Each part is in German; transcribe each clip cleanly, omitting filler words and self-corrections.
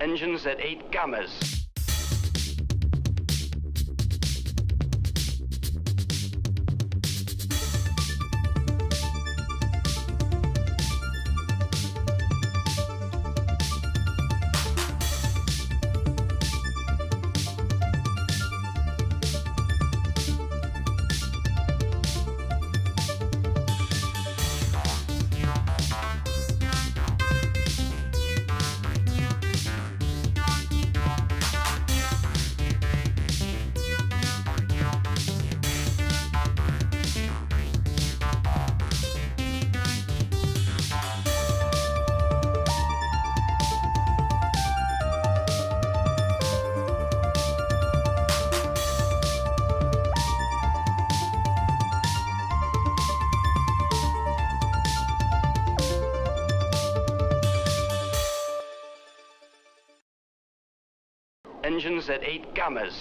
Engines at 8 gammas. Engines at 8 gammas.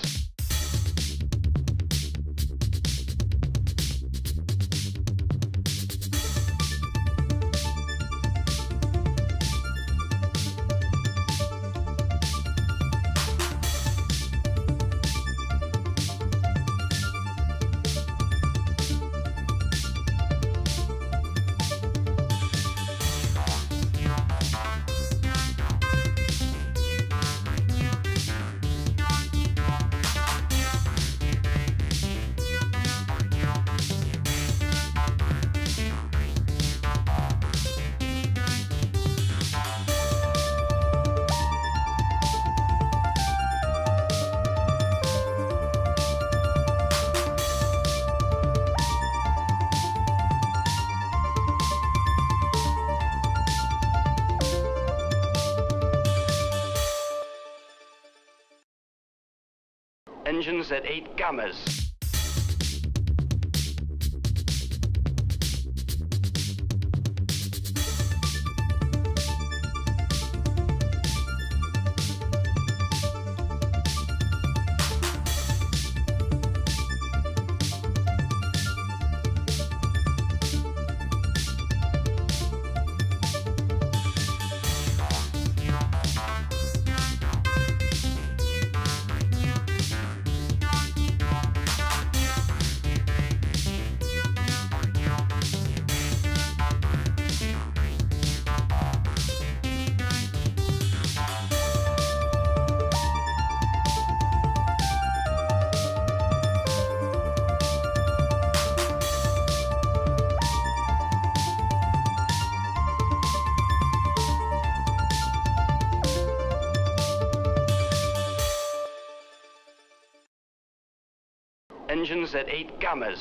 Engines at 8 gammas. Engines at 8 gammas.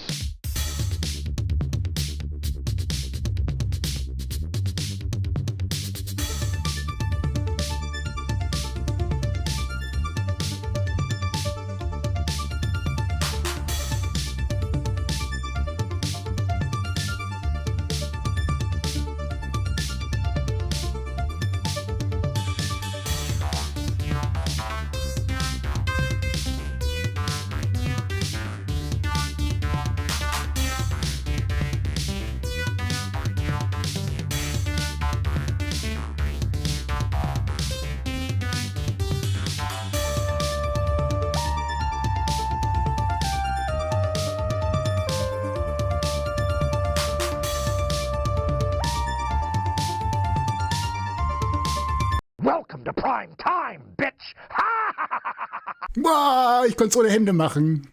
Welcome to prime time, bitch! Boah, ich konnte es ohne Hände machen.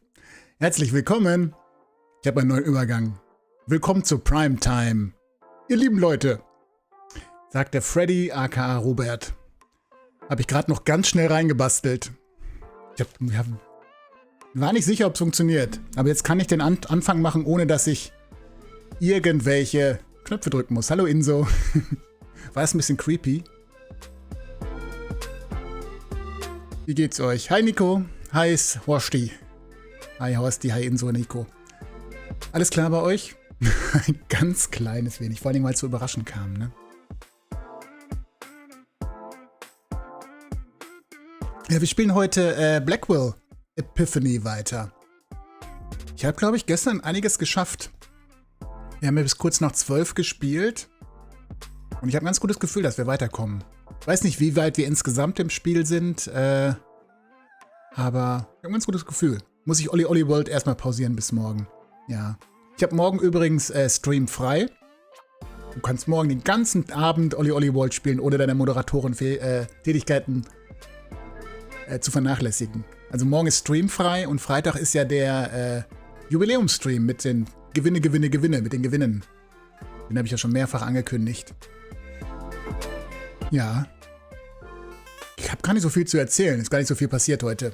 Herzlich willkommen. Ich habe einen neuen Übergang. Willkommen zu Primetime. Ihr lieben Leute, sagt der Freddy aka Robert. Habe ich gerade noch ganz schnell reingebastelt. War nicht sicher, ob es funktioniert. Aber jetzt kann ich den Anfang machen, ohne dass ich irgendwelche Knöpfe drücken muss. Hallo Inso. War das ein bisschen creepy? Wie geht's euch? Hi Nico. Hi Horsti. Hi Horsti, hi Inso, Nico. Alles klar bei euch? Ein ganz kleines wenig. Vor allem, weil es so überraschend kam, ne? Ja, wir spielen heute Blackwell Epiphany weiter. Ich habe, glaube ich, gestern einiges geschafft. Wir haben ja bis kurz nach 12 gespielt. Und ich habe ein ganz gutes Gefühl, dass wir weiterkommen. Weiß nicht, wie weit wir insgesamt im Spiel sind, aber ich habe ein ganz gutes Gefühl. Muss ich Olli World erstmal pausieren bis morgen. Ja. Ich habe morgen übrigens Stream frei. Du kannst morgen den ganzen Abend Olli World spielen, ohne deine Moderatoren-Tätigkeiten zu vernachlässigen. Also morgen ist Stream frei und Freitag ist ja der Jubiläumsstream mit den Gewinne, mit den Gewinnen. Den habe ich ja schon mehrfach angekündigt. Ja. Ich habe gar nicht so viel zu erzählen. Ist gar nicht so viel passiert heute.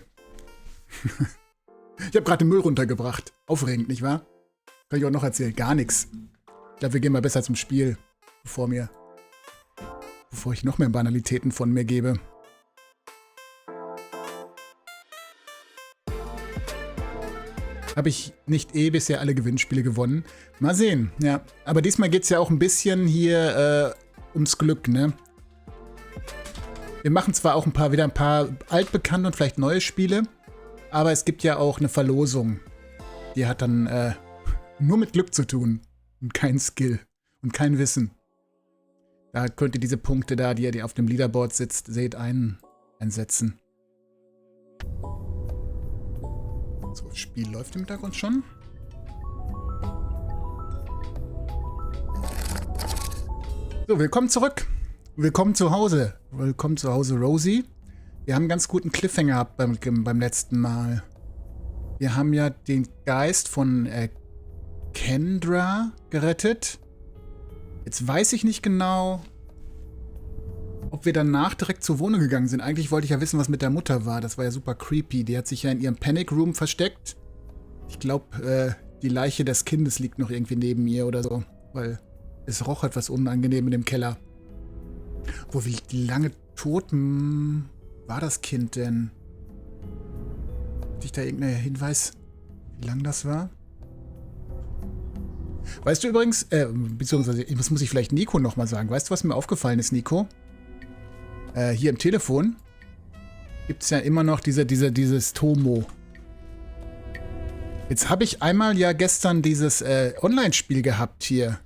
Ich habe gerade den Müll runtergebracht. Aufregend, nicht wahr? Kann ich auch noch erzählen. Gar nichts. Ich glaube, wir gehen mal besser zum Spiel, bevor ich noch mehr Banalitäten von mir gebe. Habe ich nicht bisher alle Gewinnspiele gewonnen. Mal sehen, ja. Aber diesmal geht es ja auch ein bisschen hier ums Glück, ne? Wir machen zwar auch wieder ein paar altbekannte und vielleicht neue Spiele, aber es gibt ja auch eine Verlosung. Die hat dann nur mit Glück zu tun und kein Skill und kein Wissen. Da könnt ihr diese Punkte da, die ihr auf dem Leaderboard seht, einsetzen. So, das Spiel läuft im Hintergrund schon. So, willkommen zurück. Willkommen zu Hause. Willkommen zu Hause, Rosie. Wir haben einen ganz guten Cliffhanger gehabt beim letzten Mal. Wir haben ja den Geist von Kendra gerettet. Jetzt weiß ich nicht genau, ob wir danach direkt zur Wohnung gegangen sind. Eigentlich wollte ich ja wissen, was mit der Mutter war. Das war ja super creepy. Die hat sich ja in ihrem Panic Room versteckt. Ich glaube, die Leiche des Kindes liegt noch irgendwie neben ihr oder so. Weil es roch etwas unangenehm in dem Keller. Wie lange tot war das Kind denn? Hatte ich da irgendeinen Hinweis, wie lang das war? Weißt du übrigens, beziehungsweise, das muss ich vielleicht Nico nochmal sagen. Weißt du, was mir aufgefallen ist, Nico? Hier im Telefon gibt es ja immer noch dieses Tomo. Jetzt habe ich einmal ja gestern dieses Online-Spiel gehabt hier.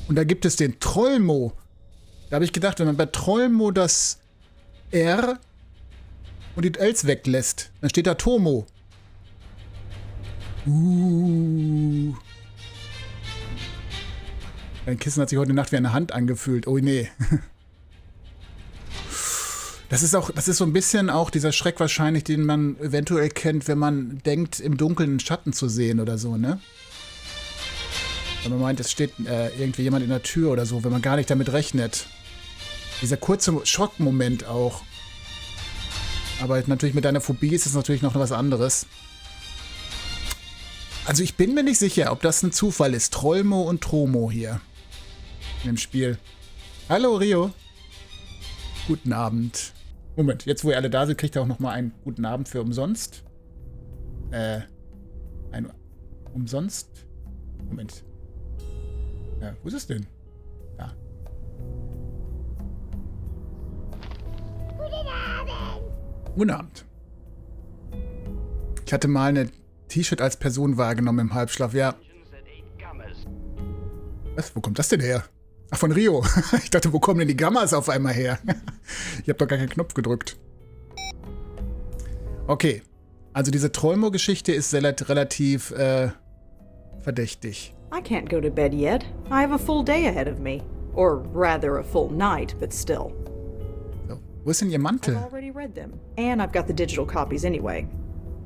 Und da gibt es den Trollmo. Da habe ich gedacht, wenn man bei Trollmo das R und die Ls weglässt, dann steht da Tomo. Mein Kissen hat sich heute Nacht wie eine Hand angefühlt. Oh nee. Das ist so ein bisschen auch dieser Schreck wahrscheinlich, den man eventuell kennt, wenn man denkt, im Dunkeln einen Schatten zu sehen oder so, ne? Wenn man meint, es steht irgendwie jemand in der Tür oder so, wenn man gar nicht damit rechnet. Dieser kurze Schockmoment auch. Aber natürlich mit deiner Phobie ist es natürlich noch was anderes. Also ich bin mir nicht sicher, ob das ein Zufall ist. Trollmo und Tromo hier. In dem Spiel. Hallo Rio. Guten Abend. Moment, jetzt wo ihr alle da sind, kriegt ihr auch nochmal einen guten Abend für umsonst. Umsonst? Moment. Ja, wo ist es denn? Da. Guten Abend. Guten Abend. Ich hatte mal eine T-Shirt als Person wahrgenommen im Halbschlaf, ja. Was? Wo kommt das denn her? Ach, von Rio. Ich dachte, wo kommen denn die Gammas auf einmal her? Ich habe doch gar keinen Knopf gedrückt. Okay. Also diese Trollmo-Geschichte ist relativ verdächtig. I can't go to bed yet. I have a full day ahead of me. Or rather a full night, but still. So. Wo ist denn Ihr Mantel? I've already read them. And I've got the digital copies anyway.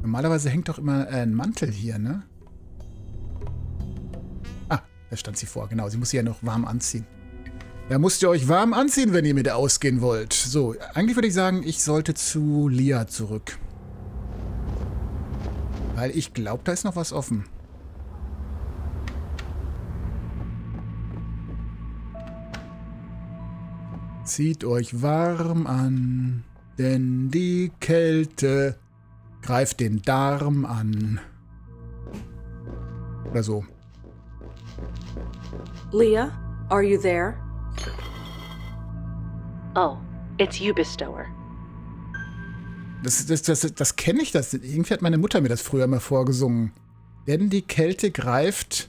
Normalerweise hängt doch immer ein Mantel hier, ne? Ah, da stand sie vor. Genau, sie muss sie ja noch warm anziehen. Da müsst ihr euch warm anziehen, wenn ihr mit ihr ausgehen wollt. So, eigentlich würde ich sagen, ich sollte zu Lia zurück. Weil ich glaube, da ist noch was offen. Zieht euch warm an, denn die Kälte greift den Darm an. Oder so. Leah, are you there? Oh, it's you, Bestower. Das kenne ich. Irgendwie hat meine Mutter mir das früher mal vorgesungen. Denn die Kälte greift...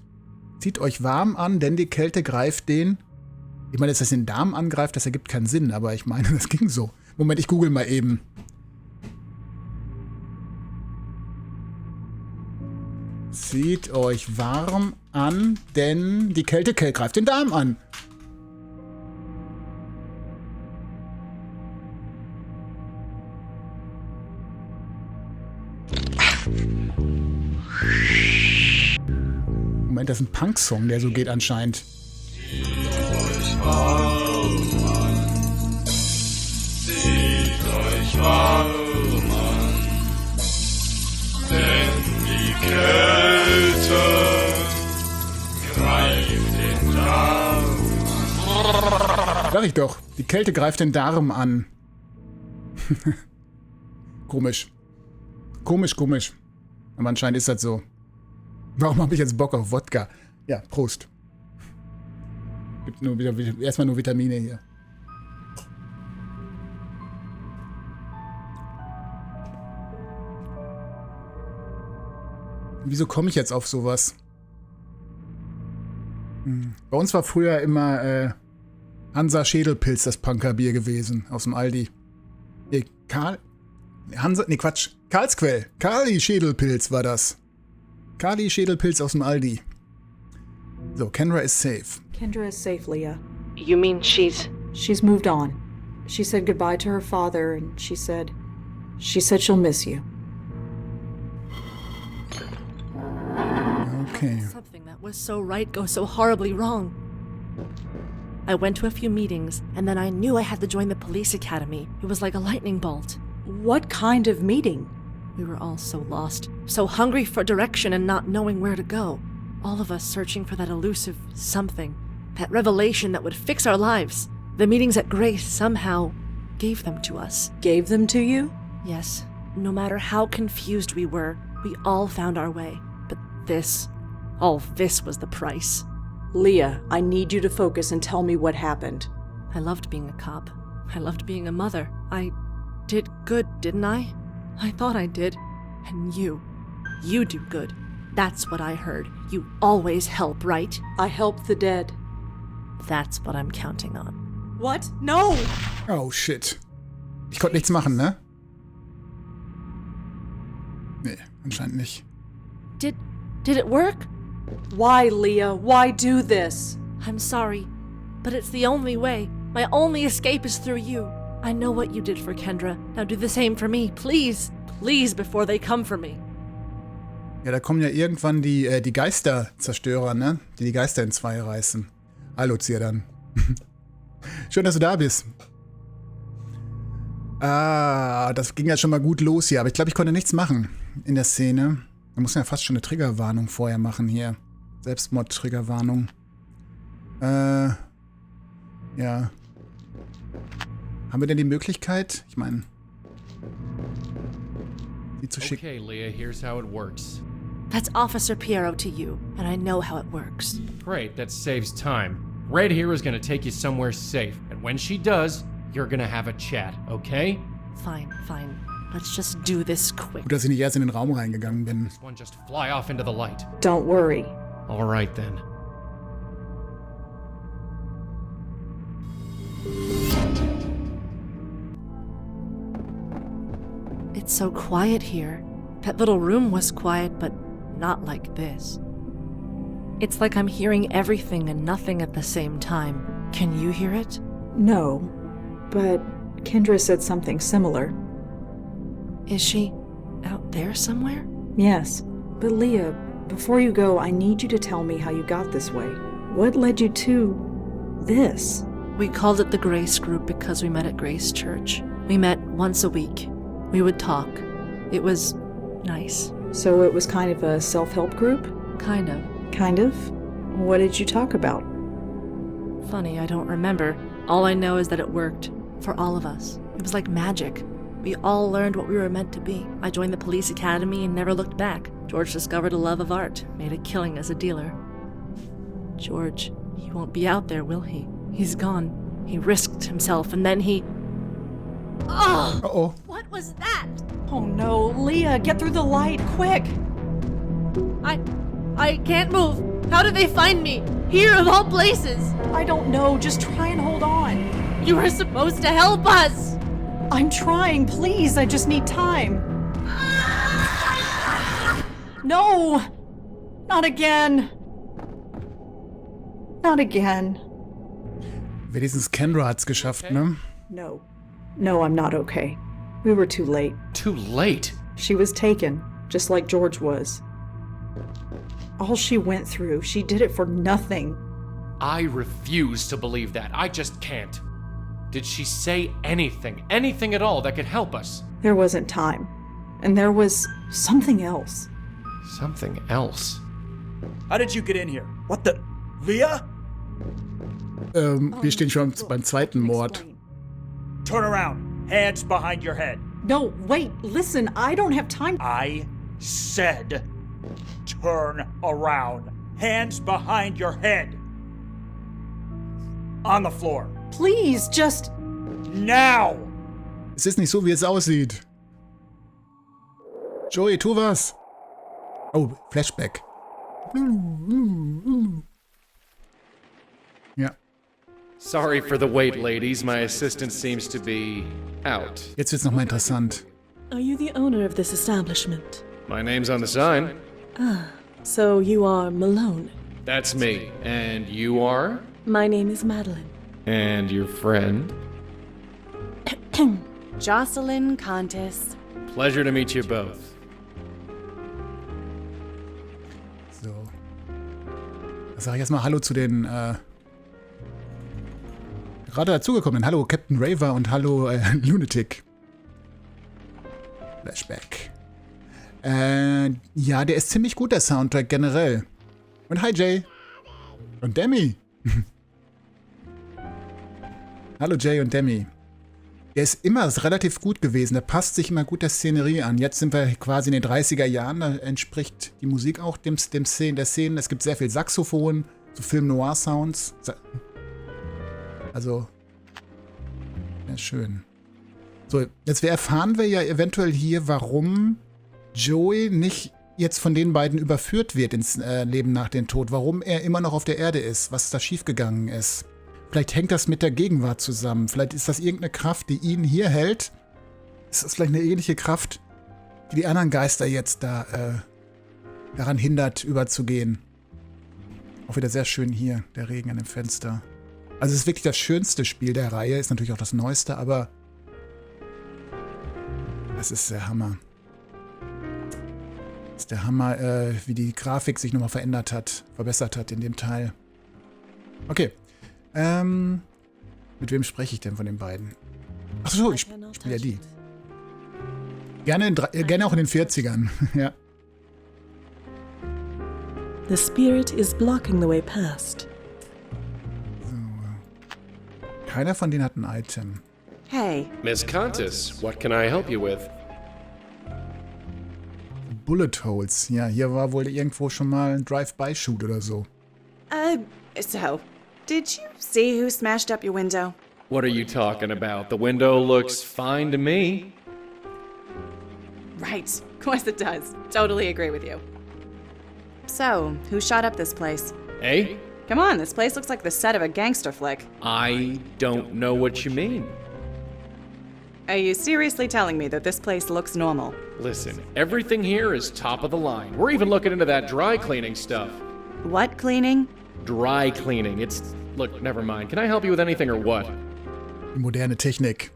Zieht euch warm an, denn die Kälte greift den Ich meine, dass das den Darm angreift, das ergibt keinen Sinn, aber ich meine, das ging so. Moment, ich google mal eben. Zieht euch warm an, denn die Kälte greift den Darm an. Moment, das ist ein Punk-Song, der so geht anscheinend. Zieht euch warm an, denn die Kälte greift den Darm. Sag ich doch, die Kälte greift den Darm an. Komisch. Komisch. Aber anscheinend ist das so. Warum habe ich jetzt Bock auf Wodka? Ja, Prost. Gibt nur wieder, erstmal nur Vitamine hier. Wieso komme ich jetzt auf sowas? Bei uns war früher immer Hansa Schädelpilz das Punkerbier gewesen aus dem Aldi. Karlsquell. Kali Schädelpilz war das. Kali Schädelpilz aus dem Aldi. So, Kendra is safe. Kendra is safe, Leah. You mean she's... She's moved on. She said goodbye to her father, and she said she'll miss you. Okay. Something that was so right goes so horribly wrong. I went to a few meetings, and then I knew I had to join the police academy. It was like a lightning bolt. What kind of meeting? We were all so lost, so hungry for direction and not knowing where to go. All of us searching for that elusive something, that revelation that would fix our lives. The meetings at Grace somehow gave them to us. Gave them to you? Yes, no matter how confused we were, we all found our way. But all this was the price. Leah, I need you to focus and tell me what happened. I loved being a cop. I loved being a mother. I did good, didn't I? I thought I did. And you do good. That's what I heard. You always help, right? I helped the dead. That's what I'm counting on. What? No! Oh, shit. Ich konnte nichts machen, ne? Nee, anscheinend nicht. Did it work? Why, Leah? Why do this? I'm sorry, but it's the only way. My only escape is through you. I know what you did for Kendra. Now do the same for me, please. Please, before they come for me. Ja, da kommen ja irgendwann die Geisterzerstörer, ne? Die Geister in zwei reißen. Hallo, Zia dann. Schön, dass du da bist. Ah, das ging ja schon mal gut los hier. Aber ich glaube, ich konnte nichts machen in der Szene. Da muss man ja fast schon eine Triggerwarnung vorher machen hier. Selbstmord-Triggerwarnung. Ja. Haben wir denn die Möglichkeit? Ich meine, sie zu schicken. Okay, Leah, here's how it works. That's Officer Piero to you, and I know how it works. Great, that saves time. Red here is gonna take you somewhere safe, and when she does, you're gonna have a chat, okay? Fine. Let's just do this quick. Gut, dass ich nicht erst in den Raum reingegangen bin. This one just fly off into the light. Don't worry. All right then. It's so quiet here. That little room was quiet, but not like this. It's like I'm hearing everything and nothing at the same time. Can you hear it? No, but Kendra said something similar. Is she out there somewhere? Yes, but Leah, before you go, I need you to tell me how you got this way. What led you to this? We called it the Grace Group because we met at Grace Church. We met once a week. We would talk. It was nice. So it was kind of a self-help group? Kind of. Kind of? What did you talk about? Funny, I don't remember. All I know is that it worked. For all of us. It was like magic. We all learned what we were meant to be. I joined the police academy and never looked back. George discovered a love of art, made a killing as a dealer. George, he won't be out there, will he? He's gone. He risked himself and then he... Oh! Uh-oh. What was that? Oh no, Leah, get through the light, quick! I can't move. How did they find me? Here of all places! I don't know. Just try and hold on. You were supposed to help us! I'm trying, please. I just need time. No! Not again. Not again. Wenigstens Kendra hat's geschafft, ne? No. No, I'm not okay. We were too late. Too late? She was taken, just like George was. All she went through, she did it for nothing. I refuse to believe that. I just can't. Did she say anything at all that could help us? There wasn't time. And there was something else. Something else? How did you get in here? What the? Leah? Wir stehen schon beim zweiten Mord. Explain. Turn around. Hands behind your head. No, wait, listen, I don't have time. I said turn around. Hands behind your head. On the floor. Please, just... Now! Es ist nicht so, wie es aussieht. Joey, tu was. Oh, Flashback. Ja, Sorry for the wait, ladies. My assistant seems to be out. jetzt wird's nochmal interessant. Are you the owner of this establishment? My name's on the sign. So you are Malone. That's me. And you are? My name is Madeline. And your friend? Jocelyn Contis. Pleasure to meet you both. So. Da sage ich erstmal Hallo zu den gerade dazugekommenen. Hallo Captain Raver und hallo Lunatic. Flashback. Ja, der ist ziemlich gut, der Soundtrack generell. Und hi Jay. Und Demi. Hallo Jay und Demi. Der ist immer relativ gut gewesen. Der passt sich immer gut der Szenerie an. Jetzt sind wir quasi in den 30er Jahren. Da entspricht die Musik auch der Szene. Es gibt sehr viel Saxophon, so Film-Noir-Sounds. Also, ja, schön. So, jetzt erfahren wir ja eventuell hier, warum Joey nicht jetzt von den beiden überführt wird ins Leben nach dem Tod. Warum er immer noch auf der Erde ist, was da schiefgegangen ist. Vielleicht hängt das mit der Gegenwart zusammen. Vielleicht ist das irgendeine Kraft, die ihn hier hält. Ist das vielleicht eine ähnliche Kraft, die die anderen Geister jetzt da daran hindert, überzugehen. Auch wieder sehr schön hier, der Regen an dem Fenster. Also es ist wirklich das schönste Spiel der Reihe, ist natürlich auch das neueste, aber das ist der Hammer. Das ist der Hammer, wie die Grafik sich nochmal verbessert hat in dem Teil. Okay. Mit wem spreche ich denn von den beiden? Achso, ich spiele ja die. Gerne auch in den 40ern. Ja. The spirit is blocking the way past. Keiner von denen hat ein Item. Hey, Miss Contis, what can I help you with? Bullet Holes. Ja, hier war wohl irgendwo schon mal ein Drive-by-Shoot oder so. so, did you see who smashed up your window? What are you talking about? The window looks fine to me. Right, of course it does. Totally agree with you. So, who shot up this place? Hey? Come on, this place looks like the set of a gangster flick. I don't know what you mean. Are you seriously telling me that this place looks normal? Listen, everything here is top of the line. We're even looking into that dry cleaning stuff. What cleaning? Dry cleaning. Look, never mind. Can I help you with anything or what? Moderne Technik.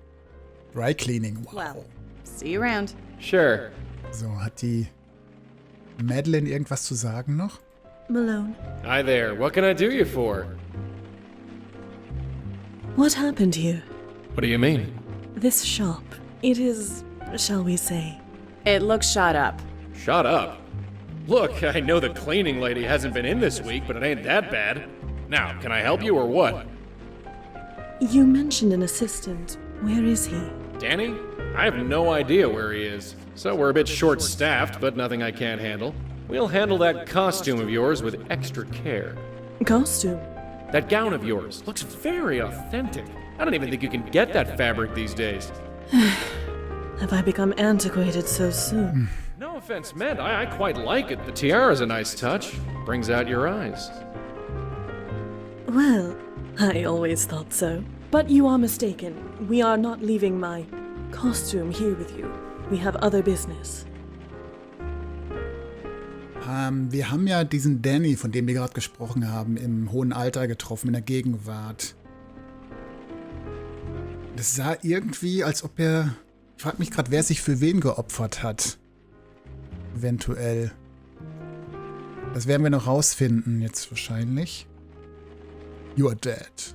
Dry Cleaning. Wow. Well, see you around. Sure. So, hat die Madeline irgendwas zu sagen noch? Malone, Hi there. What can I do you for? what happened here? What do you mean? This shop, it is, shall we say, It looks shot up. Shut up. Look, I know the cleaning lady hasn't been in this week, but it ain't that bad. Now, can I help you or what? you mentioned an assistant. Where is he? Danny? I have no idea where he is. So we're a bit short-staffed, but nothing I can't handle. We'll handle that costume of yours with extra care. Costume? That gown of yours looks very authentic. I don't even think you can get that fabric these days. Have I become antiquated so soon? No, offense meant, I quite like it. The tiara's a nice touch. Brings out your eyes. Well, I always thought so. But you are mistaken. We are not leaving my costume here with you. We have other business. Wir haben ja diesen Danny, von dem wir gerade gesprochen haben, im hohen Alter getroffen, in der Gegenwart. Das sah irgendwie, als ob er... Ich frage mich gerade, wer sich für wen geopfert hat. Eventuell. Das werden wir noch rausfinden, jetzt wahrscheinlich. You are dead.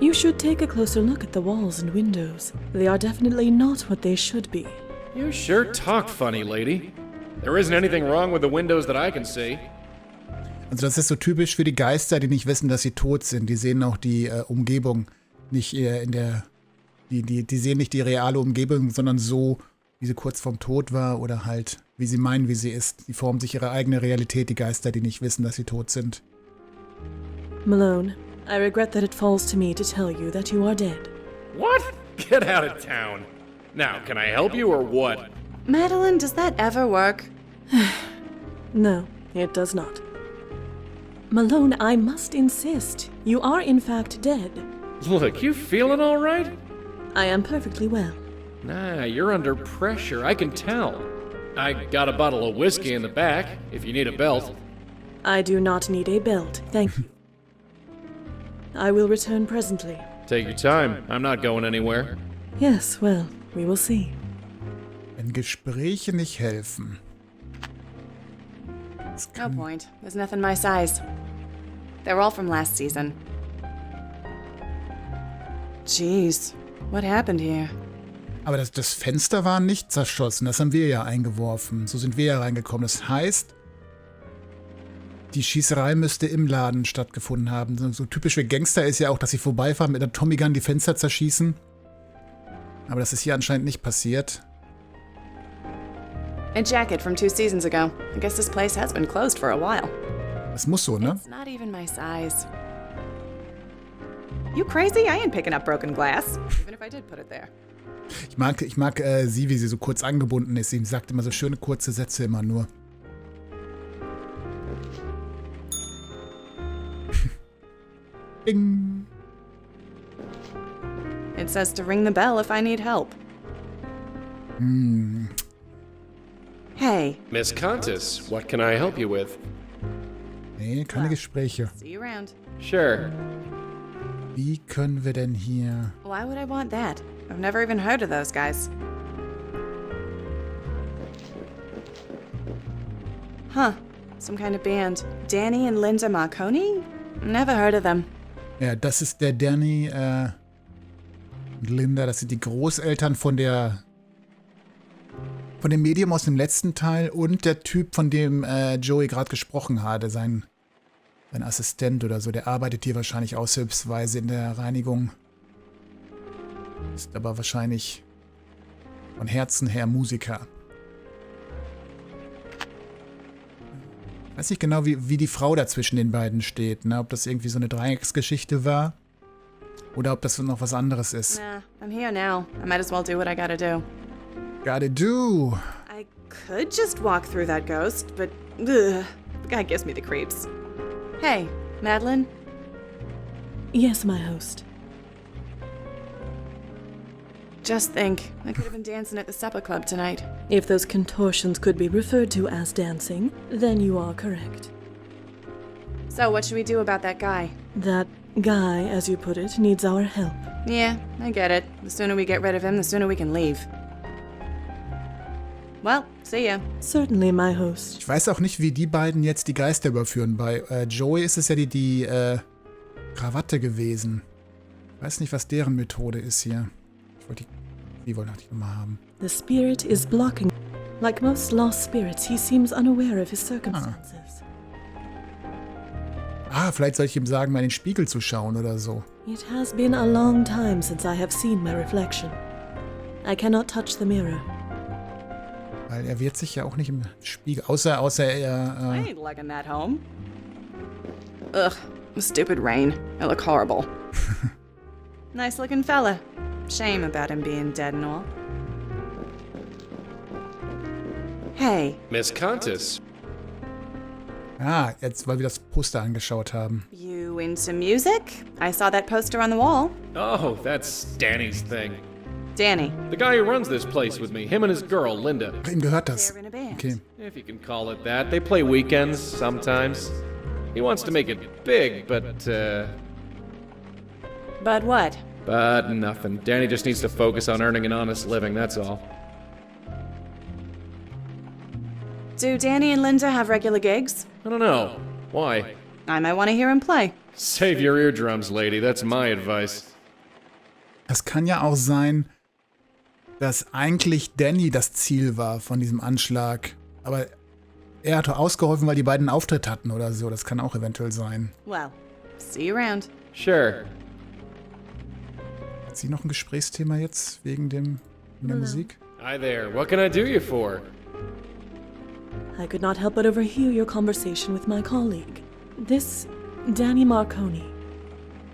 You should take a closer look at the walls and windows. They are definitely not what they should be. You sure talk funny, lady. There isn't anything wrong with the windows that I can see. Also das ist so typisch für die Geister, die nicht wissen, dass sie tot sind. Die sehen auch die Umgebung nicht in der... Die sehen nicht die reale Umgebung, sondern so, wie sie kurz vorm Tod war oder halt, wie sie meinen, wie sie ist. Die formen sich ihre eigene Realität, die Geister, die nicht wissen, dass sie tot sind. Malone, I regret that it falls to me to tell you that you are dead. What? Get out of town. Now, can I help you or what? Madeline, does that ever work? No, it does not. Malone, I must insist. You are in fact dead. Look, you feeling all right? I am perfectly well. Nah, you're under pressure, I can tell. I got a bottle of whiskey in the back, if you need a belt. I do not need a belt, thank you. I will return presently. Take your time, I'm not going anywhere. Yes, well, we will see. Wenn Gespräche nicht helfen. No point. There's nothing my size. They're all from last season. Jeez, what happened here? Aber das Fenster war nicht zerschossen, das haben wir ja eingeworfen. So sind wir ja reingekommen. Das heißt, die Schießerei müsste im Laden stattgefunden haben. So typisch für Gangster ist ja auch, dass sie vorbeifahren mit einer Tommy Gun die Fenster zerschießen. Aber das ist hier anscheinend nicht passiert. A jacket from 2 seasons ago. I guess this place has been closed for a while. Das muss so, ne? It's not even my size. You crazy? I ain't picking up broken glass. Even if I did put it there. Ich mag sie, wie sie so kurz angebunden ist. Sie sagt immer so schöne kurze Sätze immer nur. Bing. It says to ring the bell if I need help. Hey. Miss Contis, what can I help you with? Nee, keine Gespräche. See you around. Sure. Wie können wir denn hier... Why would I want that? I've never even heard of those guys. Huh. Some kind of band. Danny and Linda Marconi? Never heard of them. Ja, das ist der Danny und Linda. Das sind die Großeltern von dem Medium aus dem letzten Teil und der Typ, von dem Joey gerade gesprochen hatte, sein Assistent oder so. Der arbeitet hier wahrscheinlich aushilfsweise in der Reinigung. Ist aber wahrscheinlich von Herzen her Musiker. Ich weiß nicht genau, wie die Frau da zwischen den beiden steht. Ne? Ob das irgendwie so eine Dreiecksgeschichte war. Oder ob das noch was anderes ist. Nah, I'm here now. I might as well do what I gotta do. Gotta do. I could just walk through that ghost, but ugh, the guy gives me the creeps. Hey, Madeline? Yes, my host. Just think, I could have been dancing at the supper club tonight. If those contortions could be referred to as dancing, then you are correct. So, what should we do about that guy? That guy, as you put it, needs our help. Yeah, I get it. The sooner we get rid of him, the sooner we can leave. Well, see ya. Certainly, my host. Ich weiß auch nicht, wie die beiden jetzt die Geister überführen. Bei Joey ist es ja die Krawatte gewesen. Ich weiß nicht, was deren Methode ist hier. Die wollen auch nicht nochmal haben. The spirit is blocking. Like most lost spirits, he seems unaware of his circumstances. Vielleicht soll ich ihm sagen, mal in den Spiegel zu schauen oder so. It has been a long time since I have seen my reflection. I cannot touch the mirror. Weil er wird sich ja auch nicht im Spiegel, außer er... I ain't lugging that home. Ugh, stupid Rain. I look horrible. Nice looking fella. Shame about him being dead and all. Hey, Miss Contis. Ah, jetzt, weil wir das Poster angeschaut haben. you into music? I saw that poster on the wall. Oh, that's Danny's thing. Danny. The guy who runs this place with me, him and his girl, Linda. Ach, ihm gehört das. They're in a band. Okay. If you can call it that. They play weekends sometimes. He wants to make it big, but But what? nothing. Danny just needs to focus on earning an honest living, that's all. Do Danny and Linda have regular gigs? I don't know. Why? I might want to hear him play. Save your eardrums, lady. That's my advice. Das kann ja auch sein, dass eigentlich Danny das Ziel war von diesem Anschlag. Aber er hat ausgeholfen, weil die beiden einen Auftritt hatten oder so. Das kann auch eventuell sein. Well, see you around. Sure. Hat sie noch ein Gesprächsthema jetzt wegen der Musik? Hi there. What can I do you for? I could not help but overhear your conversation with my colleague. This Danny Marconi.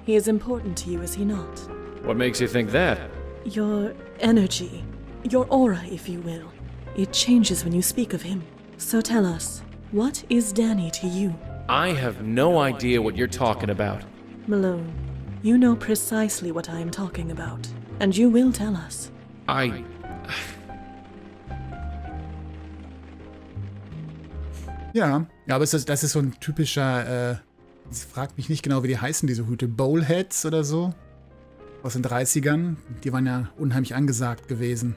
He is important to you, is he not? What makes you think that? Your energy, your aura, if you will. It changes when you speak of him. So tell us, what is Danny to you? I have no idea what you're talking about. Malone, you know precisely what I am talking about, and you will tell us. Ja, aber das ist so ein typischer, ich frag mich nicht genau, wie die heißen, diese Hüte. Bowlheads oder so? Aus den 30ern. Die waren ja unheimlich angesagt gewesen.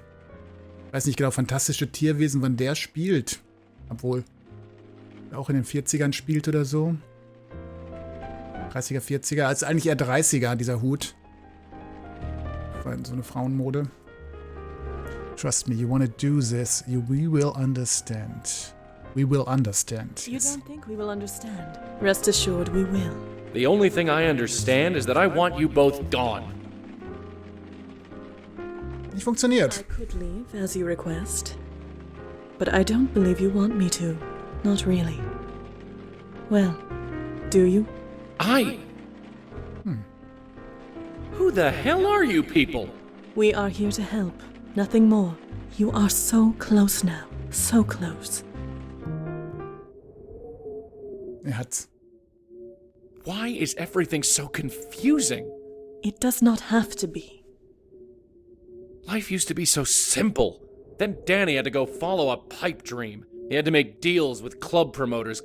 Ich weiß nicht genau, Fantastische Tierwesen, wann der spielt. Obwohl, auch in den 40ern spielt oder so. 30er, 40er. Also eigentlich eher 30er, dieser Hut. War so eine Frauenmode. Trust me, you wanna do this, we will understand. We will understand. You Yes. don't think we will understand? Rest assured, we will. The only thing I understand is that I want you both gone. Nicht funktioniert. I could leave, as you request. But I don't believe you want me to. Not really. Well, do you? Who the hell are you people? We are here to help. Nothing more. You are so close now. So close. Er hat's. Why is everything so confusing? It does not have to be. Life used to be so simple. Then Danny had to go follow a pipe dream. He had to make deals with club promoters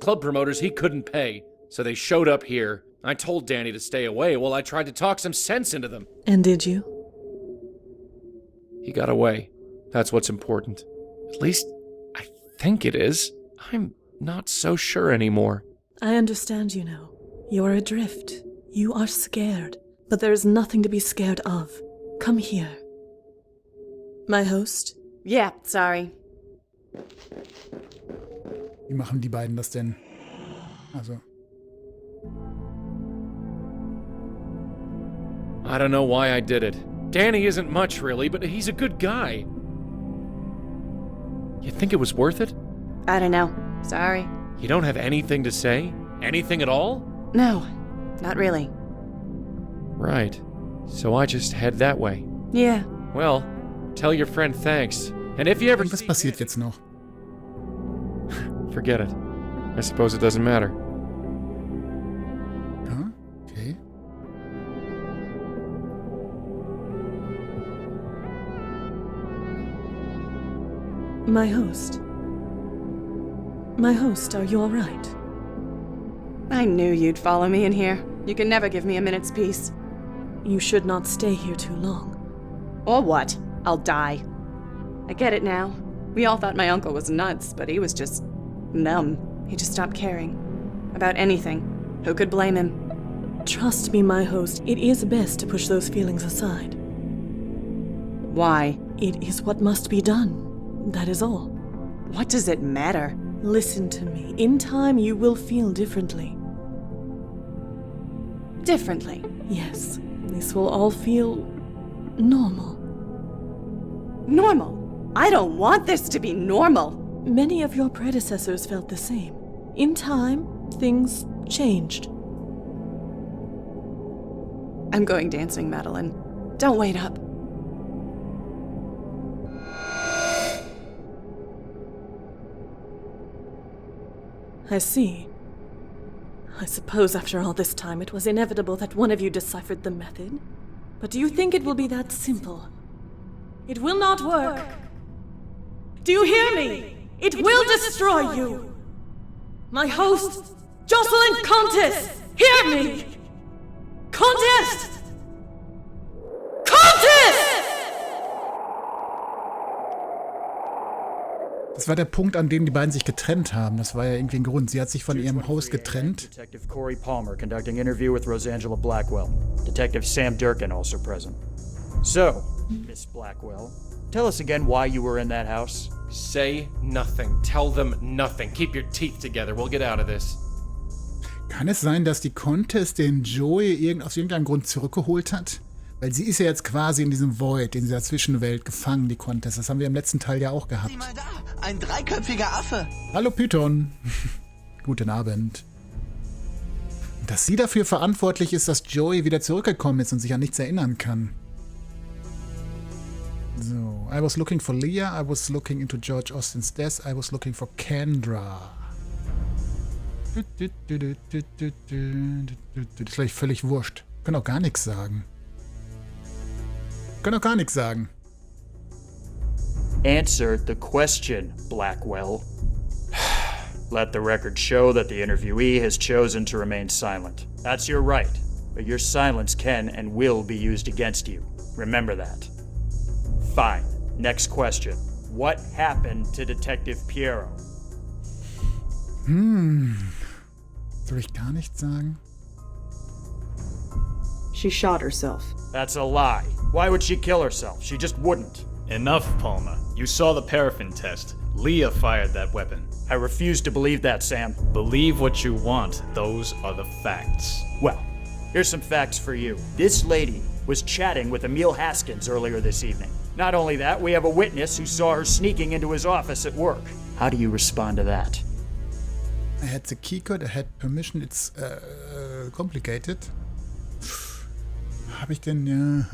he couldn't pay. So they showed up here. I told Danny to stay away while I tried to talk some sense into them. And did you? He got away. That's what's important. At least, I think it is. I'm not so sure anymore. I understand, you know. You are adrift. You are scared. But there is nothing to be scared of. Come here. My host? Yeah, sorry. Wie machen die beiden das denn? Also. I don't know why I did it. Danny isn't much, really, but he's a good guy. You think it was worth it? I don't know. Sorry. You don't have anything to say? Anything at all? No, not really. Right. So I just head that way. Yeah. Well, tell your friend thanks. And if you ever Was passiert jetzt noch? forget it. I suppose it doesn't matter. Ja, okay. My host. My host, are you all right? I knew you'd follow me in here. You can never give me a minute's peace. You should not stay here too long. Or what? I'll die. I get it now. We all thought my uncle was nuts, but he was just numb. He just stopped caring. About anything. Who could blame him? Trust me, my host, it is best to push those feelings aside. Why? It is what must be done. That is all. What does it matter? Listen to me. In time, you will feel differently. Differently. Yes, this will all feel normal. Normal? I don't want this to be normal. Many of your predecessors felt the same. In time, things changed. I'm going dancing, Madeline. Don't wait up. I see. I suppose after all this time it was inevitable that one of you deciphered the method. But do you think it will be that simple? It will not work. Do you hear me? It will destroy you. My host, Jocelyn Comtesse, hear me! Comtesse! Comtesse! Das war der Punkt, an dem die beiden sich getrennt haben. Das war ja irgendwie ein Grund. Sie hat sich von ihrem Host getrennt. Detective Corey Palmer conducting interview with Rosangela Blackwell. Detective Sam Durkin also present. So, Miss Blackwell, tell us again why you were in that house. Say nothing. Tell them nothing. Keep your teeth together. We'll get out of this. Kann es sein, dass die Comtesse den Joey aus irgendeinem Grund zurückgeholt hat? Weil sie ist ja jetzt quasi in diesem Void, in dieser Zwischenwelt gefangen, die Comtesse. Das haben wir im letzten Teil ja auch gehabt. Sieh mal da, ein dreiköpfiger Affe. Hallo Python. Guten Abend. Dass sie dafür verantwortlich ist, dass Joey wieder zurückgekommen ist und sich an nichts erinnern kann. So, I was looking for Leah, I was looking into George Austin's death, I was looking for Kendra. Das ist gleich völlig wurscht. Können auch gar nichts sagen. Können auch gar nichts sagen. Answer the question, Blackwell. Let the record show that the interviewee has chosen to remain silent. That's your right, but your silence can and will be used against you. Remember that. Fine. Next question. What happened to Detective Piero? Soll ich gar nichts sagen? She shot herself. That's a lie. Why would she kill herself? She just wouldn't. Enough, Palmer. You saw the paraffin test. Leah fired that weapon. I refuse to believe that, Sam. Believe what you want. Those are the facts. Well, here's some facts for you. This lady was chatting with Emil Haskins earlier this evening. Not only that, we have a witness who saw her sneaking into his office at work. How do you respond to that? I had the key code, I had permission, it's complicated. Hab ich denn, ja...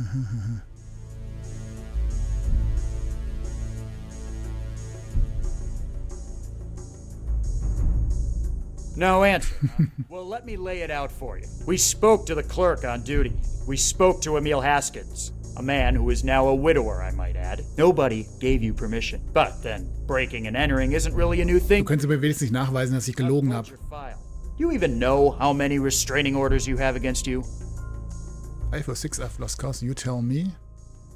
No answer. Well, let me lay it out for you. We spoke to the clerk on duty. We spoke to Emil Haskins, a man who is now a widower, I might add. Nobody gave you permission. But then, breaking and entering isn't really a new thing. Du könntest mir wenigstens nicht nachweisen, dass ich gelogen habe. Do you even know how many restraining orders you have against you? 5 or 6 I've lost cause, you tell me.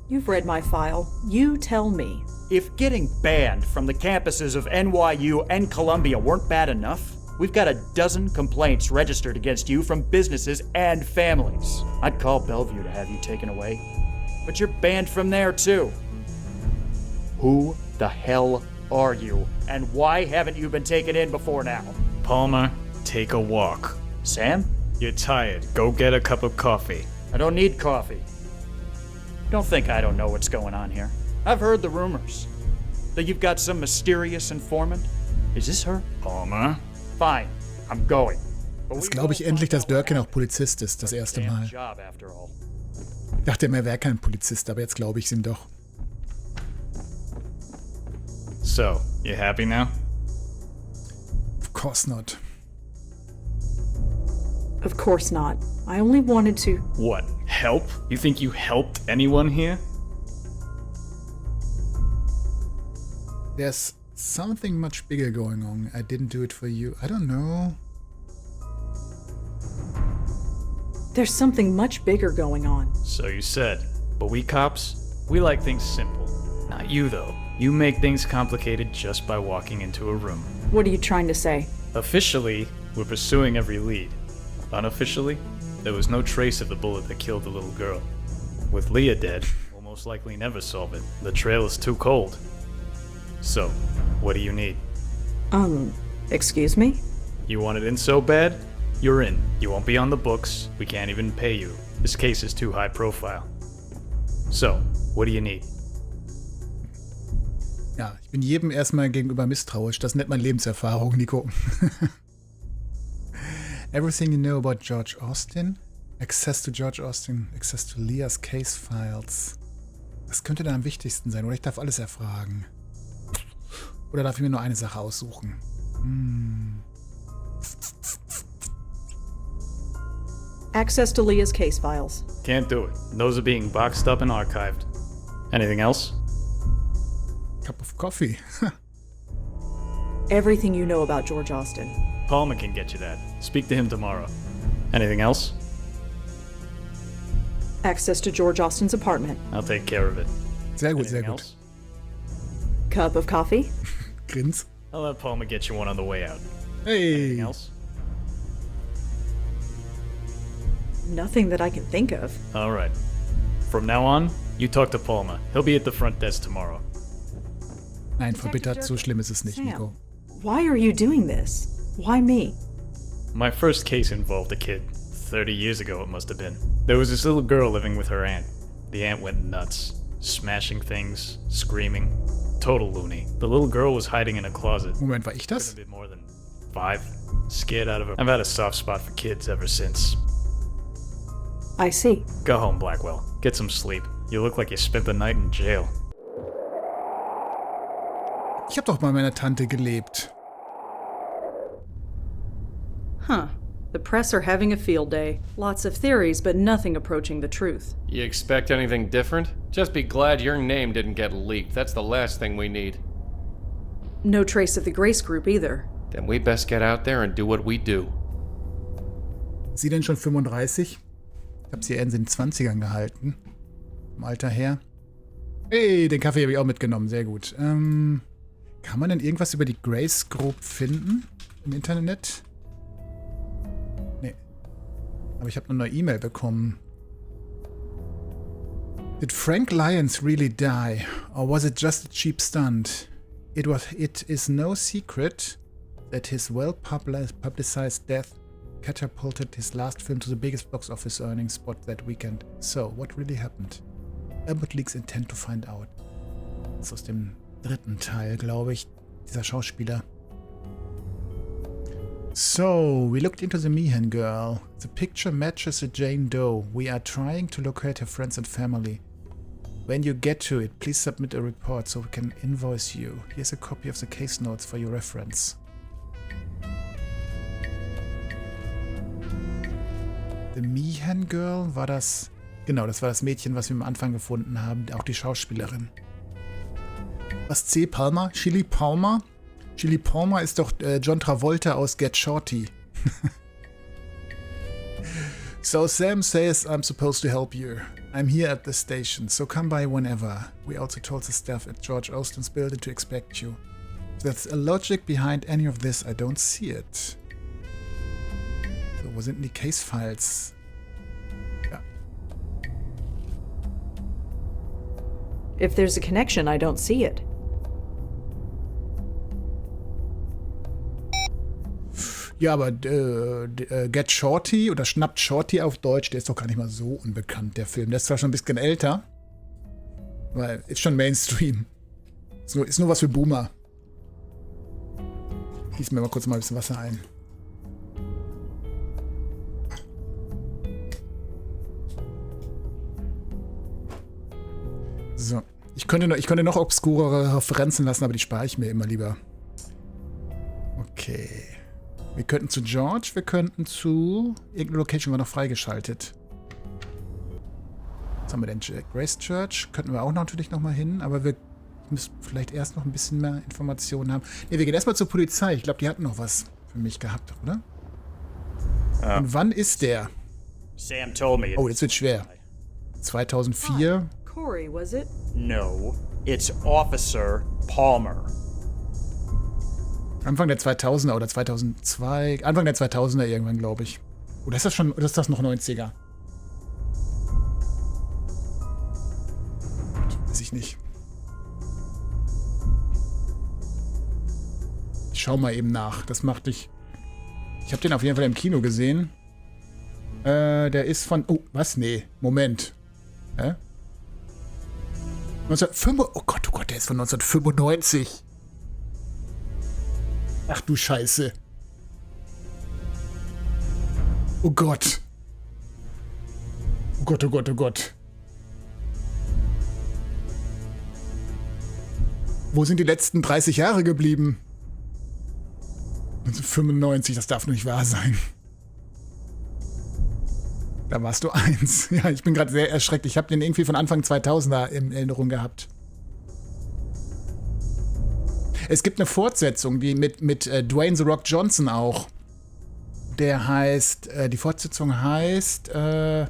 You've read my file. You tell me. If getting banned from the campuses of NYU and Columbia weren't bad enough, we've got a dozen complaints registered against you from businesses and families. I'd call Bellevue to have you taken away. But you're banned from there too. Who the hell are you? And why haven't you been taken in before now? Palmer, take a walk. Sam? You're tired. Go get a cup of coffee. I don't need coffee. Don't think I don't know what's going on here. I've heard the rumors. That you've got some mysterious informant. Is this her? Palmer? Fine, I'm going. Jetzt glaube ich endlich, dass Durkin auch Polizist ist, das erste Mal. Ich dachte immer, er wäre kein Polizist, aber jetzt glaube ich es ihm doch. So, you happy now? Of course not. Of course not. I only wanted to... What? Help? You think you helped anyone here? There's something much bigger going on. I didn't do it for you. I don't know. There's something much bigger going on. So you said. But we cops, we like things simple. Not you, though. You make things complicated just by walking into a room. What are you trying to say? Officially, we're pursuing every lead. Unofficially, there was no trace of the bullet that killed the little girl. With Leah dead, we'll most likely never solve it. The trail is too cold. So, what do you need? Excuse me? You want it in so bad? You're in. You won't be on the books. We can't even pay you. This case is too high profile. So, what do you need? Ja, ich bin jedem erstmal gegenüber misstrauisch. Das nennt man Lebenserfahrung, Nico. Everything you know about George Austin? Access to George Austin, access to Leah's case files. Was könnte denn am wichtigsten sein? Oder ich darf alles erfragen. Oder darf ich mir nur eine Sache aussuchen? Access to Leah's case files. Can't do it. Those are being boxed up and archived. Anything else? Cup of coffee. Everything you know about George Austin. Palmer can get you that. Speak to him tomorrow. Anything else? Access to George Austin's apartment. I'll take care of it. Sehr gut, sehr Anything gut. else? Cup of coffee. Grins. I'll let Palmer get you one on the way out. Hey. Anything else? Nothing that I can think of. All right. From now on, you talk to Palmer. He'll be at the front desk tomorrow. Nein, verbittert, so schlimm ist es nicht, Nico. Why are you doing this? Why me? My first case involved a kid. 30 years ago it must have been. There was this little girl living with her aunt. The aunt went nuts. Smashing things, screaming. Total loony. The little girl was hiding in a closet. Moment, war ich das? Couldn't have been more than 5. Scared out of her. I've had a soft spot for kids ever since. I see. Go home, Blackwell. Get some sleep. You look like you spent the night in jail. Ich hab doch bei meiner Tante gelebt. Huh. The press are having a field day. Lots of theories, but nothing approaching the truth. You expect anything different? Just be glad your name didn't get leaked. That's the last thing we need. No trace of the Grace Group either. Then we best get out there and do what we do. Sie denn schon 35? Ich hab sie eher in den 20ern gehalten. Vom Alter her. Hey, den Kaffee habe ich auch mitgenommen. Sehr gut. Kann man denn irgendwas über die Grace Group finden? Im Internet? Nee. Aber ich habe eine neue E-Mail bekommen. Did Frank Lyons really die? Or was it just a cheap stunt? It is no secret that his well-publicized death catapulted his last film to the biggest box office earning spot that weekend. So, what really happened? Abbott Leaks intend to find out. Das ist aus dem 3. Teil, glaube ich, dieser Schauspieler. So, we looked into the Meehan girl. The picture matches a Jane Doe. We are trying to locate her friends and family. When you get to it, please submit a report so we can invoice you. Here's a copy of the case notes for your reference. The Meehan Girl, war das... Genau, das war das Mädchen, was wir am Anfang gefunden haben. Auch die Schauspielerin. Was C. Palmer? Chili Palmer? Chili Palmer ist doch John Travolta aus Get Shorty. So Sam says I'm supposed to help you. I'm here at the station, so come by whenever. We also told the staff at George Austin's building to expect you. If there's a logic behind any of this, I don't see it. So, wo sind denn die Case-Files? Ja. If there's a connection, I don't see it. Ja, aber Get Shorty oder Schnappt Shorty auf Deutsch, der ist doch gar nicht mal so unbekannt, der Film. Der ist zwar schon ein bisschen älter, weil ist schon Mainstream. Ist nur was für Boomer. Gieß mir mal kurz mal ein bisschen Wasser ein. So. Ich könnte noch obskurere Referenzen lassen, aber die spare ich mir immer lieber. Okay. Wir könnten zu George, wir könnten zu... Irgendeine Location war noch freigeschaltet. Was haben wir denn? Grace Church? Könnten wir auch natürlich noch mal hin, aber wir müssen vielleicht erst noch ein bisschen mehr Informationen haben. Ne, wir gehen erstmal zur Polizei. Ich glaube, die hatten noch was für mich gehabt, oder? Und wann ist der? Sam told me. Oh, jetzt wird schwer. 2004? Corey, was it? No, it's Officer Palmer. Anfang der 2000er oder 2002. Anfang der 2000er irgendwann, glaube ich. Oder ist das schon, oder ist das noch 90er? Weiß ich nicht. Ich schau mal eben nach. Das macht dich. Ich habe den auf jeden Fall im Kino gesehen. Der ist von... Oh, was? Nee. Moment. 1905... Oh Gott, der ist von 1995. Ach du Scheiße. Oh Gott. Oh Gott, oh Gott, oh Gott. Wo sind die letzten 30 Jahre geblieben? 1995, das darf nur nicht wahr sein. Da warst du 1. Ja, ich bin gerade sehr erschreckt. Ich habe den irgendwie von Anfang 2000er in Erinnerung gehabt. Es gibt eine Fortsetzung, die mit Dwayne The Rock Johnson auch. Der heißt, die Fortsetzung heißt, irgendwas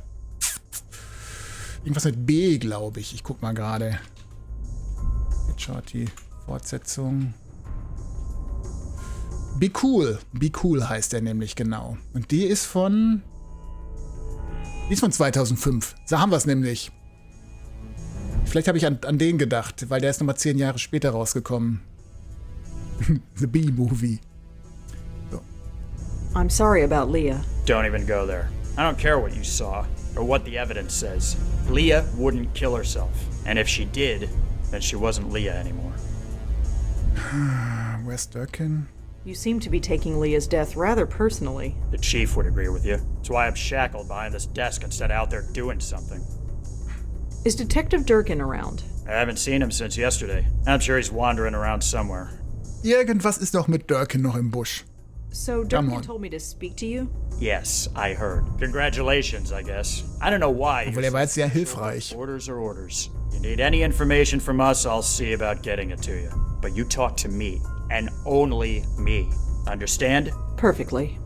mit B, glaube ich. Ich guck mal gerade. Jetzt schaut die Fortsetzung. Be Cool. Be Cool heißt der nämlich genau. Und die ist von 2005. So haben wir es nämlich. Vielleicht habe ich an den gedacht, weil der ist nochmal 10 Jahre später rausgekommen. The B-Movie. So. I'm sorry about Leah. Don't even go there. I don't care what you saw, or what the evidence says. Leah wouldn't kill herself. And if she did, then she wasn't Leah anymore. Where's Durkin? You seem to be taking Leah's death rather personally. The chief would agree with you. That's why I'm shackled behind this desk instead of out there doing something. Is Detective Durkin around? I haven't seen him since yesterday. I'm sure he's wandering around somewhere. Irgendwas ist doch mit Durkin noch im Busch. So Durkin told me to speak to you? Yes, I heard. Congratulations, I guess. I don't know why. Obwohl, er war jetzt sehr hilfreich. Orders are orders. You need any information from us, I'll see about getting it to you. But you talk to me, and only me. Understand? Perfectly.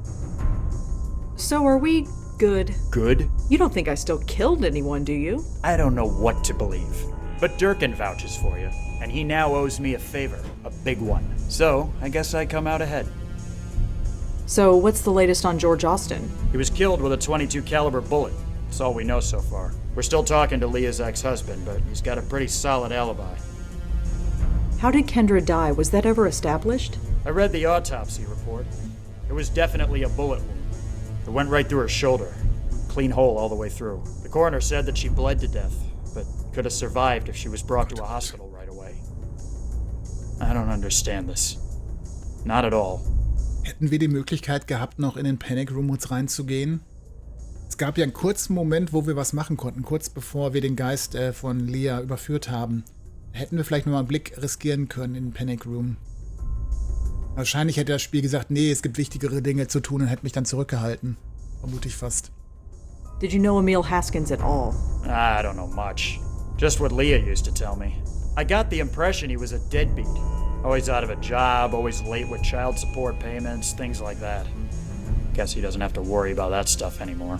So are we good? Good? You don't think I still killed anyone, do you? I don't know what to believe. But Durkin vouches for you, and he now owes me a favor, a big one. So, I guess I come out ahead. So, what's the latest on George Austin? He was killed with a .22 caliber bullet. That's all we know so far. We're still talking to Leah's ex-husband, but he's got a pretty solid alibi. How did Kendra die? Was that ever established? I read the autopsy report. It was definitely a bullet wound. It went right through her shoulder. Clean hole all the way through. The coroner said that she bled to death, but could have survived if she was brought to a hospital right away. I don't understand this. Not at all. Hätten wir die Möglichkeit gehabt, noch in den Panic Room uns reinzugehen? Es gab ja einen kurzen Moment, wo wir was machen konnten, kurz bevor wir den Geist von Leah überführt haben. Hätten wir vielleicht noch mal einen Blick riskieren können in den Panic Room. Wahrscheinlich hätte das Spiel gesagt, nee, es gibt wichtigere Dinge zu tun und hätte mich dann zurückgehalten. Vermute ich fast. Did you know Emil Haskins at all? I don't know much. Just what Leah used to tell me. I got the impression he was a deadbeat. Always out of a job, always late with child support payments, things like that. Guess he doesn't have to worry about that stuff anymore.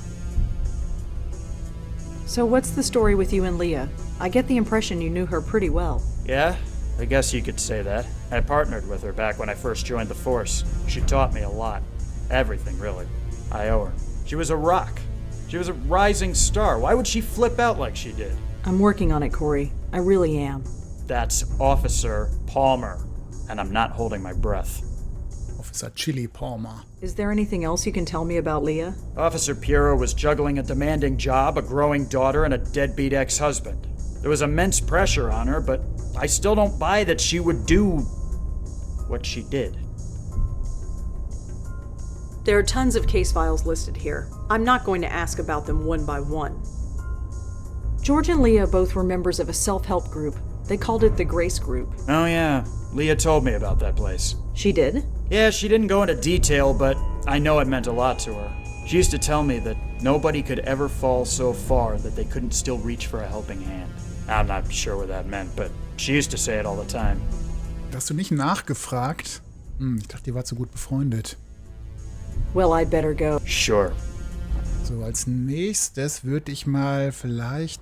So what's the story with you and Leah? I get the impression you knew her pretty well. Yeah, I guess you could say that. I partnered with her back when I first joined the force. She taught me a lot. Everything, really. I owe her. She was a rock. She was a rising star. Why would she flip out like she did? I'm working on it, Corey. I really am. That's Officer Palmer, and I'm not holding my breath. Officer Chili Palmer. Is there anything else you can tell me about Leah? Officer Piero was juggling a demanding job, a growing daughter, and a deadbeat ex-husband. There was immense pressure on her, but I still don't buy that she would do what she did. There are tons of case files listed here. I'm not going to ask about them one by one. George and Leah both were members of a self-help group. They called it the Grace Group. Oh yeah, Leah told me about that place. She did? Yeah, she didn't go into detail, but I know it meant a lot to her. She used to tell me that nobody could ever fall so far that they couldn't still reach for a helping hand. I'm not sure what that meant, but she used to say it all the time. Hast du nicht nachgefragt? Ich dachte, die war zu gut befreundet. Well, I'd better go. Sure. So, als nächstes würde ich mal vielleicht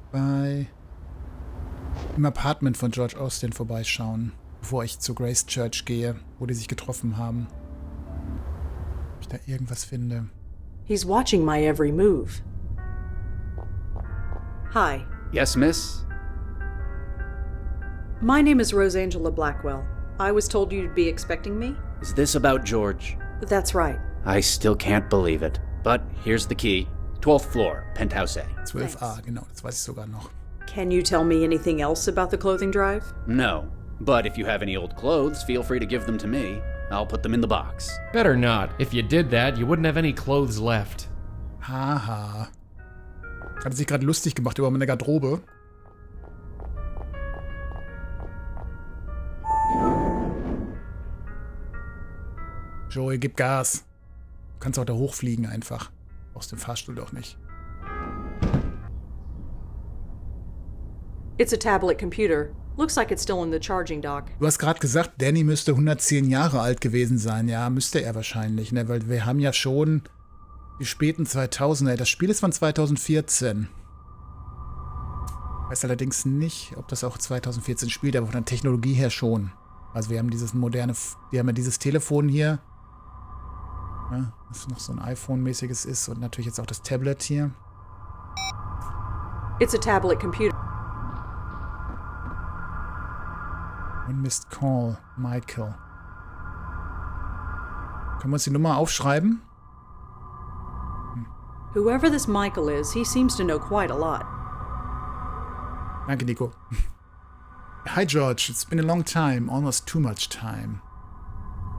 im Apartment von George Austin vorbeischauen, bevor ich zur Grace Church gehe, wo die sich getroffen haben. Ob ich da irgendwas finde. He's watching my every move. Hi. Yes, miss? My name is Rosangela Blackwell. I was told you'd be expecting me? Is this about George? That's right. I still can't believe it. But here's the key. 12th floor, penthouse A. 12a, genau, das weiß ich sogar noch. Can you tell me anything else about the clothing drive? No. But if you have any old clothes, feel free to give them to me. I'll put them in the box. Better not. If you did that, you wouldn't have any clothes left. Haha. Hat sich gerade lustig gemacht über meine Garderobe. Joey, gib Gas. Du kannst auch da hochfliegen einfach. Aus dem Fahrstuhl doch nicht. It's a tablet computer. Looks like it's still in the charging dock. Du hast gerade gesagt, Danny müsste 110 Jahre alt gewesen sein. Ja, müsste er wahrscheinlich, ne? Weil wir haben ja schon die späten 2000er. Das Spiel ist von 2014. Ich weiß allerdings nicht, ob das auch 2014 spielt, aber von der Technologie her schon. Also wir haben dieses moderne, wir haben ja dieses Telefon hier, ja, das noch so ein iPhone-mäßiges ist und natürlich jetzt auch das Tablet hier. It's a tablet computer. One missed call, Michael. Können wir uns die Nummer aufschreiben? Whoever this Michael is, he seems to know quite a lot. Danke, Nico. Hi, George. It's been a long time, almost too much time.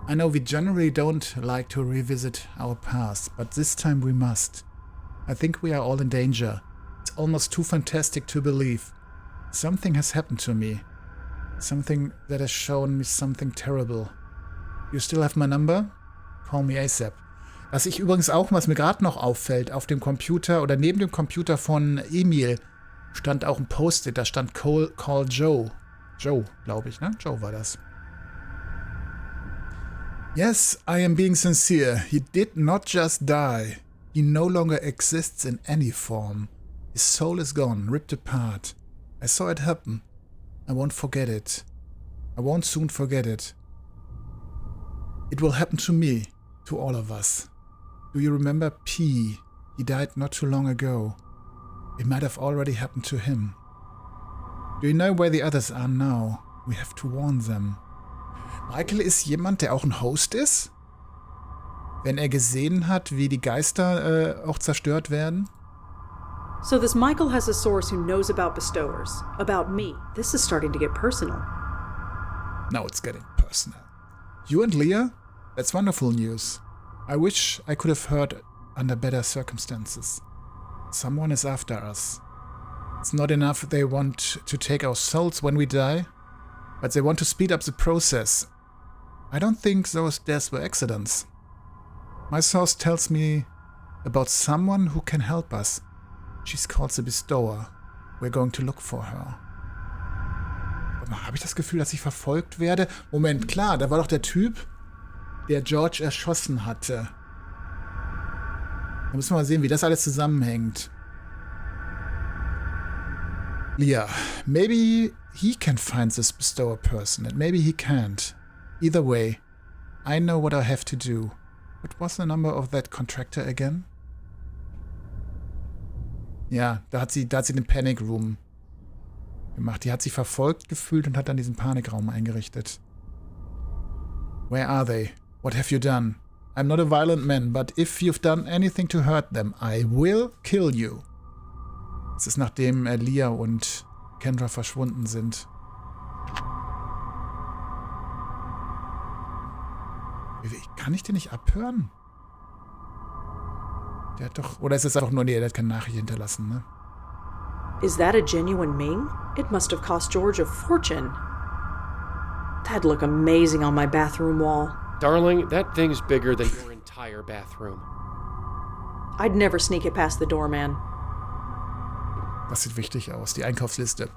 I know we generally don't like to revisit our past, but this time we must. I think we are all in danger. It's almost too fantastic to believe. Something has happened to me. Something that has shown me something terrible. You still have my number? Call me ASAP. Was ich übrigens auch, was mir gerade noch auffällt, auf dem Computer oder neben dem Computer von Emil stand auch ein Post-it, da stand Call Joe. Joe, glaube ich, ne? Joe war das. Yes, I am being sincere. He did not just die. He no longer exists in any form. His soul is gone, ripped apart. I saw it happen. I won't forget it. I won't soon forget it. It will happen to me, to all of us. Do you remember P? He died not too long ago. It might have already happened to him. Do you know where the others are now? We have to warn them. Michael ist jemand, der auch ein Host ist? Wenn er gesehen hat, wie die Geister auch zerstört werden? So this Michael has a source who knows about bestowers, about me. This is starting to get personal. Now it's getting personal. You and Leah? That's wonderful news. I wish I could have heard under better circumstances. Someone is after us. It's not enough they want to take our souls when we die, but they want to speed up the process. I don't think those deaths were accidents. My source tells me about someone who can help us. She's called the Bestower. We're going to look for her. Habe ich das Gefühl, dass ich verfolgt werde? Moment, klar, da war doch der Typ, der George erschossen hatte. Da müssen wir mal sehen, wie das alles zusammenhängt. Leah, maybe he can find this Bestower person, and maybe he can't. Either way, I know what I have to do. What was the number of that contractor again? Ja, da hat sie den Panic Room gemacht. Die hat sich verfolgt gefühlt und hat dann diesen Panikraum eingerichtet. Where are they? What have you done? I'm not a violent man, but if you've done anything to hurt them, I will kill you. Das ist nachdem Leah und Kendra verschwunden sind. Kann ich den nicht abhören? Der hat doch... Oder ist es einfach nur... Nee, der hat keine Nachricht hinterlassen, ne? Is that a genuine Ming? It must have cost George a fortune. That'd look amazing on my bathroom wall. Darling, that thing's bigger than your entire bathroom. I'd never sneak it past the doorman. Das sieht wichtig aus, die Einkaufsliste.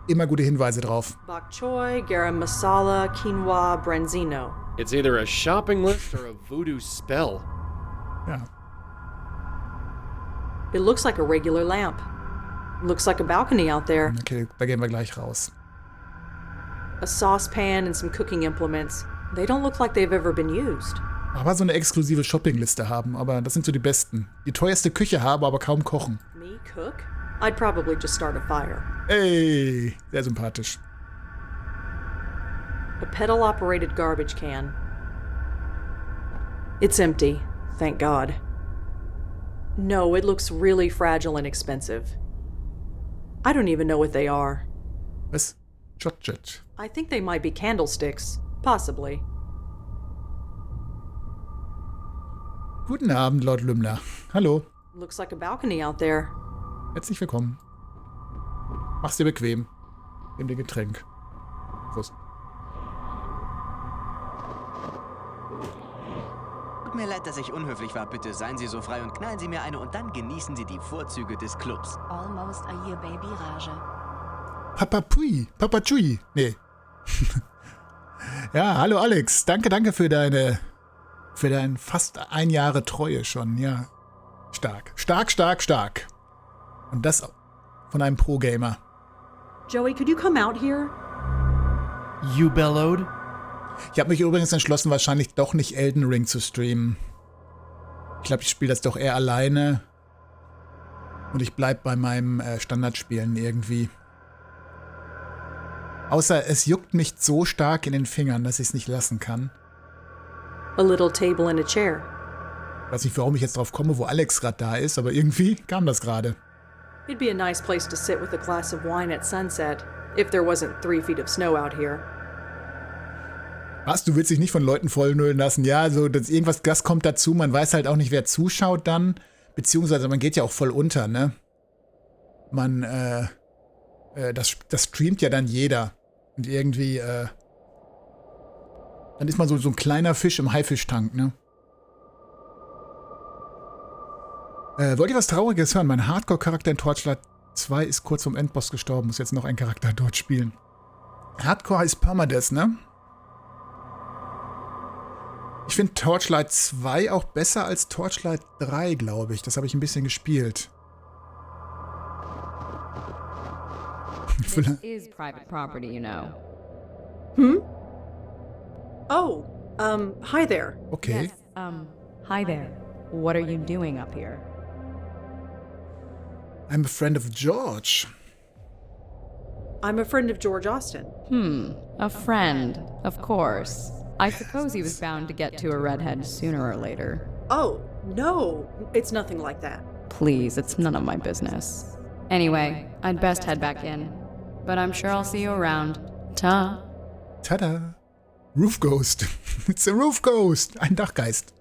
Immer gute Hinweise drauf. Bok choy, garam masala, quinoa, branzino. It's either a shopping list or a voodoo spell. Ja. It looks like a regular lamp. Looks like a balcony out there. Okay, da gehen wir gleich raus. A saucepan and some cooking implements. They don't look like they've ever been used. Aber so eine exklusive Shoppingliste haben, aber das sind so die besten. Die teuerste Küche haben, aber kaum kochen. Me cook? I'd probably just start a fire. Ey, sehr sympathisch. A pedal-operated garbage can. It's empty, thank God. No, it looks really fragile and expensive. I don't even know what they are. Was? Jet. I think they might be candlesticks. Possibly. Guten Abend, Lord Lümner. Hallo. Looks like a balcony out there. Herzlich willkommen. Mach's dir bequem. Nimm dir Getränk. Prost. Tut mir leid, dass ich unhöflich war. Bitte seien Sie so frei und knallen Sie mir eine und dann genießen Sie die Vorzüge des Clubs. Almost a year, Baby Raja. Papachui. Nee. Ja, hallo Alex. Danke für dein fast 1 Jahre Treue schon. Ja. Stark. Und das von einem Pro-Gamer. Joey, could you come out here? You bellowed? Ich habe mich übrigens entschlossen, wahrscheinlich doch nicht Elden Ring zu streamen. Ich glaube, ich spiele das doch eher alleine. Und ich bleib bei meinem Standardspielen irgendwie. Außer es juckt mich so stark in den Fingern, dass ich es nicht lassen kann. A little table and a chair. Ich weiß nicht, warum ich jetzt drauf komme, wo Alex gerade da ist, aber irgendwie kam das gerade. It'd be a nice place to sit with a glass of wine at sunset, if there wasn't 3 feet of snow out here. Was, du willst dich nicht von Leuten vollnüllen lassen? Ja, so, das kommt dazu, man weiß halt auch nicht, wer zuschaut dann, beziehungsweise man geht ja auch voll unter, ne? Das streamt ja dann jeder. Und irgendwie, dann ist man so ein kleiner Fisch im Haifischtank, ne? Wollt ihr was Trauriges hören? Mein Hardcore-Charakter in Torchlight 2 ist kurz vom Endboss gestorben. Muss jetzt noch ein Charakter dort spielen. Hardcore heißt Permadeath, ne? Ich finde Torchlight 2 auch besser als Torchlight 3, glaube ich. Das habe ich ein bisschen gespielt. This is private property, you know. Oh, hi there. Okay. Yes, hi there. What are you doing up here? I'm a friend of George. I'm a friend of George Austin. A friend, of course. I suppose he was bound to get to a redhead sooner or later. Oh, no, it's nothing like that. Please, it's none of my business. Anyway, I'd best head back in. But I'm sure I'll see you around. Ta. Tada. Roof Ghost. It's a Roof Ghost. Ein Dachgeist.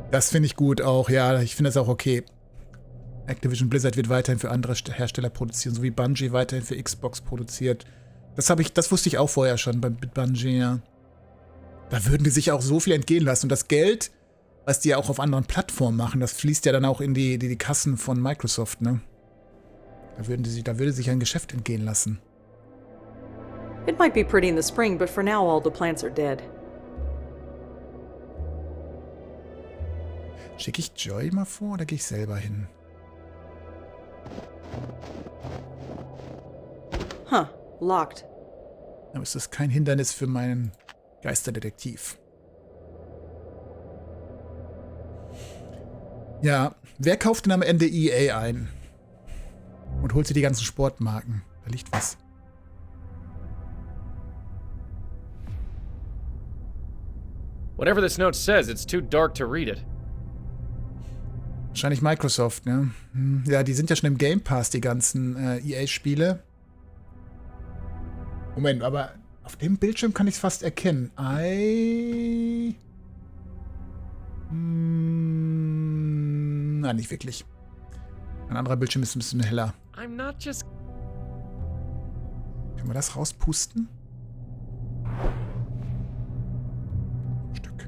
Das finde ich gut auch, ja. Ich finde das auch okay. Activision Blizzard wird weiterhin für andere Hersteller produzieren, so wie Bungie weiterhin für Xbox produziert. Das wusste ich auch vorher schon mit Bungie, ja. Da würden die sich auch so viel entgehen lassen. Und das Geld, was die ja auch auf anderen Plattformen machen, das fließt ja dann auch in die Kassen von Microsoft, ne? Da würde sich ein Geschäft entgehen lassen. It might be pretty in the spring, but for now all the plants are dead. Schicke ich Joy mal vor oder gehe ich selber hin? Huh, locked. Aber ist das kein Hindernis für meinen Geisterdetektiv? Ja, wer kauft denn am Ende EA ein? Und holt sich die ganzen Sportmarken? Da liegt was. Whatever this note says, it's too dark to read it. Wahrscheinlich Microsoft, ne? Ja, die sind ja schon im Game Pass, die ganzen EA-Spiele. Moment, aber auf dem Bildschirm kann ich es fast erkennen. Nein, nicht wirklich. Ein anderer Bildschirm ist ein bisschen heller. I'm not just... Können wir das rauspusten? Stück.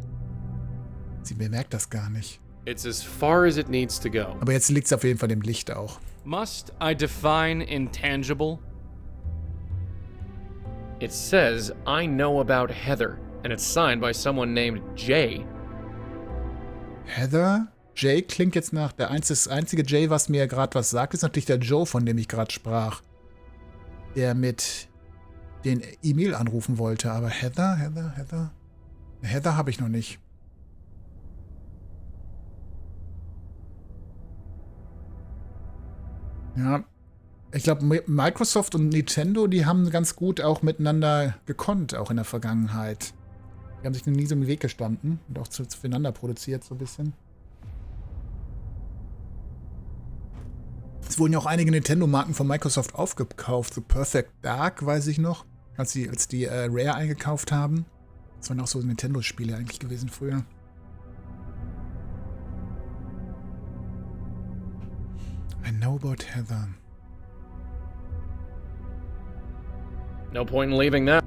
Sie bemerkt das gar nicht. It's as far as it needs to go. Aber jetzt liegt es auf jeden Fall im Licht auch. Must I define intangible? It says, I know about Heather, and it's signed by someone named Jay. Heather? Jay klingt jetzt nach... Das einzige Jay, was mir gerade was sagt, ist natürlich der Joe, von dem ich gerade sprach. Der mit den Emil anrufen wollte. Aber Heather? Heather habe ich noch nicht. Ja, ich glaube, Microsoft und Nintendo, die haben ganz gut auch miteinander gekonnt, auch in der Vergangenheit. Die haben sich nie so im Weg gestanden und auch zueinander produziert, so ein bisschen. Es wurden ja auch einige Nintendo-Marken von Microsoft aufgekauft. So Perfect Dark, weiß ich noch, als die Rare eingekauft haben. Das waren auch so Nintendo-Spiele eigentlich gewesen früher. I know about Heather. No point in leaving that.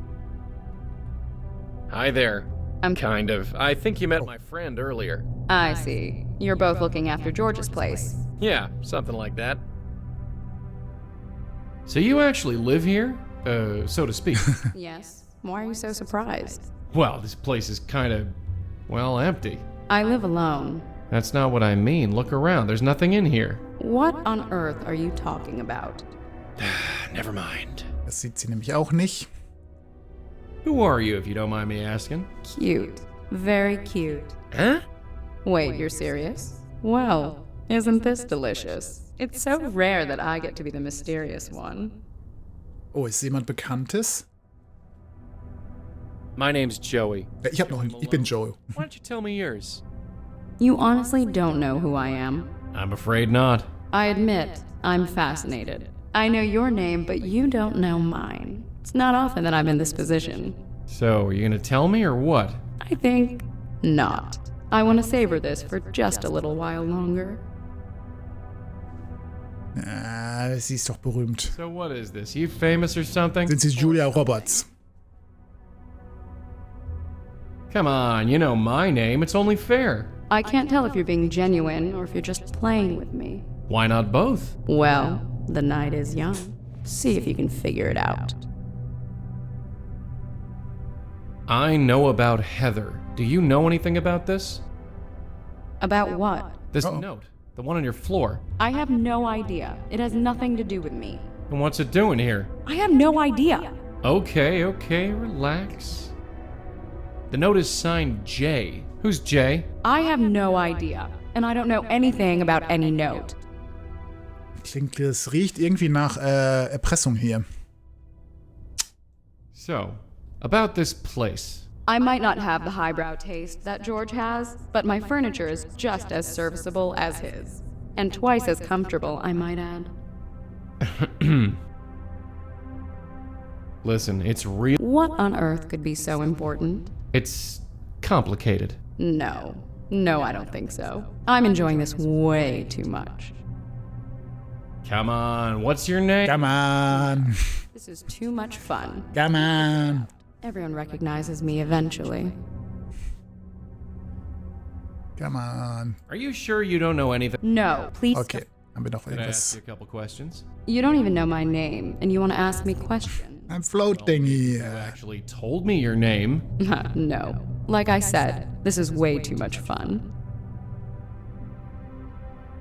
Hi there. I'm kind of. I think you met my friend earlier. I see. You're both looking after George's place. Yeah, something like that. So you actually live here? So to speak. Yes. Why are you so surprised? Well, this place is kind of, well, empty. I live alone. That's not what I mean. Look around. There's nothing in here. What on earth are you talking about? Never mind. Das sieht sie nämlich auch nicht. Who are you, if you don't mind me asking? Cute. Very cute. Huh? Wait, you're serious? Well, isn't this delicious? It's so rare that I get to be the mysterious one. Oh, ist jemand Bekanntes? My name's Joey. Ich bin Joe. Why don't you tell me yours? You honestly don't know who I am? I'm afraid not. I admit, I'm fascinated. I know your name, but you don't know mine. It's not often that I'm in this position. So, are you gonna tell me or what? I think not. I want to savor this for just a little while longer. Ah, sie ist doch berühmt. So what is this? You famous or something? Sind sie Julia Roberts? Come on, you know my name. It's only fair. I can't tell if you're being genuine or if you're just playing with me. Why not both? Well, the night is young. See if you can figure it out. I know about Heather. Do you know anything about this? About what? This note. The one on your floor. I have no idea. It has nothing to do with me. And what's it doing here? I have no idea. Okay, relax. The note is signed J. Who's J? I have no idea. And I don't know anything about any note. Klingt, es riecht irgendwie nach Erpressung hier. So, about this place. I might not have the highbrow taste that George has, but my furniture is just as serviceable as his. And twice as comfortable, I might add. Listen, it's real. What on earth could be so important? It's complicated. No, I don't think so. I'm enjoying this way too much. Come on, what's your name? Come on. This is too much fun. Come on. Everyone recognizes me eventually. Come on. Are you sure you don't know anything? No, please. Okay, haben wir noch Can I ask irgendwas? you a couple questions? You don't even know my name, and you want to ask me questions. I'm floating You here. actually told me your name. No. Like I said, this is way too much fun.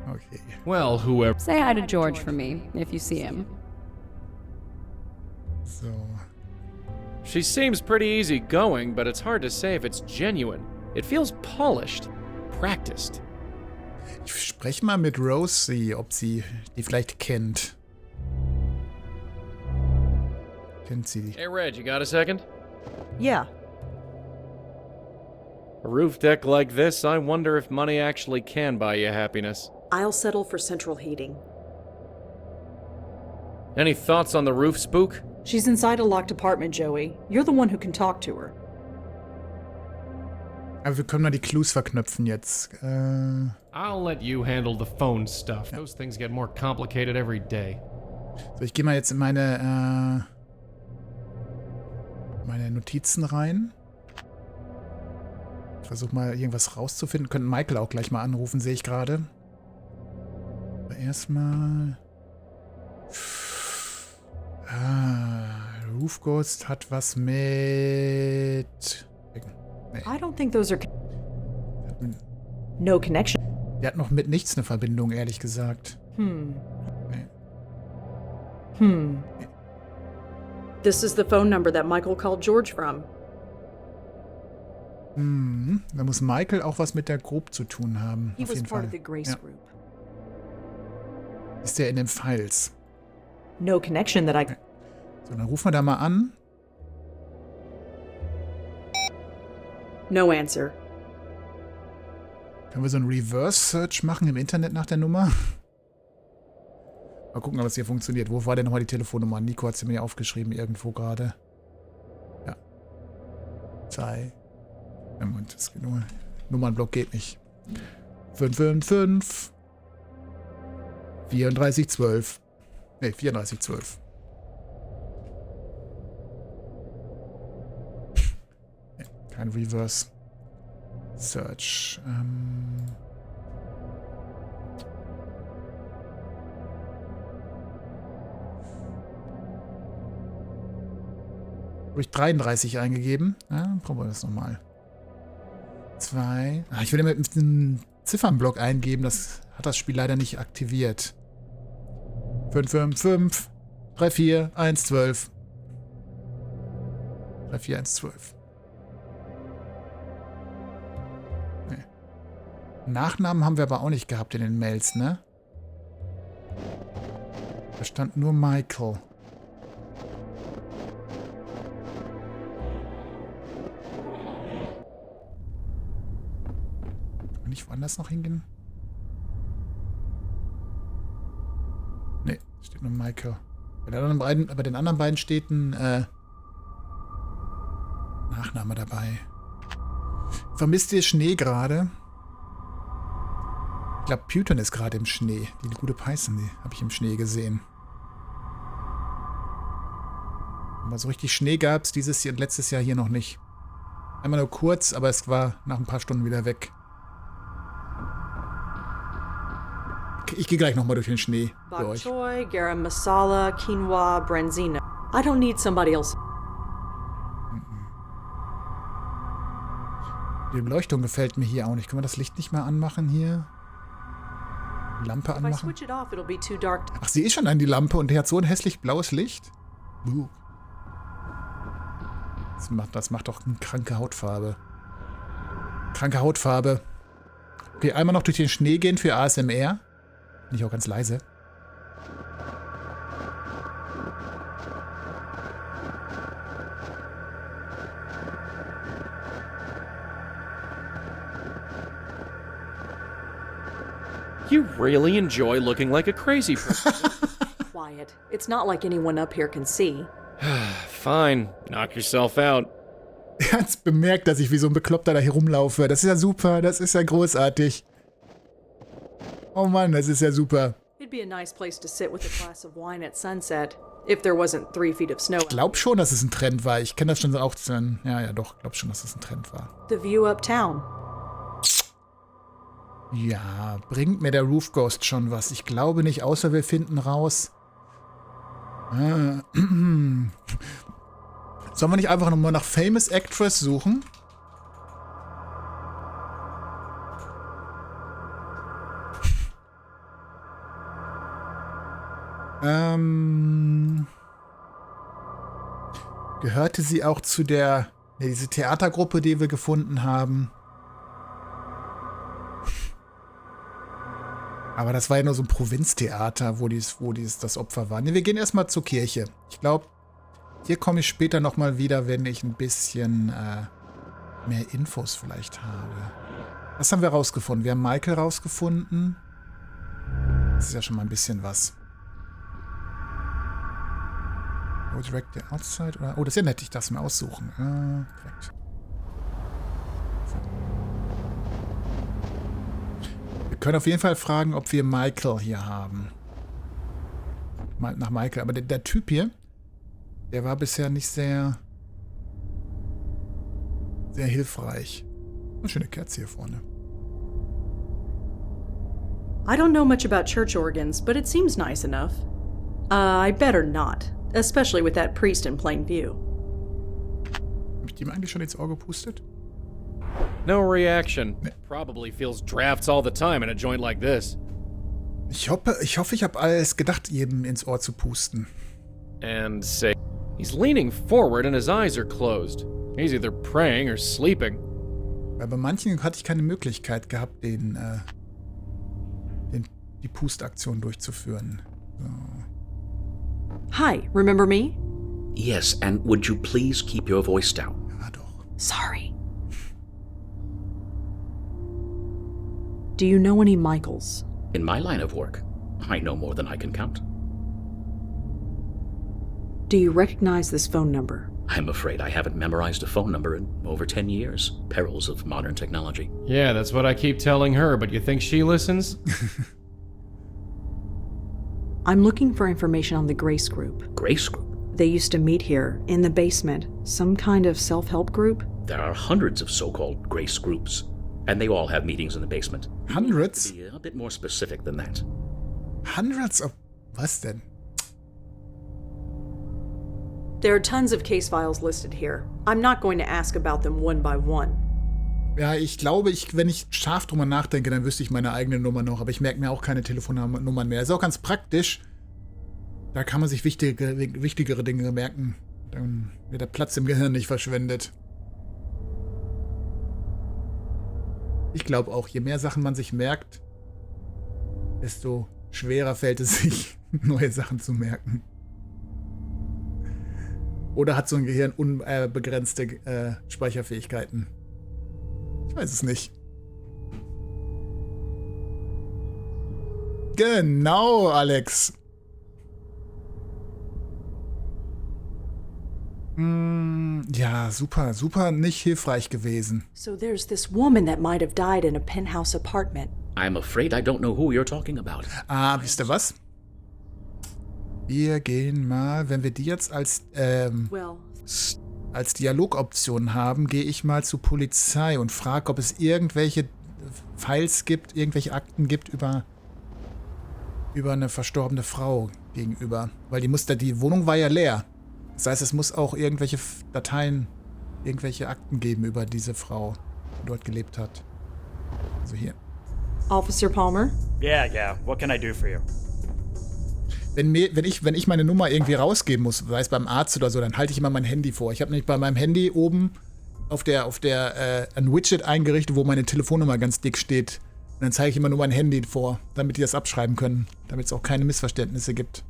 Okay. Well, whoever. Say hi to George for me, if you see him. So. She seems pretty easygoing, but it's hard to say if it's genuine. It feels polished, practiced. Ich spreche mal mit Rosie, ob sie die vielleicht kennt. Kennt sie die? Hey, Reg, you got a second? Yeah. A roof deck like this, I wonder if money actually can buy you happiness. I'll settle for central heating. Any thoughts on the roof spook? She's inside a locked apartment, Joey. You're the one who can talk to her. Aber wir können mal die Clues verknüpfen jetzt. I'll let you handle the phone stuff. Those things get more complicated every day. So, ich gehe mal jetzt in meine Notizen rein. Ich versuche mal irgendwas rauszufinden. Könnten Michael auch gleich mal anrufen, sehe ich gerade. Aber erstmal. Roof Ghost hat was mit. Nee. I don't think those are... No connection. Der hat noch mit nichts eine Verbindung, ehrlich gesagt. Nee. This is the phone number that Michael called George from. Da muss Michael auch was mit der Group zu tun haben. He auf was jeden part Fall. of the Grace Ja. Group. Ist der in den Files? No connection that I... So, dann rufen wir da mal an. No answer. Können wir so einen Reverse-Search machen im Internet nach der Nummer? Mal gucken, ob das hier funktioniert. Wo war denn nochmal die Telefonnummer? Nico hat sie mir aufgeschrieben irgendwo gerade. Ja. 2. Moment, das geht nur. Nummernblock geht nicht. 555 3412. Ne, 3412. Nee, kein Reverse Search. Habe ich 33 eingegeben. Ja, dann probieren wir das nochmal. 2. Ich will immer mit einem Ziffernblock eingeben. Das hat das Spiel leider nicht aktiviert. 5, 5, 5. 3, 4, 1, 12. 3, 4, 1, 12. Nee. Nachnamen haben wir aber auch nicht gehabt in den Mails, ne? Da stand nur Michael. Kann ich woanders noch hingehen? Nee, steht nur Michael. Bei den anderen beiden steht ein Nachname dabei. Vermisst ihr Schnee gerade? Ich glaube, Putin ist gerade im Schnee. Die gute Python, die habe ich im Schnee gesehen. Aber so richtig Schnee gab es dieses Jahr und letztes Jahr hier noch nicht. Einmal nur kurz, aber es war nach ein paar Stunden wieder weg. Ich gehe gleich nochmal durch den Schnee für Bok euch. choy, garam masala, quinoa, branzino. I don't need somebody else. Die Beleuchtung gefällt mir hier auch nicht. Können wir das Licht nicht mehr anmachen hier? Die Lampe If I anmachen? switch it off, it'll be too dark. Ach, sie ist schon an die Lampe und die hat so ein hässlich blaues Licht? Das macht doch eine kranke Hautfarbe. Kranke Hautfarbe. Okay, einmal noch durch den Schnee gehen für ASMR. Bin ich auch ganz leise. You really enjoy looking like a crazy person. Quiet. It's not like anyone up here can see. Fine, knock yourself out. Er hat's bemerkt, dass ich wie so ein Bekloppter da hier rumlaufe. Das ist ja super, das ist ja großartig. Oh Mann, das ist ja super. It'd be a nice place to sit with a glass of wine at sunset, if there wasn't 3 feet of snow. Ich glaub schon, dass es ein Trend war. Ich kenne das schon auch. Ja, doch, glaub schon, dass es ein Trend war. The view uptown. Ja, bringt mir der Roof Ghost schon was? Ich glaube nicht, außer wir finden raus. Sollen wir nicht einfach nochmal nach Famous Actress suchen? Gehörte sie auch zu der... Ne, diese Theatergruppe, die wir gefunden haben. Aber das war ja nur so ein Provinztheater, wo das Opfer war. Ne, wir gehen erstmal zur Kirche. Ich glaube, hier komme ich später nochmal wieder, wenn ich ein bisschen mehr Infos vielleicht habe. Was haben wir rausgefunden? Wir haben Michael rausgefunden. Das ist ja schon mal ein bisschen was. Go direct the outside. Oder? Oh, das ist ja nett. Ich darf es mir aussuchen. Direkt. Wir können auf jeden Fall fragen, ob wir Michael hier haben. Nach Michael. Aber der Typ hier, der war bisher nicht sehr hilfreich. Eine schöne Kerze hier vorne. I don't know much about church organs, but it seems nice enough. I better not, especially with that priest in plain view. Hab ich dem eigentlich schon ins Ohr gepustet? No reaction. Probably feels drafts all the time in a joint like this. Ich hoffe, ich habe alles gedacht, jedem ins Ohr zu pusten. And say, he's leaning forward and his eyes are closed. He's either praying or sleeping. Weil bei manchen hatte ich keine Möglichkeit gehabt, die Pustaktion durchzuführen. So. Hi, remember me? Yes, and would you please keep your voice down? Ja, doch. Sorry. Do you know any Michaels? In my line of work, I know more than I can count. Do you recognize this phone number? I'm afraid I haven't memorized a phone number in over 10 years. Perils of modern technology. Yeah, that's what I keep telling her, but you think she listens? I'm looking for information on the Grace Group. Grace Group? They used to meet here, in the basement. Some kind of self-help group? There are hundreds of so-called Grace Groups, and they all have meetings in the basement. Hundreds? Be a bit more specific than that. Hundreds of... Was denn? There are tons of case files listed here. I'm not going to ask about them one by one. Ja, ich glaube, wenn ich scharf drüber nachdenke, dann wüsste ich meine eigene Nummer noch. Aber ich merke mir auch keine Telefonnummern mehr. Ist auch ganz praktisch. Da kann man sich wichtigere Dinge merken. Dann wird der Platz im Gehirn nicht verschwendet. Ich glaube auch, je mehr Sachen man sich merkt, desto schwerer fällt es sich, neue Sachen zu merken. Oder hat so ein Gehirn unbegrenzte Speicherfähigkeiten? Ich weiß es nicht. Genau, Alex. Ja, super nicht hilfreich gewesen. So there's this woman that might have died in a penthouse apartment. I'm afraid I don't know who you're talking about. Wisst ihr was? Wir gehen mal, wenn wir die jetzt als Dialogoption haben, gehe ich mal zur Polizei und frage, ob es irgendwelche Files gibt, irgendwelche Akten gibt über eine verstorbene Frau gegenüber. Weil die Wohnung war ja leer. Das heißt, es muss auch irgendwelche Dateien, irgendwelche Akten geben über diese Frau, die dort gelebt hat. Also hier. Officer Palmer? Yeah. What can I do for you? Wenn ich meine Nummer irgendwie rausgeben muss, sei es beim Arzt oder so, dann halte ich immer mein Handy vor. Ich habe nämlich bei meinem Handy oben auf der ein Widget eingerichtet, wo meine Telefonnummer ganz dick steht. Und dann zeige ich immer nur mein Handy vor, damit die das abschreiben können, damit es auch keine Missverständnisse gibt.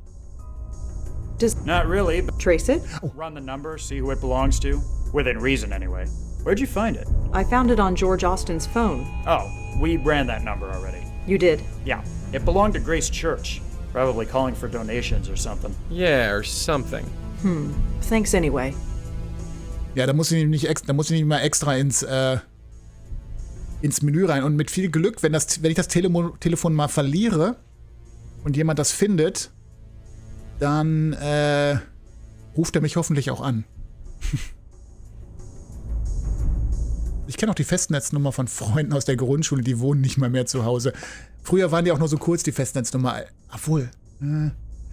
Not really, but trace it? Run the number, see who it belongs to. Within reason, anyway. Where'd you find it? I found it on George Austin's phone. Oh, we ran that number already. You did? Yeah. It belonged to Grace Church. Probably calling for donations or something. Yeah, or something. Thanks anyway. Ja, da muss ich nicht mal extra ins Menü rein. Und mit viel Glück, wenn ich das Telefon mal verliere und jemand das findet, dann ruft er mich hoffentlich auch an. Ich kenne auch die Festnetznummer von Freunden aus der Grundschule, die wohnen nicht mal mehr zu Hause. Früher waren die auch nur so kurz, die Festnetznummer. Obwohl.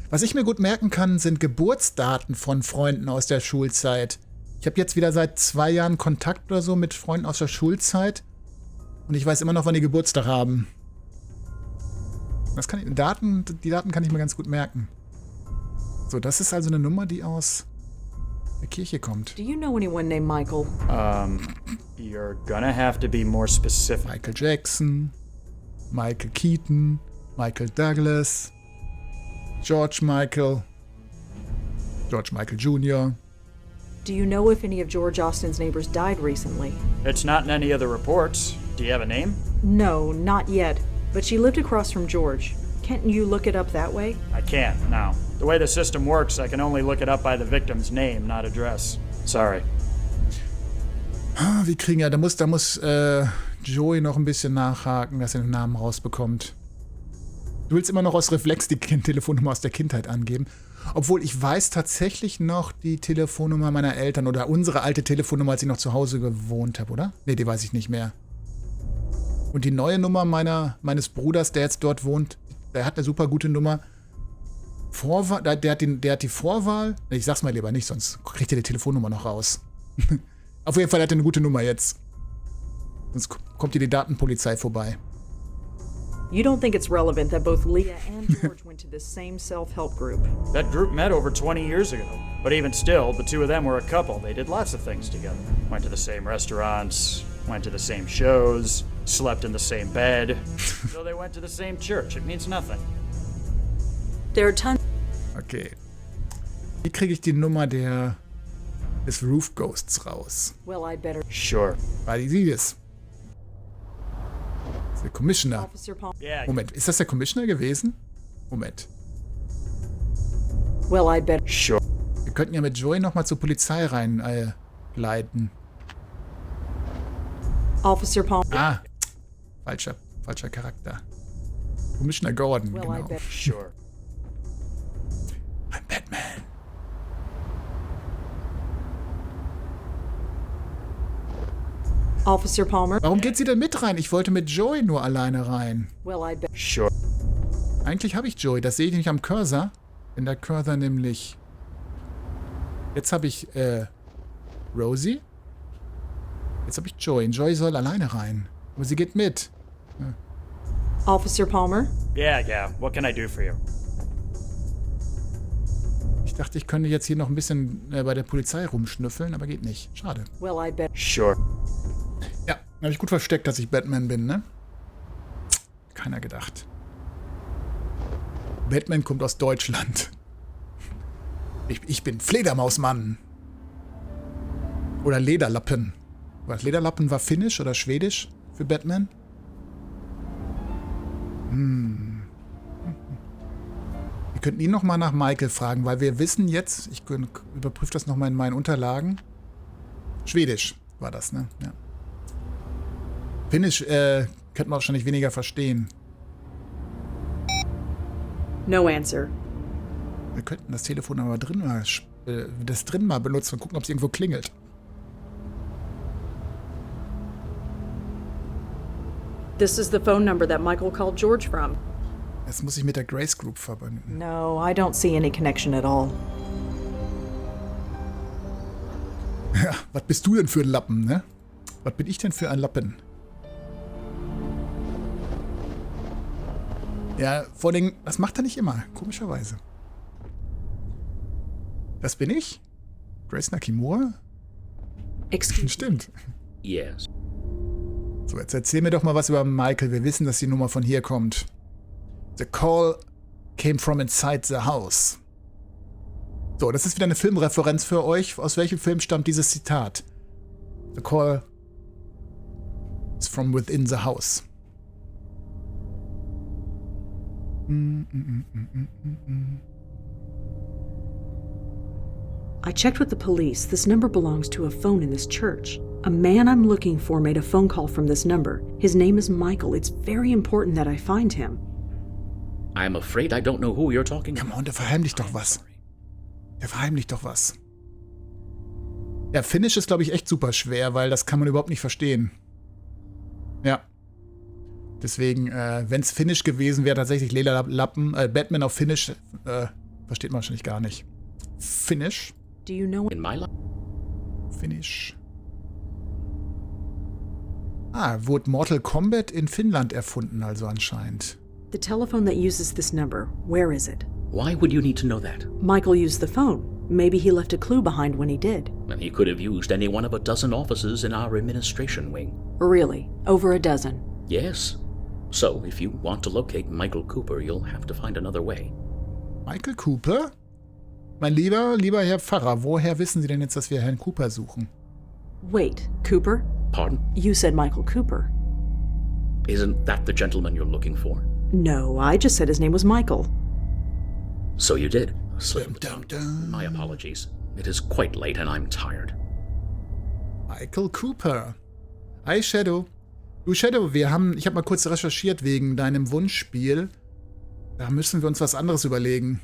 Was ich mir gut merken kann, sind Geburtsdaten von Freunden aus der Schulzeit. Ich habe jetzt wieder seit 2 Jahren Kontakt oder so mit Freunden aus der Schulzeit. Und ich weiß immer noch, wann die Geburtstag haben. Die Daten kann ich mir ganz gut merken. So, das ist also eine Nummer, die aus der Kirche kommt. Do you know anyone named Michael? You're gonna have to be more specific. Michael Jackson, Michael Keaton, Michael Douglas, George Michael Jr. Do you know if any of George Austin's neighbors died recently? It's not in any of the reports. Do you have a name? No, not yet. But she lived across from George. Can't you look it up that way? I can't, no. The way the system works, I can only look it up by the victim's name, not address. Sorry. Wir kriegen ja, da muss Joey noch ein bisschen nachhaken, dass er den Namen rausbekommt. Du willst immer noch aus Reflex die Telefonnummer aus der Kindheit angeben. Obwohl ich weiß tatsächlich noch die Telefonnummer meiner Eltern oder unsere alte Telefonnummer, als ich noch zu Hause gewohnt habe, oder? Nee, die weiß ich nicht mehr. Und die neue Nummer meines Bruders, der jetzt dort wohnt, der hat eine super gute Nummer. Der hat die Vorwahl. Ich sag's mal lieber nicht, sonst kriegt ihr die Telefonnummer noch raus. Auf jeden Fall hat er eine gute Nummer jetzt. Sonst kommt hier die Datenpolizei vorbei. You don't think it's relevant that both Leah and George went to the same self-help group? That group met over 20 years ago. But even still, the two of them were a couple. They did lots of things together. Went to the same restaurants, went to the same shows, slept in the same bed. So they went to the same church. It means nothing. There are tons. Okay. Wie kriege ich die Nummer des Roof Ghosts raus? Well, I'd better. Sure. Weil die ist. Der Commissioner. Moment, ist das der Commissioner gewesen? Moment. Well, I'd better. Sure. Wir könnten ja mit Joey nochmal zur Polizei reinleiten. Officer Palmer. Ah, falscher Charakter. Commissioner Gordon, well, genau. Sure. I'm Batman. Officer Palmer. Warum geht sie denn mit rein? Ich wollte mit Joey nur alleine rein. Well, I'd better. Sure. Eigentlich habe ich Joey. Das sehe ich nämlich am Cursor. Wenn der Cursor nämlich Jetzt habe ich, Rosie. Jetzt habe ich Joy. Und Joy soll alleine rein. Aber sie geht mit. Ja. Officer Palmer? Yeah. What can I do for you? Ich dachte, ich könnte jetzt hier noch ein bisschen bei der Polizei rumschnüffeln, aber geht nicht. Schade. Well, I bet. Sure. Ja, habe ich gut versteckt, dass ich Batman bin, ne? Keiner gedacht. Batman kommt aus Deutschland. Ich bin Fledermausmann. Oder Lederlappen. Was? Lederlappen war finnisch oder schwedisch für Batman? Wir könnten ihn nochmal nach Michael fragen, weil wir wissen jetzt, ich überprüfe das nochmal in meinen Unterlagen. Schwedisch war das, ne? Ja. Finnisch könnte man wahrscheinlich weniger verstehen. No answer. Wir könnten das Telefon aber drin mal benutzen und gucken, ob es irgendwo klingelt. This is the phone number that Michael called George from. Jetzt muss ich mit der Grace Group verbinden. No, I don't see any connection at all. Ja, was bist du denn für ein Lappen, ne? Was bin ich denn für ein Lappen? Ja, vor allem, das macht er nicht immer, komischerweise. Das bin ich? Grace Nakimura? Stimmt. Yes. So, jetzt erzähl mir doch mal was über Michael. Wir wissen, dass die Nummer von hier kommt. The call came from inside the house. So, das ist wieder eine Filmreferenz für euch. Aus welchem Film stammt dieses Zitat? The call is from within the house. I checked with the police. This number belongs to a phone in this church. A man I'm looking for made a phone call from this number. His name is Michael. It's very important that I find him. I'm afraid I don't know who you're talking about. Come on, der verheimlicht doch was. Der verheimlicht doch was. Ja, Finnish ist, glaube ich, echt super schwer, weil das kann man überhaupt nicht verstehen. Ja. Deswegen, wenn es Finnish gewesen wäre, tatsächlich Lederlappen, Batman auf Finnish, versteht man wahrscheinlich gar nicht. Finnish? Do you know In my life? Finnish. Wurde Mortal Kombat in Finnland erfunden, also anscheinend. the telephone that uses this number? Where is it? Why would you need to know that? Michael used the phone. Maybe he left a clue behind when he did. And he could have used any one of a dozen offices in our administration wing. Really? Over a dozen? Yes. So, if you want to locate Michael Cooper, you'll have to find another way. Michael Cooper? Mein lieber Herr Pfarrer, woher wissen Sie denn jetzt, dass wir Herrn Cooper suchen? Wait, Cooper? Pardon? You said Michael Cooper. Isn't that the gentleman you're looking for? No, I just said his name was Michael. So you did. Slip of the tongue. My apologies. It is quite late and I'm tired. Michael Cooper. Hi, Shadow. Du, Shadow, ich habe mal kurz recherchiert wegen deinem Wunschspiel. Da müssen wir uns was anderes überlegen.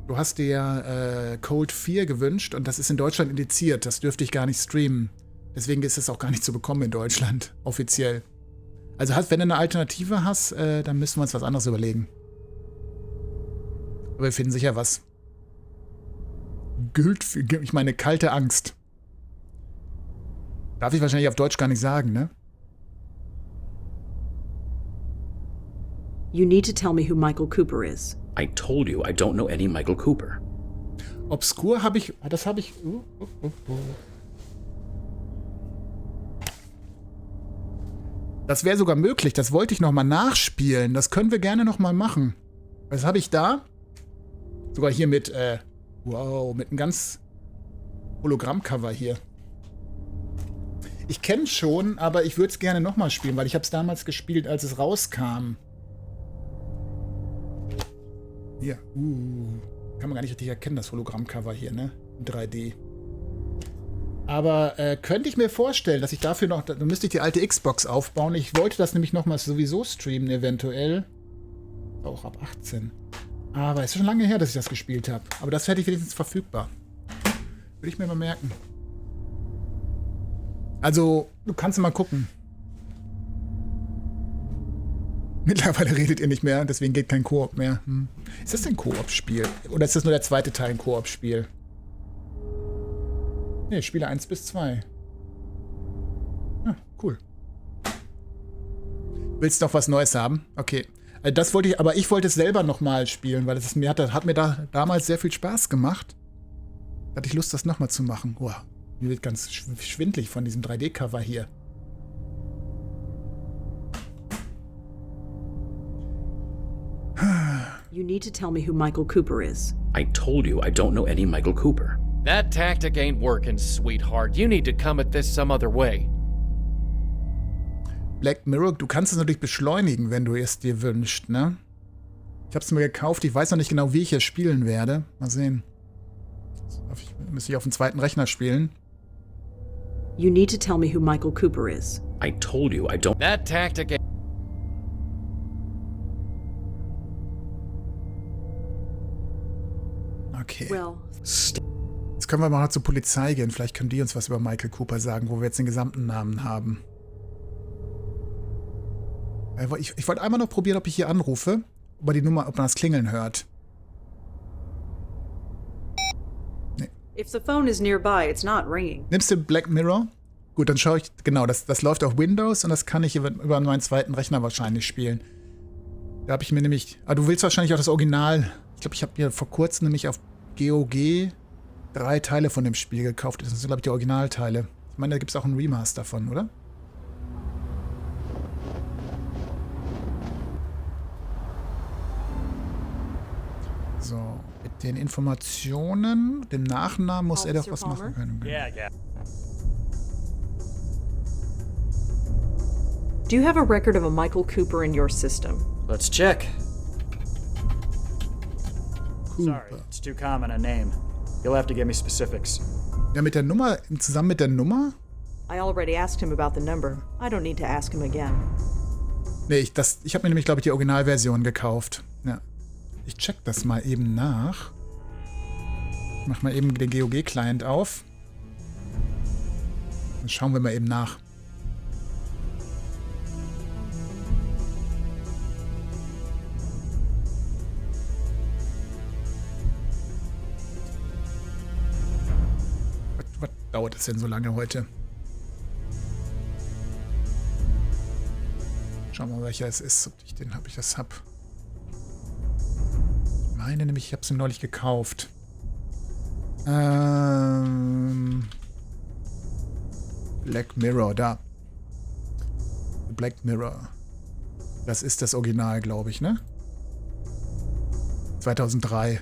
Du hast dir ja Cold 4 gewünscht und das ist in Deutschland indiziert. Das dürfte ich gar nicht streamen. Deswegen ist es auch gar nicht zu bekommen in Deutschland, offiziell. Also wenn du eine Alternative hast, dann müssen wir uns was anderes überlegen. Aber wir finden sicher was. Ich meine, kalte Angst. Darf ich wahrscheinlich auf Deutsch gar nicht sagen, ne? You need to tell me who Michael Cooper is. I told you I don't know any Michael Cooper. Obskur habe ich... Das habe ich... Das wäre sogar möglich. Das wollte ich nochmal nachspielen. Das können wir gerne nochmal machen. Was habe ich da? Sogar hier mit... wow, mit einem ganz Hologramm-Cover hier. Ich kenne es schon, aber ich würde es gerne nochmal spielen, weil ich habe es damals gespielt, als es rauskam. Hier, kann man gar nicht richtig erkennen, das Hologramm-Cover hier, ne? In 3D. Aber könnte ich mir vorstellen, dass ich dafür noch... Dann müsste ich die alte Xbox aufbauen. Ich wollte das nämlich nochmal sowieso streamen, eventuell. Auch ab 18. Aber es ist schon lange her, dass ich das gespielt habe. Aber das hätte ich wenigstens verfügbar. Würde ich mir mal merken. Also, du kannst mal gucken. Mittlerweile redet ihr nicht mehr, deswegen geht kein Koop mehr. Ist das ein Koop-Spiel? Oder ist das nur der zweite Teil ein Koop-Spiel? Ne, Spiele 1 bis 2. Ah, cool. Willst du noch was Neues haben? Okay. Das wollte ich, aber ich wollte es selber nochmal spielen, weil es hat mir damals sehr viel Spaß gemacht. Da hatte ich Lust, das nochmal zu machen. Oh, mir wird ganz schwindlig von diesem 3D-Cover hier. You need to tell me who Michael Cooper is. I told you I don't know any Michael Cooper. That tactic ain't working, sweetheart. You need to come at this some other way. Black Mirror, du kannst es natürlich beschleunigen, wenn du es dir wünschst, ne? Ich habe es mir gekauft, ich weiß noch nicht genau, wie ich es spielen werde. Mal sehen. Müsste ich auf dem zweiten Rechner spielen. You need to tell me who Michael Cooper is. I told you I don't... That tactic ain't... Okay. Well, Jetzt können wir mal zur Polizei gehen. Vielleicht können die uns was über Michael Cooper sagen, wo wir jetzt den gesamten Namen haben. Ich wollte einmal noch probieren, ob ich hier anrufe, ob man das Klingeln hört. Nee. if the phone is nearby, it's not ringing. Nimmst du Black Mirror? Gut, dann schaue ich, genau, das läuft auf Windows und das kann ich über meinen zweiten Rechner wahrscheinlich spielen. Da habe ich mir nämlich, du willst wahrscheinlich auch das Original. Ich glaube, ich habe mir vor kurzem nämlich auf GOG 3 Teile von dem Spiel gekauft. Das sind, glaube ich, die Originalteile. Ich meine, da gibt es auch ein Remaster davon, oder? So, mit den Informationen, dem Nachnamen muss er doch was machen können. Yeah, yeah. Do you have a record of a Michael Cooper in your system? Let's check. Cooper. Sorry, it's too common a name. You'll have to give me specifics. Ja, mit der Nummer, zusammen mit der Nummer? I already asked him about the number. I don't need to ask him again. Nee, ich habe mir nämlich, glaube ich, die Originalversion gekauft. Ja. Ich check das mal eben nach. Ich mach mal eben den GOG-Client auf. Dann schauen wir mal eben nach. Was dauert das denn so lange heute? Schauen wir mal, welcher es ist, ob ich das hab. Ich meine nämlich, ich habe es neulich gekauft. Black Mirror, da. Black Mirror. Das ist das Original, glaube ich, ne? 2003.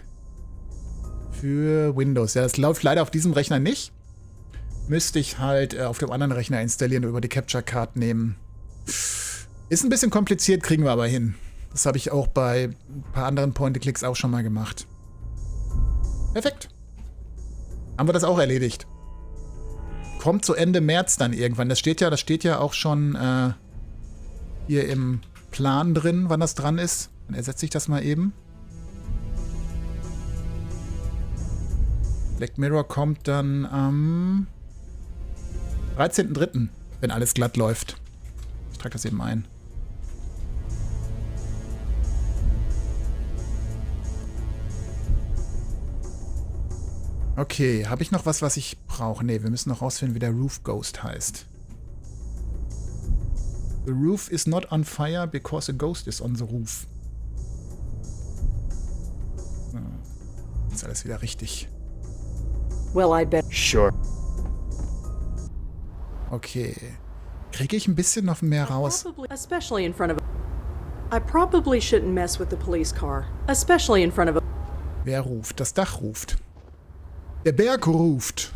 Für Windows. Ja, das läuft leider auf diesem Rechner nicht. Müsste ich halt auf dem anderen Rechner installieren und über die Capture Card nehmen. Ist ein bisschen kompliziert, kriegen wir aber hin. Das habe ich auch bei ein paar anderen Point-and-Clicks auch schon mal gemacht. Perfekt. Haben wir das auch erledigt. Kommt zu Ende März dann irgendwann. Das steht ja auch schon hier im Plan drin, wann das dran ist. Dann ersetze ich das mal eben. Black Mirror kommt dann am 13.03., wenn alles glatt läuft. Ich trage das eben ein. Okay, habe ich noch was ich brauche? Ne, wir müssen noch rausfinden, wie der Roof Ghost heißt. The roof is not on fire because a ghost is on the roof. Ist alles wieder richtig. Well, I bet. Sure. Okay. Kriege ich ein bisschen noch mehr raus? Especially in front of I probably shouldn't mess with the police car. Especially in front of Wer ruft? Das Dach ruft. Der Berg ruft.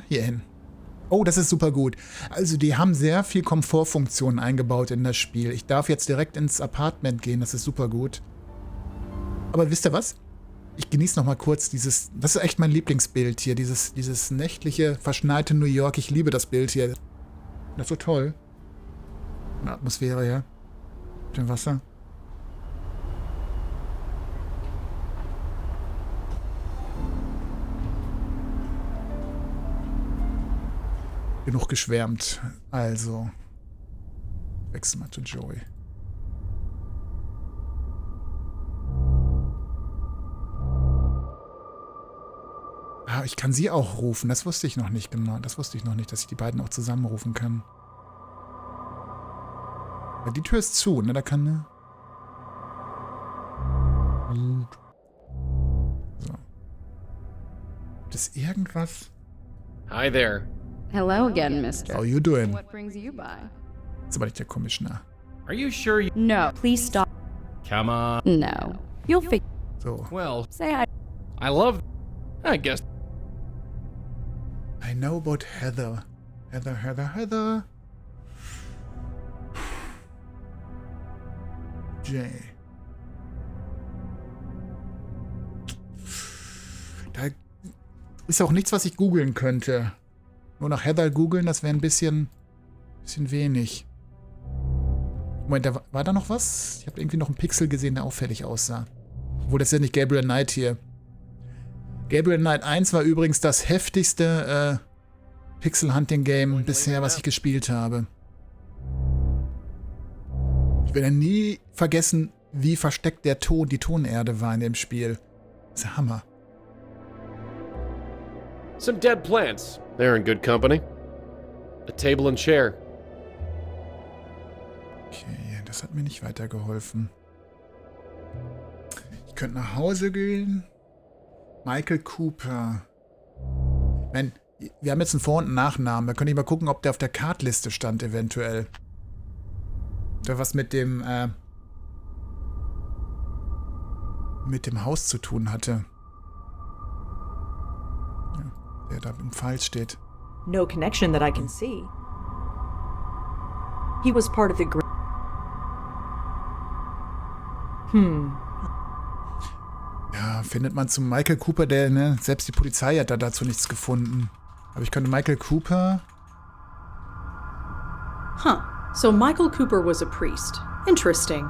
Hierhin. Oh, das ist super gut. Also die haben sehr viel Komfortfunktionen eingebaut in das Spiel. Ich darf jetzt direkt ins Apartment gehen, das ist super gut. Aber wisst ihr was? Ich genieße noch mal kurz dieses... Das ist echt mein Lieblingsbild hier. Dieses nächtliche, verschneite New York. Ich liebe das Bild hier. Das ist so toll. Eine Atmosphäre, ja. Mit dem Wasser. Genug geschwärmt. Also. Wechsel mal zu Joey. Ah, ich kann sie auch rufen. Das wusste ich noch nicht genau. Das wusste ich noch nicht, dass ich die beiden auch zusammenrufen kann. Ja, die Tür ist zu, ne? Da kann ne? Gut. So. Gibt es irgendwas? Hi there. Hello again, mister. How you doing? What brings you by? Das ist aber nicht der Commissioner. Are you sure you... No, please stop. Come on. No. You'll figure. So. Well, Say hi. I love... I guess... I know about Heather. Heather. Jay. Da ist auch nichts, was ich googeln könnte. Nur nach Heather googeln, das wäre ein bisschen wenig. Moment, war da noch was? Ich habe irgendwie noch einen Pixel gesehen, der auffällig aussah. Obwohl, das ist ja nicht Gabriel Knight hier. Gabriel Knight 1 war übrigens das heftigste Pixel-Hunting-Game bisher, was ich gespielt habe. Ich werde nie vergessen, wie versteckt die Tonerde war in dem Spiel. Das ist der Hammer. Some dead plants. They're in good company. A table and chair. Okay, das hat mir nicht weitergeholfen. Ich könnte nach Hause gehen. Michael Cooper. Nein, wir haben jetzt einen Vor- und einen Nachnamen. Da könnte ich mal gucken, ob der auf der Kartliste stand, eventuell. Oder was mit dem Haus zu tun hatte. Ja, der da im Pfeil steht. No connection that I can see. He was part of the group. Ja, findet man zu Michael Cooper, selbst die Polizei hat da dazu nichts gefunden. Aber ich könnte Michael Cooper... Huh. So Michael Cooper was a priest. Interesting.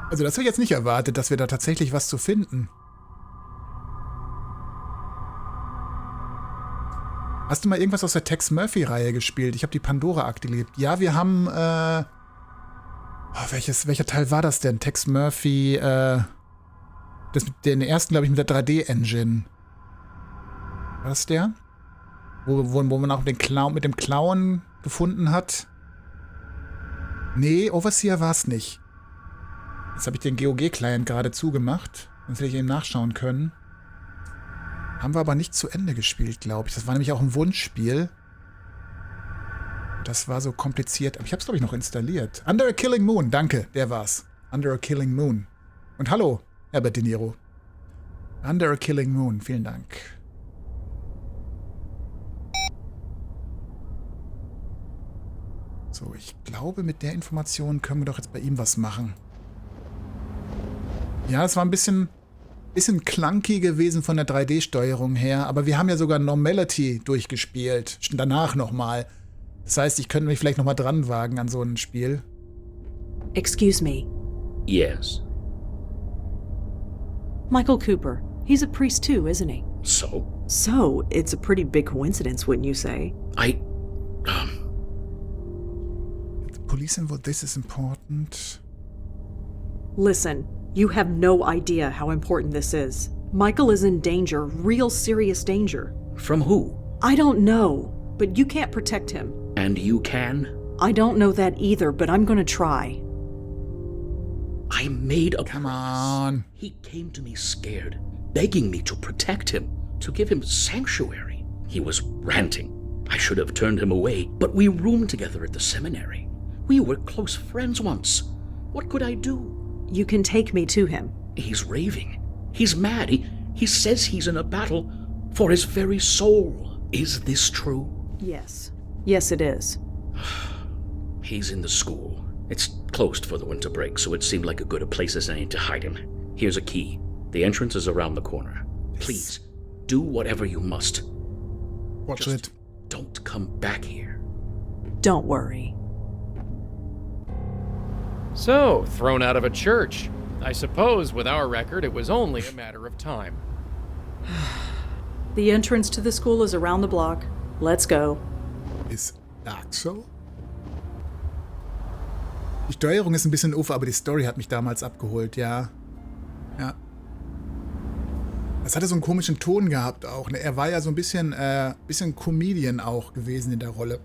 Also das habe ich jetzt nicht erwartet, dass wir da tatsächlich was zu finden. Hast du mal irgendwas aus der Tex Murphy-Reihe gespielt? Ich habe die Pandora-Akte geliebt. Ja, wir haben... welcher Teil war das denn? Tex Murphy... den ersten, glaube ich, mit der 3D-Engine. War das der? Wo man auch den Clown, mit dem Clown gefunden hat? Nee, Overseer war es nicht. Jetzt habe ich den GOG-Client gerade zugemacht. Sonst hätte ich eben nachschauen können. Haben wir aber nicht zu Ende gespielt, glaube ich. Das war nämlich auch ein Wunschspiel. Das war so kompliziert. Aber ich habe es, glaube ich, noch installiert. Under a Killing Moon, danke, der war's. Under a Killing Moon. Und hallo, Herbert De Niro. Under a Killing Moon, vielen Dank. So, ich glaube, mit der Information können wir doch jetzt bei ihm was machen. Ja, es war ein bisschen clunky gewesen von der 3D-Steuerung her, aber wir haben ja sogar Normality durchgespielt. Danach nochmal. Das heißt, ich könnte mich vielleicht nochmal dran wagen an so ein Spiel. Excuse me. Yes. Michael Cooper. He's a priest too, isn't he? So? So, it's a pretty big coincidence, wouldn't you say? The police involved. This is important. Listen, you have no idea how important this is. Michael is in danger, real serious danger. From who? I don't know, but you can't protect him. And you can? I don't know that either, but I'm gonna try. I made a Come on. He came to me scared, begging me to protect him, to give him sanctuary. He was ranting. I should have turned him away, but we roomed together at the seminary. We were close friends once. What could I do? You can take me to him. He's raving. He's mad. He says he's in a battle for his very soul. Is this true? Yes. Yes, it is. He's in the school. It's closed for the winter break, so it seemed like a good a place as any to hide him. Here's a key. The entrance is around the corner. Please, do whatever you must. Watch Just it. don't come back here. Don't worry. So, thrown out of a church. I suppose with our record, it was only a matter of time. The entrance to the school is around the block. Let's go. Ist Dark Soul? Die Steuerung ist ein bisschen uff, aber die Story hat mich damals abgeholt, ja. Ja. Das hatte so einen komischen Ton gehabt auch. Ne? Er war ja so ein bisschen Comedian auch gewesen in der Rolle.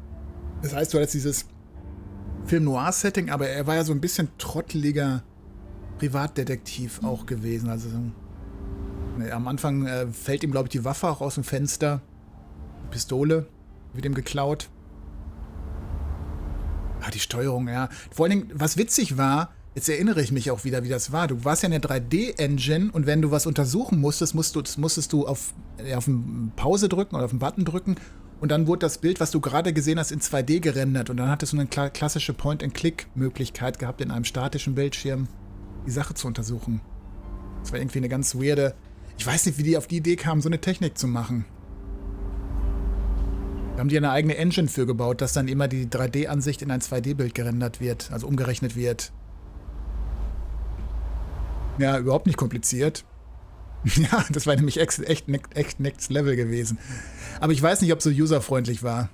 Das heißt, du hattest dieses Film-Noir-Setting, aber er war ja so ein bisschen trotteliger Privatdetektiv auch gewesen. Also am Anfang fällt ihm, glaube ich, die Waffe auch aus dem Fenster. Die Pistole wird ihm geklaut. Ah, die Steuerung, ja. Vor allen Dingen, was witzig war, jetzt erinnere ich mich auch wieder, wie das war. Du warst ja in der 3D-Engine und wenn du was untersuchen musstest, musstest du auf Pause drücken oder auf den Button drücken und dann wurde das Bild, was du gerade gesehen hast, in 2D gerendert und dann hattest du eine klassische Point-and-Click-Möglichkeit gehabt, in einem statischen Bildschirm die Sache zu untersuchen. Das war irgendwie eine ganz weirde... Ich weiß nicht, wie die auf die Idee kamen, so eine Technik zu machen. Da haben die eine eigene Engine für gebaut, dass dann immer die 3D-Ansicht in ein 2D-Bild gerendert wird, also umgerechnet wird. Ja, überhaupt nicht kompliziert. Ja, das war nämlich echt Next Level gewesen. Aber ich weiß nicht, ob es so userfreundlich war.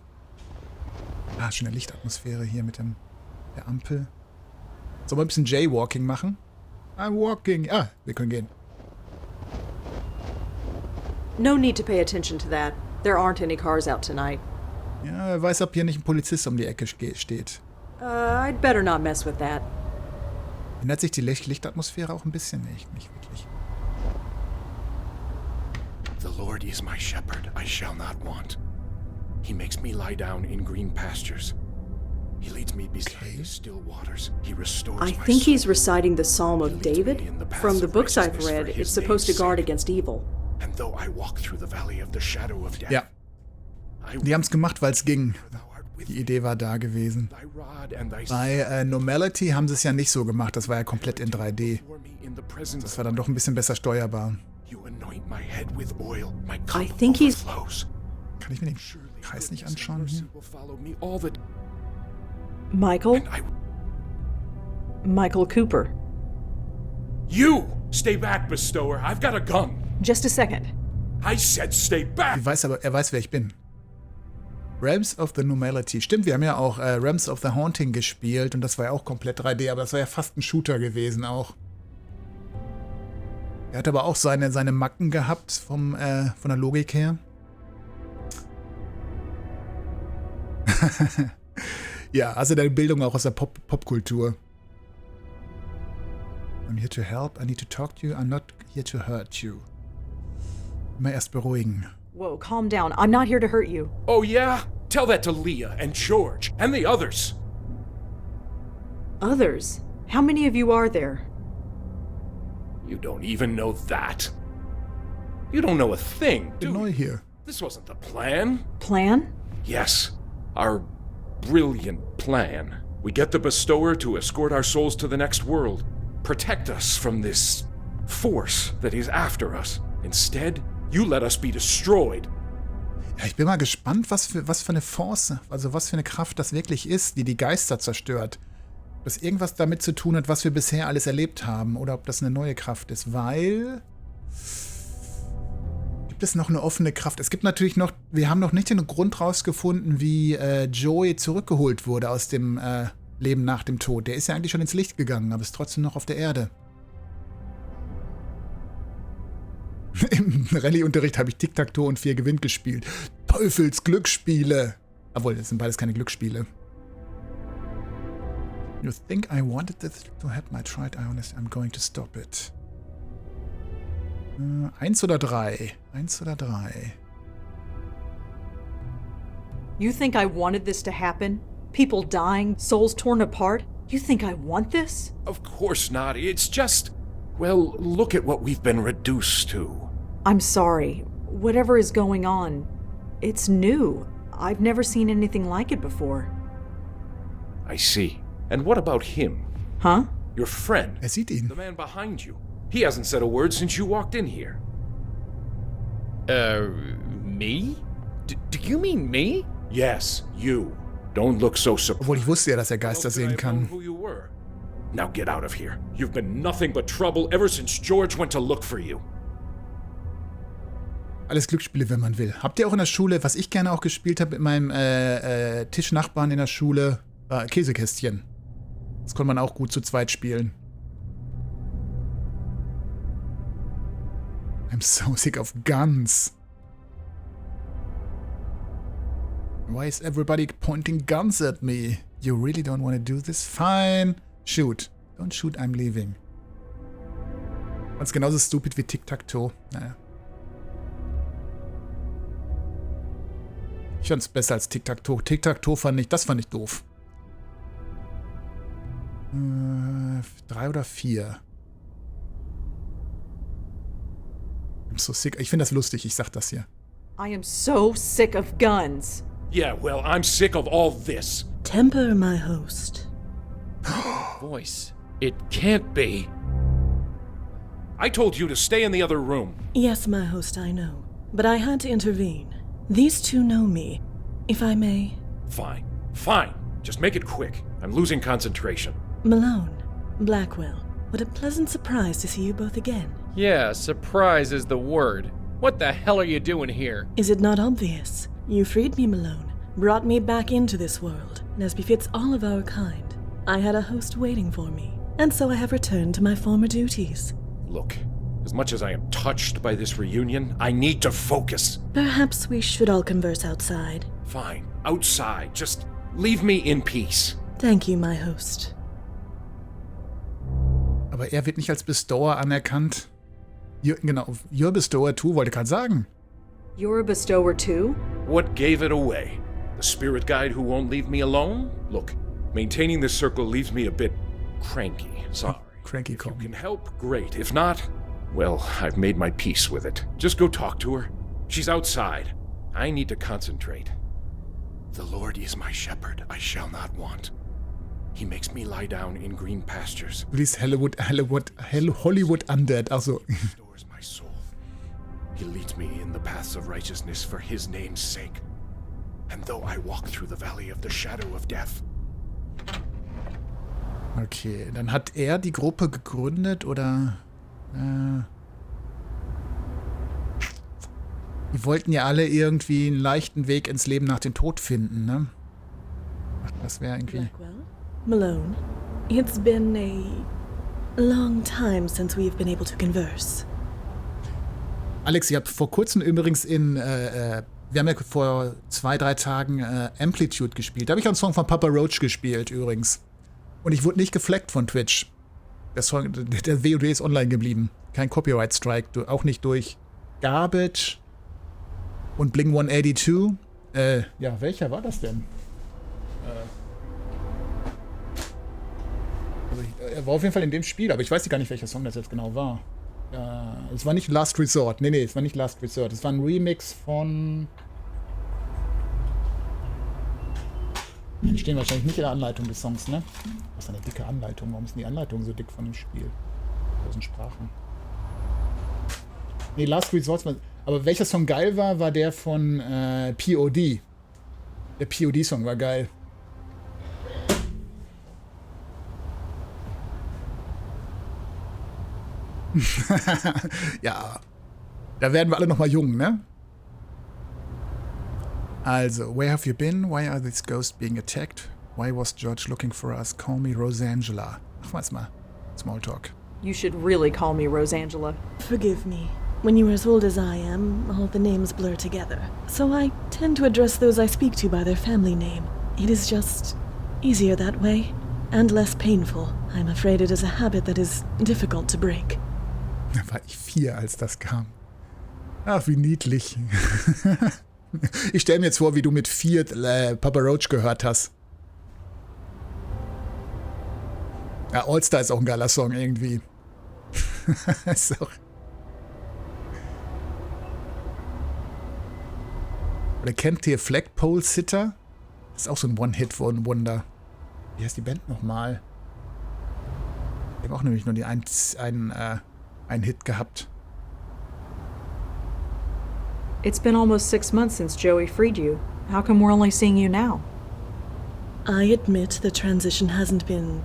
Ah, schöne Lichtatmosphäre hier mit der Ampel. Sollen wir ein bisschen Jaywalking machen? I'm walking. Ah, wir können gehen. No need to pay attention to that. There aren't any cars out tonight. Ja, wer weiß, ob hier nicht ein Polizist um die Ecke steht. I'd better not mess with that. Ändert sich die Lichtatmosphäre auch ein bisschen? Nicht wirklich. The Lord is my shepherd, I shall not want. He makes me lie down in green pastures. He leads me beside the still waters. He restores my I think soul. he's reciting the Psalm of David. From the books I've read, it's supposed to guard against evil. And though I walk through the valley of the shadow of death. Ja. Die haben es gemacht, weil es ging. Die Idee war da gewesen. Bei Normality haben sie es ja nicht so gemacht. Das war ja komplett in 3D. Das war dann doch ein bisschen besser steuerbar. I think he's... Kann ich mir den Kreis nicht anschauen hier? Michael Cooper. You! Stay back, Bestower. I've got a gun. Just a second. I said stay back! Er weiß, wer ich bin. Realms of the Normality. Stimmt, wir haben ja auch Realms of the Haunting gespielt und das war ja auch komplett 3D, aber das war ja fast ein Shooter gewesen auch. Er hat aber auch seine Macken gehabt von der Logik her. Ja, also deine Bildung auch aus der Popkultur. I'm here to help, I need to talk to you, I'm not here to hurt you. Immer erst beruhigen. Whoa, calm down. I'm not here to hurt you. Oh yeah? Tell that to Leah and George and the others. Others? How many of you are there? You don't even know that. You don't know a thing, do you? Here. This wasn't the plan. Plan? Yes. Our brilliant plan. We get the Bestower to escort our souls to the next world. Protect us from this force that is after us. Instead, you let us be destroyed. Ja, ich bin mal gespannt, was für eine Force, also was für eine Kraft das wirklich ist, die die Geister zerstört. Ob das irgendwas damit zu tun hat, was wir bisher alles erlebt haben, oder ob das eine neue Kraft ist, weil... Gibt es noch eine offene Kraft? Es gibt natürlich noch, wir haben noch nicht den Grund rausgefunden, wie Joey zurückgeholt wurde aus dem Leben nach dem Tod. Der ist ja eigentlich schon ins Licht gegangen, aber ist trotzdem noch auf der Erde. Im Rallye-Unterricht habe ich Tic-Tac-Toe und 4 Gewinn gespielt. Teufelsglücksspiele! Obwohl, das sind beides keine Glücksspiele. You think I wanted this to happen? I tried, I'm going to stop it. 1 oder 3? 1 oder 3? You think I wanted this to happen? People dying, souls torn apart? You think I want this? Of course not. It's just... Well, look at what we've been reduced to. I'm sorry. Whatever is going on, it's new. I've never seen anything like it before. I see. And what about him? Huh? Your friend. Er sieht ihn. The man behind you. He hasn't said a word since you walked in here. Me? Do you mean me? Yes, you. Don't look so surprised. Obwohl ich wusste ja, dass er Geister sehen kann. Now get out of here. You've been nothing but trouble ever since George went to look for you. Alles Glücksspiele, wenn man will. Habt ihr auch in der Schule, was ich gerne auch gespielt habe mit meinem Tischnachbarn in der Schule, Käsekästchen. Das konnte man auch gut zu zweit spielen. I'm so sick of guns. Why is everybody pointing guns at me? You really don't want to do this? Fine. Shoot. Don't shoot, I'm leaving. Das ist genauso stupid wie Tic-Tac-Toe. Naja. Ich fand's besser als Tic-Tac-Toe. Tic-Tac-Toe fand ich doof. 3 oder 4. I'm so sick. Ich finde das lustig, ich sag das hier. I am so sick of guns. Yeah, well, I'm sick of all this. Temper, my host. Voice. It can't be. I told you to stay in the other room. Yes, my host, I know. But I had to intervene. These two know me. If I may... Fine. Fine. Just make it quick. I'm losing concentration. Malone, Blackwell, what a pleasant surprise to see you both again. Yeah, surprise is the word. What the hell are you doing here? Is it not obvious? You freed me, Malone, brought me back into this world, and as befits all of our kind, I had a host waiting for me, and so I have returned to my former duties. Look, as much as I am touched by this reunion, I need to focus. Perhaps we should all converse outside. Fine, outside. Just leave me in peace. Thank you, my host. Aber er wird nicht als Bestower anerkannt. Genau, you're a bestower too, wollte gerade sagen. You're a bestower too? What gave it away? The spirit guide who won't leave me alone? Look, maintaining this circle leaves me a bit cranky. Sorry. Cranky If you can help, great. If not, well, I've made my peace with it. Just go talk to her. She's outside. I need to concentrate. The Lord is my shepherd. I shall not want. He makes me lie down in green pastures. Du liest Hollywood Undead, also. Restores my soul. He leads me in the paths of righteousness for his name's sake. And though I walk through the valley of the shadow of death. Okay, dann hat er die Gruppe gegründet, oder? Die wollten ja alle irgendwie einen leichten Weg ins Leben nach dem Tod finden, ne? Ach, das wäre irgendwie... Blackwell? Malone, it's been a long time since we've been able to converse. Alex, ihr habt vor kurzem übrigens wir haben ja vor 2-3 Tagen Amplitude gespielt. Da habe ich einen Song von Papa Roach gespielt übrigens. Und ich wurde nicht gefleckt von Twitch. Der Song, der WoD ist online geblieben. Kein Copyright Strike, auch nicht durch Garbage und Bling 182. Ja, welcher war das denn? Also er war auf jeden Fall in dem Spiel, aber ich weiß gar nicht, welcher Song das jetzt genau war. Es war nicht Last Resort. Nee, es war nicht Last Resort. Es war ein Remix von... Die stehen wahrscheinlich nicht in der Anleitung des Songs, ne? Das ist eine dicke Anleitung. Warum ist denn die Anleitung so dick von dem Spiel? 1000 Sprachen. Nee, Last Resort war... Aber welcher Song geil war, war der von POD. Der POD-Song war geil. Ja, da werden wir alle nochmal jung, ne? Also, where have you been? Why are these ghosts being attacked? Why was George looking for us? Call me Rosangela. Machen wir jetzt mal Smalltalk. You should really call me Rosangela. Forgive me. When you are as old as I am, all the names blur together. So I tend to address those I speak to by their family name. It is just easier that way, and less painful. I'm afraid it is a habit that is difficult to break. Da war ich 4, als das kam. Ach, wie niedlich. Ich stelle mir jetzt vor, wie du mit 4 Papa Roach gehört hast. Ja, All-Star ist auch ein geiler Song irgendwie. Ist auch... Oder kennt ihr Flagpole Sitter? Das ist auch so ein One-Hit-Wonder. Wie heißt die Band nochmal? Die haben auch nämlich nur einen Hit gehabt. It's been almost 6 months since Joey freed you. How come we're only seeing you now? I admit the transition hasn't been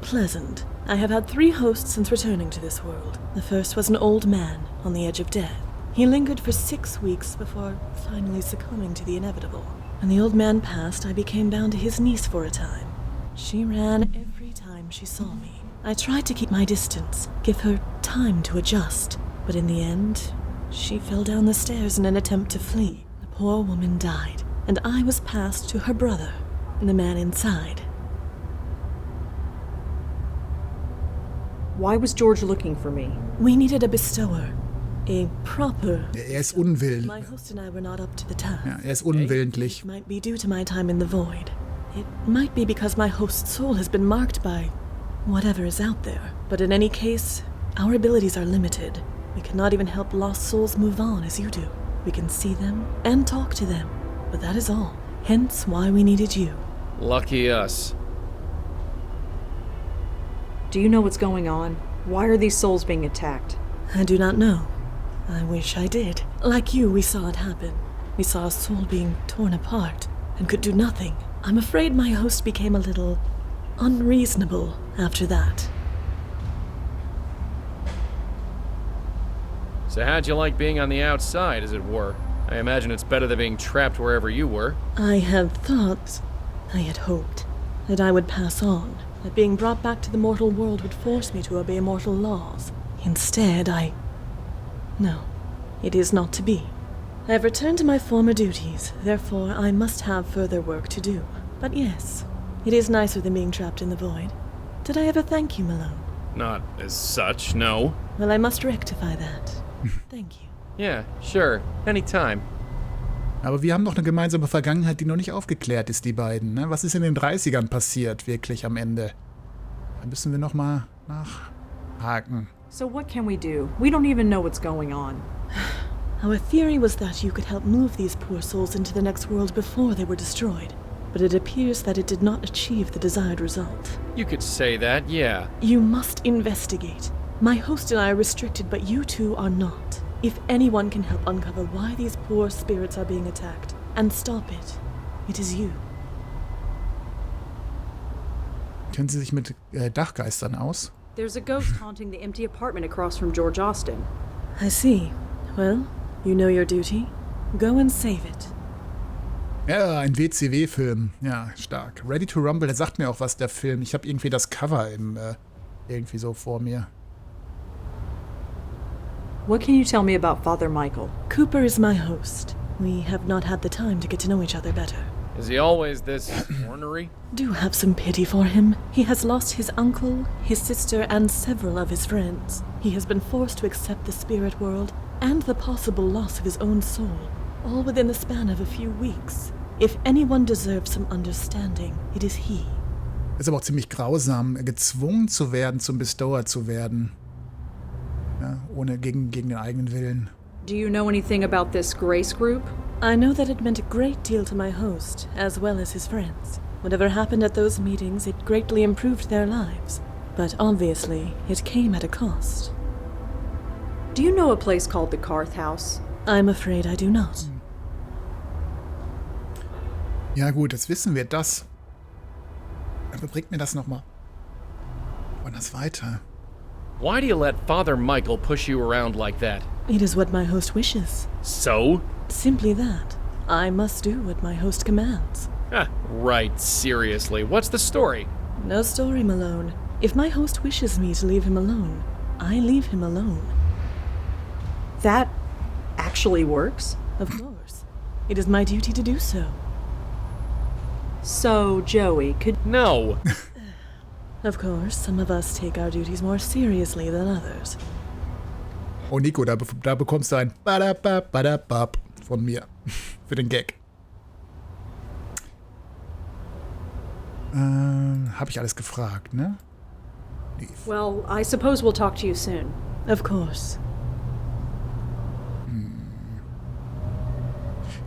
pleasant. I have had 3 hosts since returning to this world. The first was an old man on the edge of death. He lingered for 6 weeks before finally succumbing to the inevitable. When the old man passed, I became bound to his niece for a time. She ran every time she saw me. I tried to keep my distance, give her time to adjust. But in the end, she fell down the stairs in an attempt to flee. The poor woman died, and I was passed to her brother, the man inside. Why was George looking for me? We needed a bestower. A proper... Ist unwillentlich. My host and I were not up to the task. Ja, ist unwillentlich. It might be due to my time in the void. It might be because my host's soul has been marked by whatever is out there. But in any case, our abilities are limited. We cannot even help lost souls move on as you do. We can see them and talk to them, but that is all. Hence why we needed you. Lucky us. Do you know what's going on? Why are these souls being attacked? I do not know. I wish I did. Like you, we saw it happen. We saw a soul being torn apart and could do nothing. I'm afraid my host became a little unreasonable after that. So how'd you like being on the outside, as it were? I imagine it's better than being trapped wherever you were. I had thought, I had hoped, that I would pass on, that being brought back to the mortal world would force me to obey mortal laws. Instead, No, it is not to be. I have returned to my former duties, therefore I must have further work to do. But yes, it is nicer than being trapped in the void. Did I ever thank you, Malone? Not as such, no. Well, I must rectify that. Thank you. Yeah, sure. Anytime. Aber wir haben noch eine gemeinsame Vergangenheit, die noch nicht aufgeklärt ist, die beiden. Ne? Was ist in den 30ern passiert, wirklich am Ende? Da müssen wir noch mal nachhaken. So what can we do? We don't even know what's going on. Our theory was that you could help move these poor souls into the next world before they were destroyed. But it appears that it did not achieve the desired result. You could say that, yeah. You must investigate. My host and I are restricted, but you two are not. If anyone can help uncover why these poor spirits are being attacked and stop it, it is you. Kennen Sie sich mit Dachgeistern aus? There's a ghost haunting the empty apartment across from George Austin. I see. Well, you know your duty. Go and save it. Ja, ein WCW-Film. Ja, stark. Ready to Rumble, der sagt mir auch was, der Film. Ich habe irgendwie das Cover irgendwie so vor mir. What can you tell me about Father Michael? Cooper is my host. We have not had the time to get to know each other better. Is he always this ornery? Do have some pity for him. He has lost his uncle, his sister, and several of his friends. He has been forced to accept the spirit world and the possible loss of his own soul, all within the span of a few weeks. If anyone deserves some understanding, it is he. Ist aber auch ziemlich grausam, gezwungen zu werden, zum Bestower zu werden. Ja, gegen den eigenen Willen. Do you know anything about this Grace group? I know that it meant a great deal to my host, as well as his friends. Whatever happened at those meetings, it greatly improved their lives. But obviously, it came at a cost. Do you know a place called the Carth House? I'm afraid I do not. Ja gut, jetzt wissen wir das. Aber bringt mir das nochmal. Wann das weiter? Why do you let Father Michael push you around like that? It is what my host wishes. So? Simply that. I must do what my host commands. Right, seriously. What's the story? No story, Malone. If my host wishes me to leave him alone, I leave him alone. That actually works? Of course. It is my duty to do so. So, Joey, could... No! Of course, some of us take our duties more seriously than others. Oh, Nico, da bekommst du ein Badabab, Badabab von mir. Für den Gag. Hab ich alles gefragt, ne? Well, I suppose we'll talk to you soon. Of course.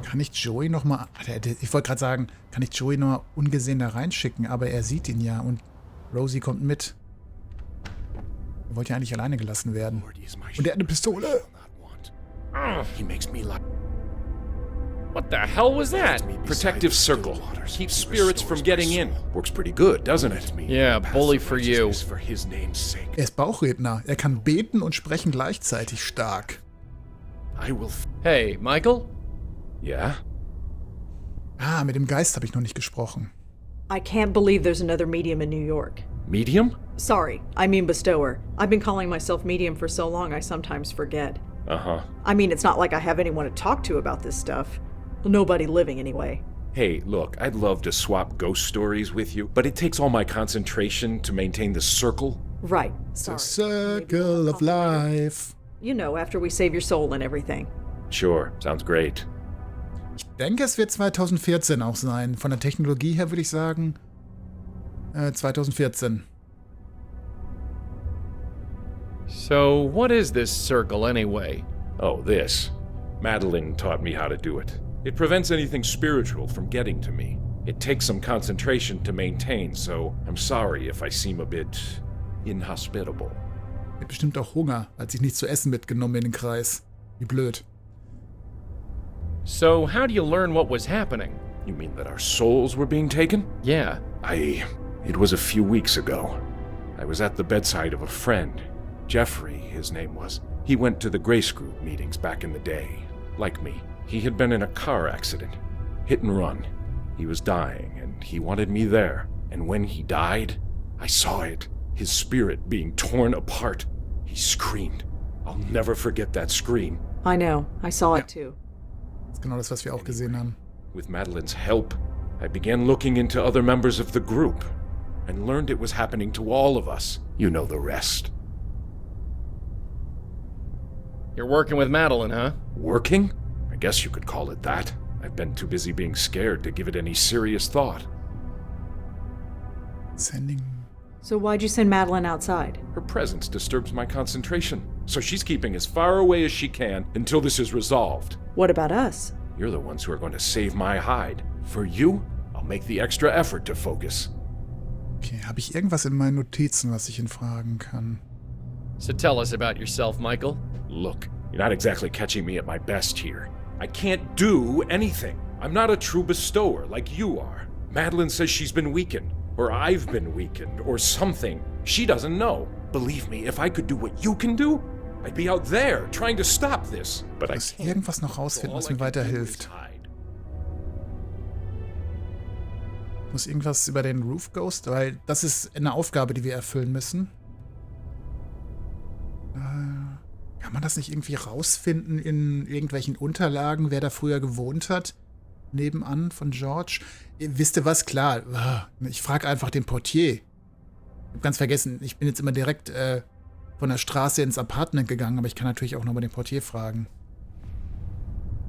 Kann ich Joey nochmal... Ich wollte gerade sagen, kann ich Joey nochmal ungesehen da reinschicken, aber er sieht ihn ja und Rosie kommt mit. Er wollte ja eigentlich alleine gelassen werden. Und er hat eine Pistole. He makes me like... What the hell was that? Protective circle. Keeps spirits from getting in. Works pretty good, doesn't it? Yeah, bully for you. Er ist Bauchredner. Er kann beten und sprechen gleichzeitig stark. Hey, Michael? Yeah? Ah, mit dem Geist habe ich noch nicht gesprochen. I can't believe there's another medium in New York. Medium? Sorry, I mean bestower. I've been calling myself medium for so long I sometimes forget. Uh-huh. I mean, it's not like I have anyone to talk to about this stuff. Nobody living, anyway. Hey, look, I'd love to swap ghost stories with you, but it takes all my concentration to maintain the circle. Right. The Sorry. circle of life. You know, after we save your soul and everything. Sure, sounds great. Ich denke, es wird 2014 auch sein. Von der Technologie her würde ich sagen 2014. So, what is this circle anyway? Oh, this. Madeline taught me how to do it. It prevents anything spiritual from getting to me. It takes some concentration to maintain, so I'm sorry if I seem a bit inhospitable. Hat bestimmt auch Hunger, hat sich nichts zu essen mitgenommen in den Kreis. Wie blöd. So, how do you learn what was happening? You mean that our souls were being taken? Yeah. It was a few weeks ago. I was at the bedside of a friend. Jeffrey, his name was. He went to the Grace Group meetings back in the day. Like me. He had been in a car accident. Hit and run. He was dying, and he wanted me there. And when he died, I saw it. His spirit being torn apart. He screamed. I'll never forget that scream. I know. I saw it too. Das ist genau das, was wir auch gesehen haben. With Madeline's help, I began looking into other members of the group and learned it was happening to all of us. You know the rest. You're working with Madeline, huh? Working? I guess you could call it that. I've been too busy being scared to give it any serious thought. Sending. So why'd you send Madeline outside? Her presence disturbs my concentration, so she's keeping as far away as she can until this is resolved. What about us? You're the ones who are going to save my hide. For you, I'll make the extra effort to focus. Okay, habe ich irgendwas in meinen Notizen, was ich ihn fragen kann? So tell us about yourself, Michael. Look, you're not exactly catching me at my best here. I can't do anything. I'm not a true bestower like you are. Madeline says she's been weakened, or I've been weakened, or something. She doesn't know. Believe me, if I could do what you can do, I'd be out there trying to stop this. But I muss can't. irgendwas noch rausfinden, was mir weiterhilft. Ich muss irgendwas über den Roof Ghost, weil das ist eine Aufgabe, die wir erfüllen müssen. Kann man das nicht irgendwie rausfinden in irgendwelchen Unterlagen, wer da früher gewohnt hat? Nebenan von George? Wisst ihr was? Klar, ich frage einfach den Portier. Ich hab ganz vergessen, ich bin jetzt immer direkt von der Straße ins Apartment gegangen, aber ich kann natürlich auch nochmal den Portier fragen.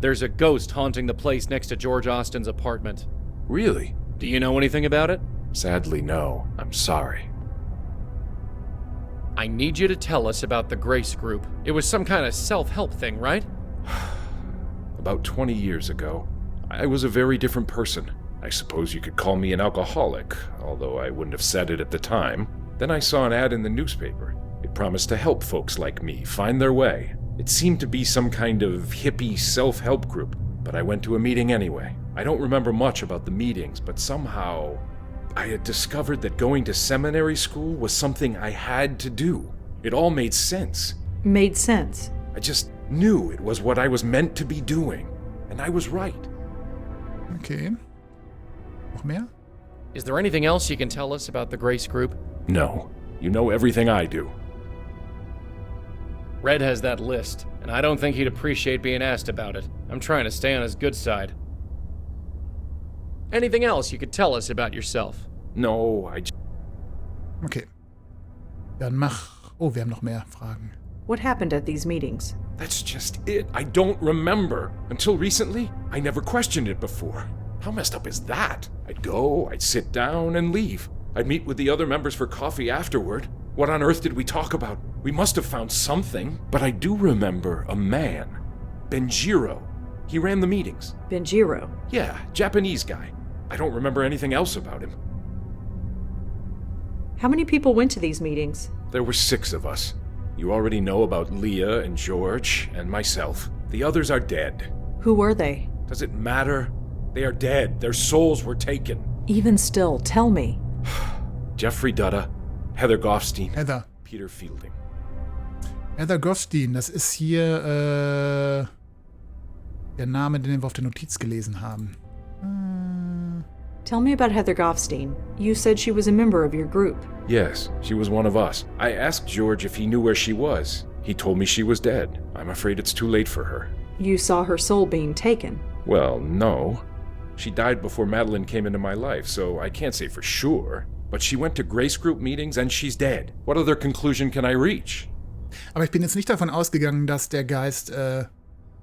There's a ghost haunting the place next to George Austin's apartment. Really? Do you know anything about it? Sadly, no. I'm sorry. I need you to tell us about the Grace Group. It was some kind of self-help thing, right? About 20 years ago, I was a very different person. I suppose you could call me an alcoholic, although I wouldn't have said it at the time. Then I saw an ad in the newspaper. It promised to help folks like me find their way. It seemed to be some kind of hippie self-help group, but I went to a meeting anyway. I don't remember much about the meetings, but somehow I had discovered that going to seminary school was something I had to do. It all made sense. Made sense? I just knew it was what I was meant to be doing, and I was right. Okay. Noch mehr? Is there anything else you can tell us about the Grace Group? No. You know everything I do. Red has that list, and I don't think he'd appreciate being asked about it. I'm trying to stay on his good side. Anything else you could tell us about yourself? No, Okay. Dann mach... Oh, wir haben noch mehr Fragen. What happened at these meetings? That's just it. I don't remember. Until recently, I never questioned it before. How messed up is that? I'd go, I'd sit down and leave. I'd meet with the other members for coffee afterward. What on earth did we talk about? We must have found something. But I do remember a man. Benjiro. He ran the meetings. Benjiro? Yeah, Japanese guy. I don't remember anything else about him. How many people went to these meetings? There were 6 of us. You already know about Leah and George and myself. The others are dead. Who were they? Does it matter? They are dead. Their souls were taken. Even still, tell me. Jeffrey Dutta, Heather Goffstein, Heather. Peter Fielding. Heather Goffstein, das ist hier der Name, den wir auf der Notiz gelesen haben. Tell me about Heather Goffstein. You said she was a member of your group. Yes, she was one of us. I asked George if he knew where she was. He told me she was dead. I'm afraid it's too late for her. You saw her soul being taken. Well, no. She died before Madeline came into my life, so I can't say for sure. But she went to Grace Group meetings and she's dead. What other conclusion can I reach? Aber ich bin jetzt nicht davon ausgegangen, dass der Geist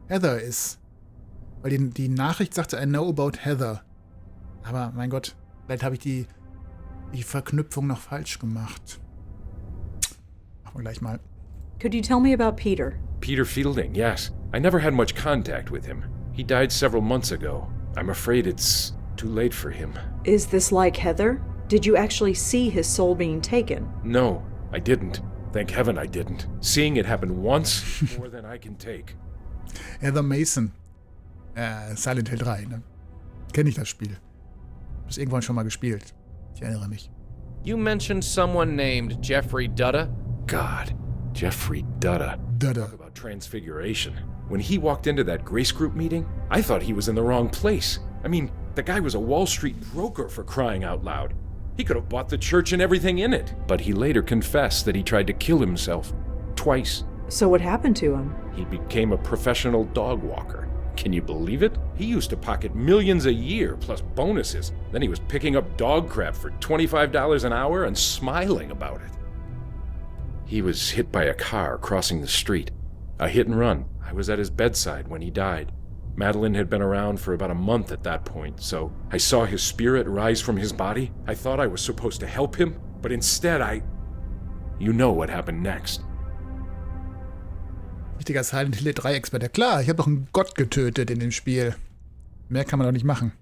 Heather ist. Weil die Nachricht sagte, I know about Heather. Aber mein Gott, vielleicht habe ich die Verknüpfung noch falsch gemacht. Machen wir gleich mal. Could you tell me about Peter? Peter Fielding, yes. I never had much contact with him. He died several months ago. I'm afraid it's too late for him. Is this like Heather? Did you actually see his soul being taken? No, I didn't. Thank heaven I didn't. Seeing it happen once, more than I can take. Heather Mason. Silent Hill 3, ne? Kenne ich das Spiel. Hab es irgendwann schon mal gespielt. Ich erinnere mich. You mentioned someone named Jeffrey Dutta? God, Jeffrey Dutta. Talk about transfiguration. When he walked into that Grace Group meeting, I thought he was in the wrong place. I mean, the guy was a Wall Street broker, for crying out loud. He could have bought the church and everything in it. But he later confessed that he tried to kill himself. Twice. So what happened to him? He became a professional dog walker. Can you believe it? He used to pocket millions a year, plus bonuses. Then he was picking up dog crap for $25 an hour and smiling about it. He was hit by a car crossing the street. A hit and run. I was at his bedside when he died. Madeline had been around for about a month at that point, so I saw his spirit rise from his body. I thought I was supposed to help him, but instead You know what happened next. Richtiger Silent Hill 3-Experte. Klar, ich habe doch einen Gott getötet in dem Spiel. Mehr kann man doch nicht machen.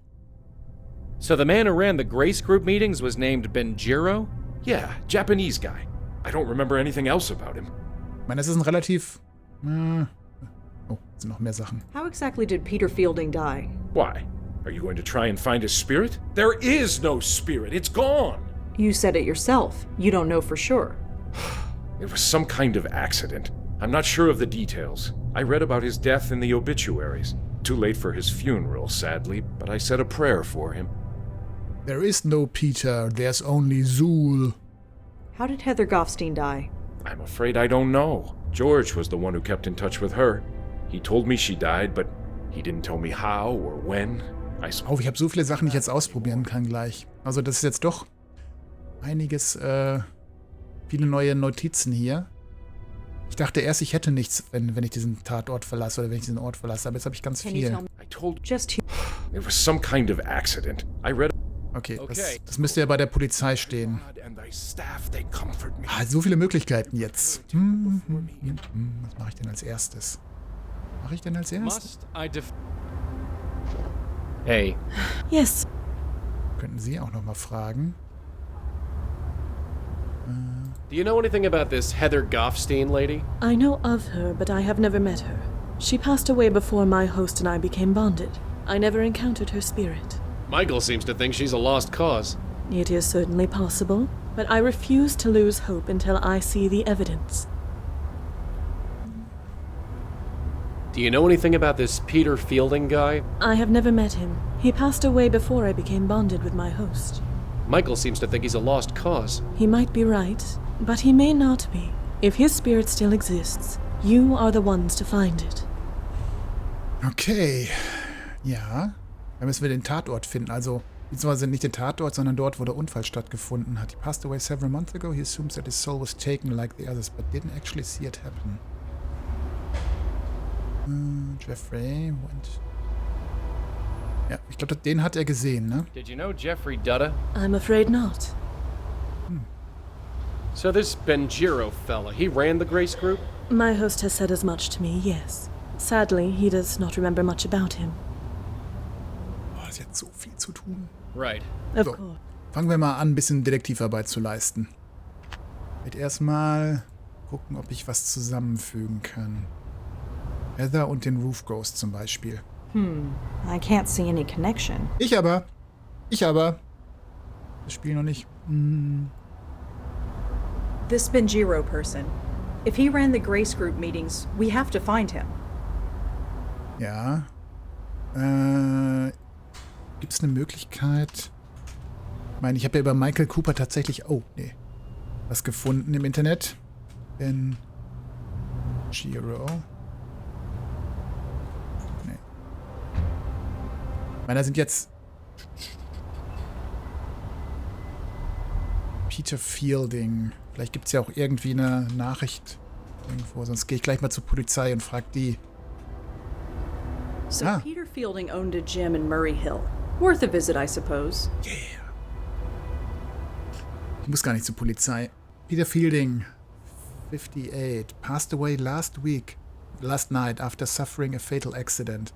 So the man who ran the Grace Group meetings was named Benjiro? Yeah, Japanese guy. I don't remember anything else about him. Ich meine, das ist ein relativ... Oh, es sind noch mehr Sachen. How exactly did Peter Fielding die? Why? Are you going to try and find his spirit? There is no spirit. It's gone. You said it yourself. You don't know for sure. It was some kind of accident. I'm not sure of the details. I read about his death in the obituaries. Too late for his funeral, sadly, but I said a prayer for him. There is no Peter. There's only Zool. How did Heather Goffstein die? I'm afraid I don't know. George was the one who kept in touch with her. He told me she died, but he didn't tell me how or when. Oh, ich habe so viele Sachen, die ich jetzt ausprobieren kann gleich. Also das ist jetzt doch einiges, viele neue Notizen hier. Ich dachte erst, ich hätte nichts, wenn ich diesen Tatort verlasse oder wenn ich diesen Ort verlasse, aber jetzt habe ich ganz viel. I told it was some kind of accident. I read. Okay, das müsste ja bei der Polizei stehen. So viele Möglichkeiten jetzt. Was mache ich denn als erstes? Hey. Yes. Könnten Sie auch noch mal fragen? Do you know anything about this Heather Goffstein lady? I know of her, but I have never met her. She passed away before my host and I became bonded. I never encountered her spirit. Michael seems to think she's a lost cause. It is certainly possible, but I refuse to lose hope until I see the evidence. Do you know anything about this Peter Fielding guy? I have never met him. He passed away before I became bonded with my host. Michael seems to think he's a lost cause. He might be right, but he may not be. If his spirit still exists, you are the ones to find it. Okay. Ja. Da müssen wir den Tatort finden. Also, beziehungsweise nicht den Tatort, sondern dort, wo der Unfall stattgefunden hat. He passed away several months ago. He assumes that his soul was taken like the others, but didn't actually see it happen. Jeffrey went... Ja, ich glaube, den hat er gesehen, ne? Did you know Jeffrey Dutta? I'm afraid not. So this Benjiro fella, he ran the Grace Group? My host has said as much to me, yes. Sadly, he does not remember much about him. Oh, ist jetzt so viel zu tun. Right. Of course. Fangen wir mal an, ein bisschen Detektivarbeit zu leisten. Ich werde erstmal gucken, ob ich was zusammenfügen kann. Heather und den Roof Ghost zum Beispiel. I can't see any connection. Ich aber. Das Spiel noch nicht. This Benjiro person. If he ran the Grace Group meetings, we have to find him. Ja. Gibt es eine Möglichkeit? Ich meine, ich habe ja über Michael Cooper tatsächlich... Oh, nee. was gefunden im Internet. In Giro. Nee. Meiner sind jetzt Peter Fielding. Vielleicht gibt es ja auch irgendwie eine Nachricht irgendwo. Sonst gehe ich gleich mal zur Polizei und frage die. So Peter Fielding owned a gym in Murray Hill. Worth a visit, I suppose. Yeah. Ich muss gar nicht zur Polizei. Peter Fielding, 58, passed away last night after suffering a fatal accident.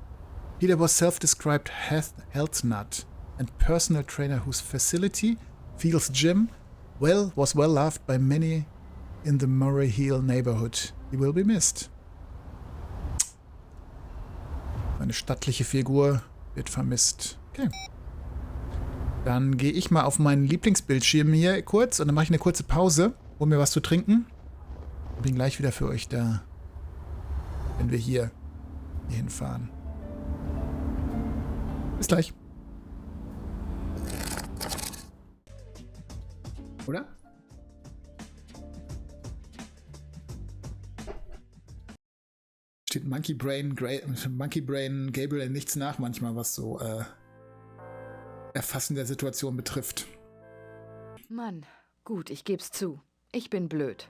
Peter was self-described health nut and personal trainer whose facility, Field's Gym, was well loved by many in the Murray Hill neighborhood. He will be missed. Eine stattliche Figur wird vermisst. Okay. Dann gehe ich mal auf meinen Lieblingsbildschirm hier kurz und dann mache ich eine kurze Pause, hol mir was zu trinken und bin gleich wieder für euch da, wenn wir hier hinfahren. Bis gleich. Oder? Steht Monkey Brain Gabriel nichts nach manchmal, was so Erfassen der Situation betrifft. Mann, gut, ich geb's zu. Ich bin blöd.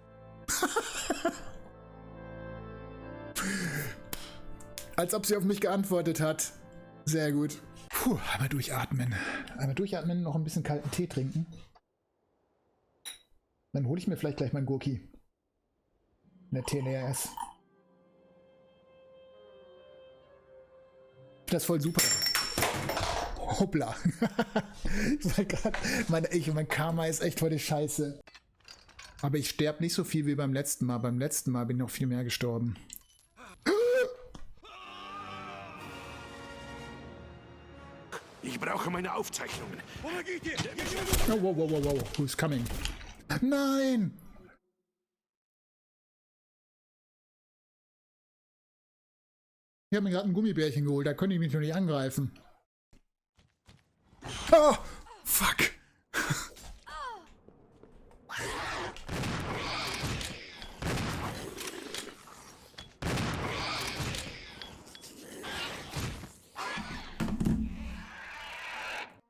Als ob sie auf mich geantwortet hat. Sehr gut. Puh, einmal durchatmen. Einmal durchatmen, noch ein bisschen kalten Tee trinken. Dann hole ich mir vielleicht gleich meinen Gurki. Wenn der Tee leer ist. Das ist voll super. Hoppla. Mein Karma ist echt heute scheiße. Aber ich sterbe nicht so viel wie beim letzten Mal. Beim letzten Mal bin ich noch viel mehr gestorben. Ich brauche meine Aufzeichnungen. Oh, wow. Who's coming? Nein! Ich habe mir gerade ein Gummibärchen geholt. Da konnte ich mich noch nicht angreifen. Oh! Fuck!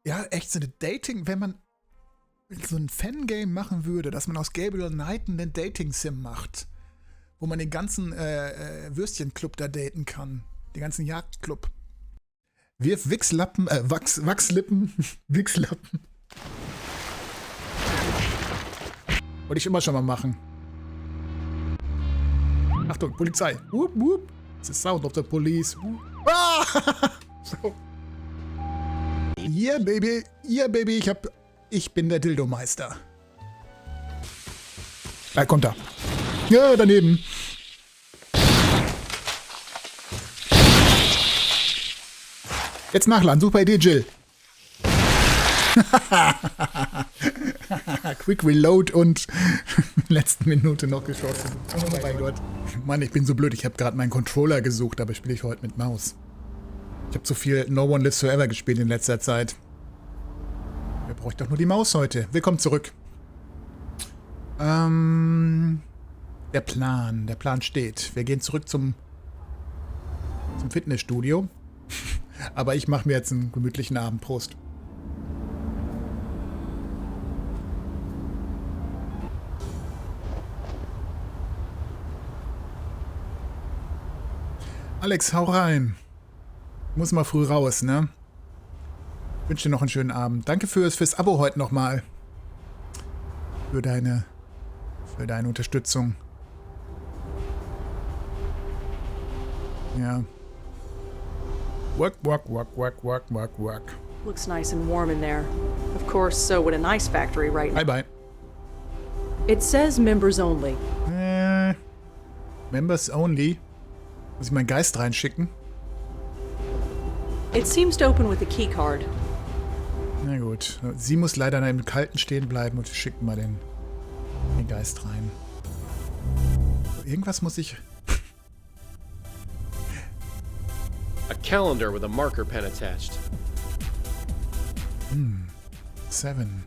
Ja, echt so eine Dating, wenn man so ein Fangame machen würde, dass man aus Gabriel Knight einen Dating-Sim macht, wo man den ganzen Würstchenclub da daten kann. Den ganzen Jagdclub. Wirf Wichslappen, Wachslippen, Wichslappen. Wollte ich immer schon mal machen. Achtung, Polizei. Whoop, whoop. It's the sound of the police. Ah! So. Yeah, Baby. Yeah, Baby. Ich bin der Dildo-Meister. Da kommt er. Ja, daneben. Jetzt nachladen. Super Idee, Jill. Quick Reload und letzten Minute noch geschossen. Oh mein Gott. Mann, ich bin so blöd. Ich habe gerade meinen Controller gesucht, aber spiele ich heute mit Maus. Ich habe zu viel No One Lives Forever gespielt in letzter Zeit. Wer braucht doch nur die Maus heute? Willkommen zurück. Der Plan steht. Wir gehen zurück zum Fitnessstudio. Aber ich mache mir jetzt einen gemütlichen Abend. Prost. Alex, hau rein. Muss mal früh raus, ne? Ich wünsche dir noch einen schönen Abend. Danke fürs Abo heute nochmal. Für deine Unterstützung. Ja. Work. Looks nice and warm in there. Of course, so would a nice factory right now. Bye. It says members only. Members only? Muss ich meinen Geist reinschicken? It seems to open with a key card. Na gut. Sie muss leider im Kalten stehen bleiben und wir schicken mal den Geist rein. Irgendwas muss ich... A calendar with a marker pen attached. 7.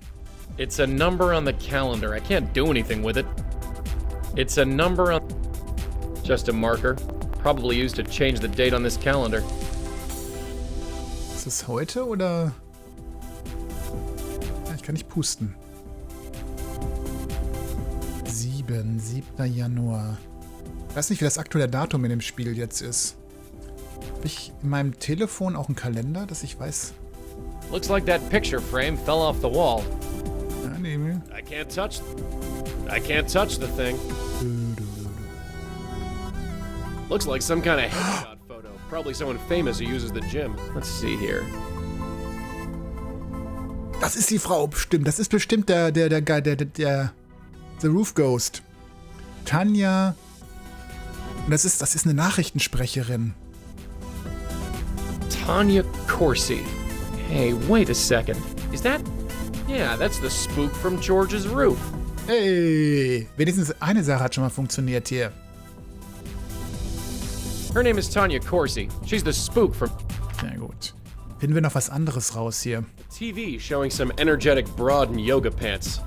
It's a number on the calendar. I can't do anything with it. It's a number on... Just a marker. Probably used to change the date on this calendar. Ist es heute oder... Ja, ich kann nicht pusten. 7. Januar. Ich weiß nicht, wie das aktuelle Datum in dem Spiel jetzt ist. Habe ich in meinem Telefon auch einen Kalender, dass ich weiß... Looks like that picture frame fell off the wall. Ja, nee. I can't touch the thing. Looks like some kind of headshot photo. Probably someone famous who uses the gym. Let's see here. Das ist die Frau, bestimmt. Das ist bestimmt der The Roof Ghost. Tanja. Und das ist eine Nachrichtensprecherin. Tanya Corsi. Hey, wait a second. Is that... Yeah, that's the spook from George's roof. Hey, wenigstens eine Sache hat schon mal funktioniert hier. Her name is Tanya Corsi. She's the spook from... Na gut. Finden wir noch was anderes raus hier. TV showing some energetic broad in yoga pants.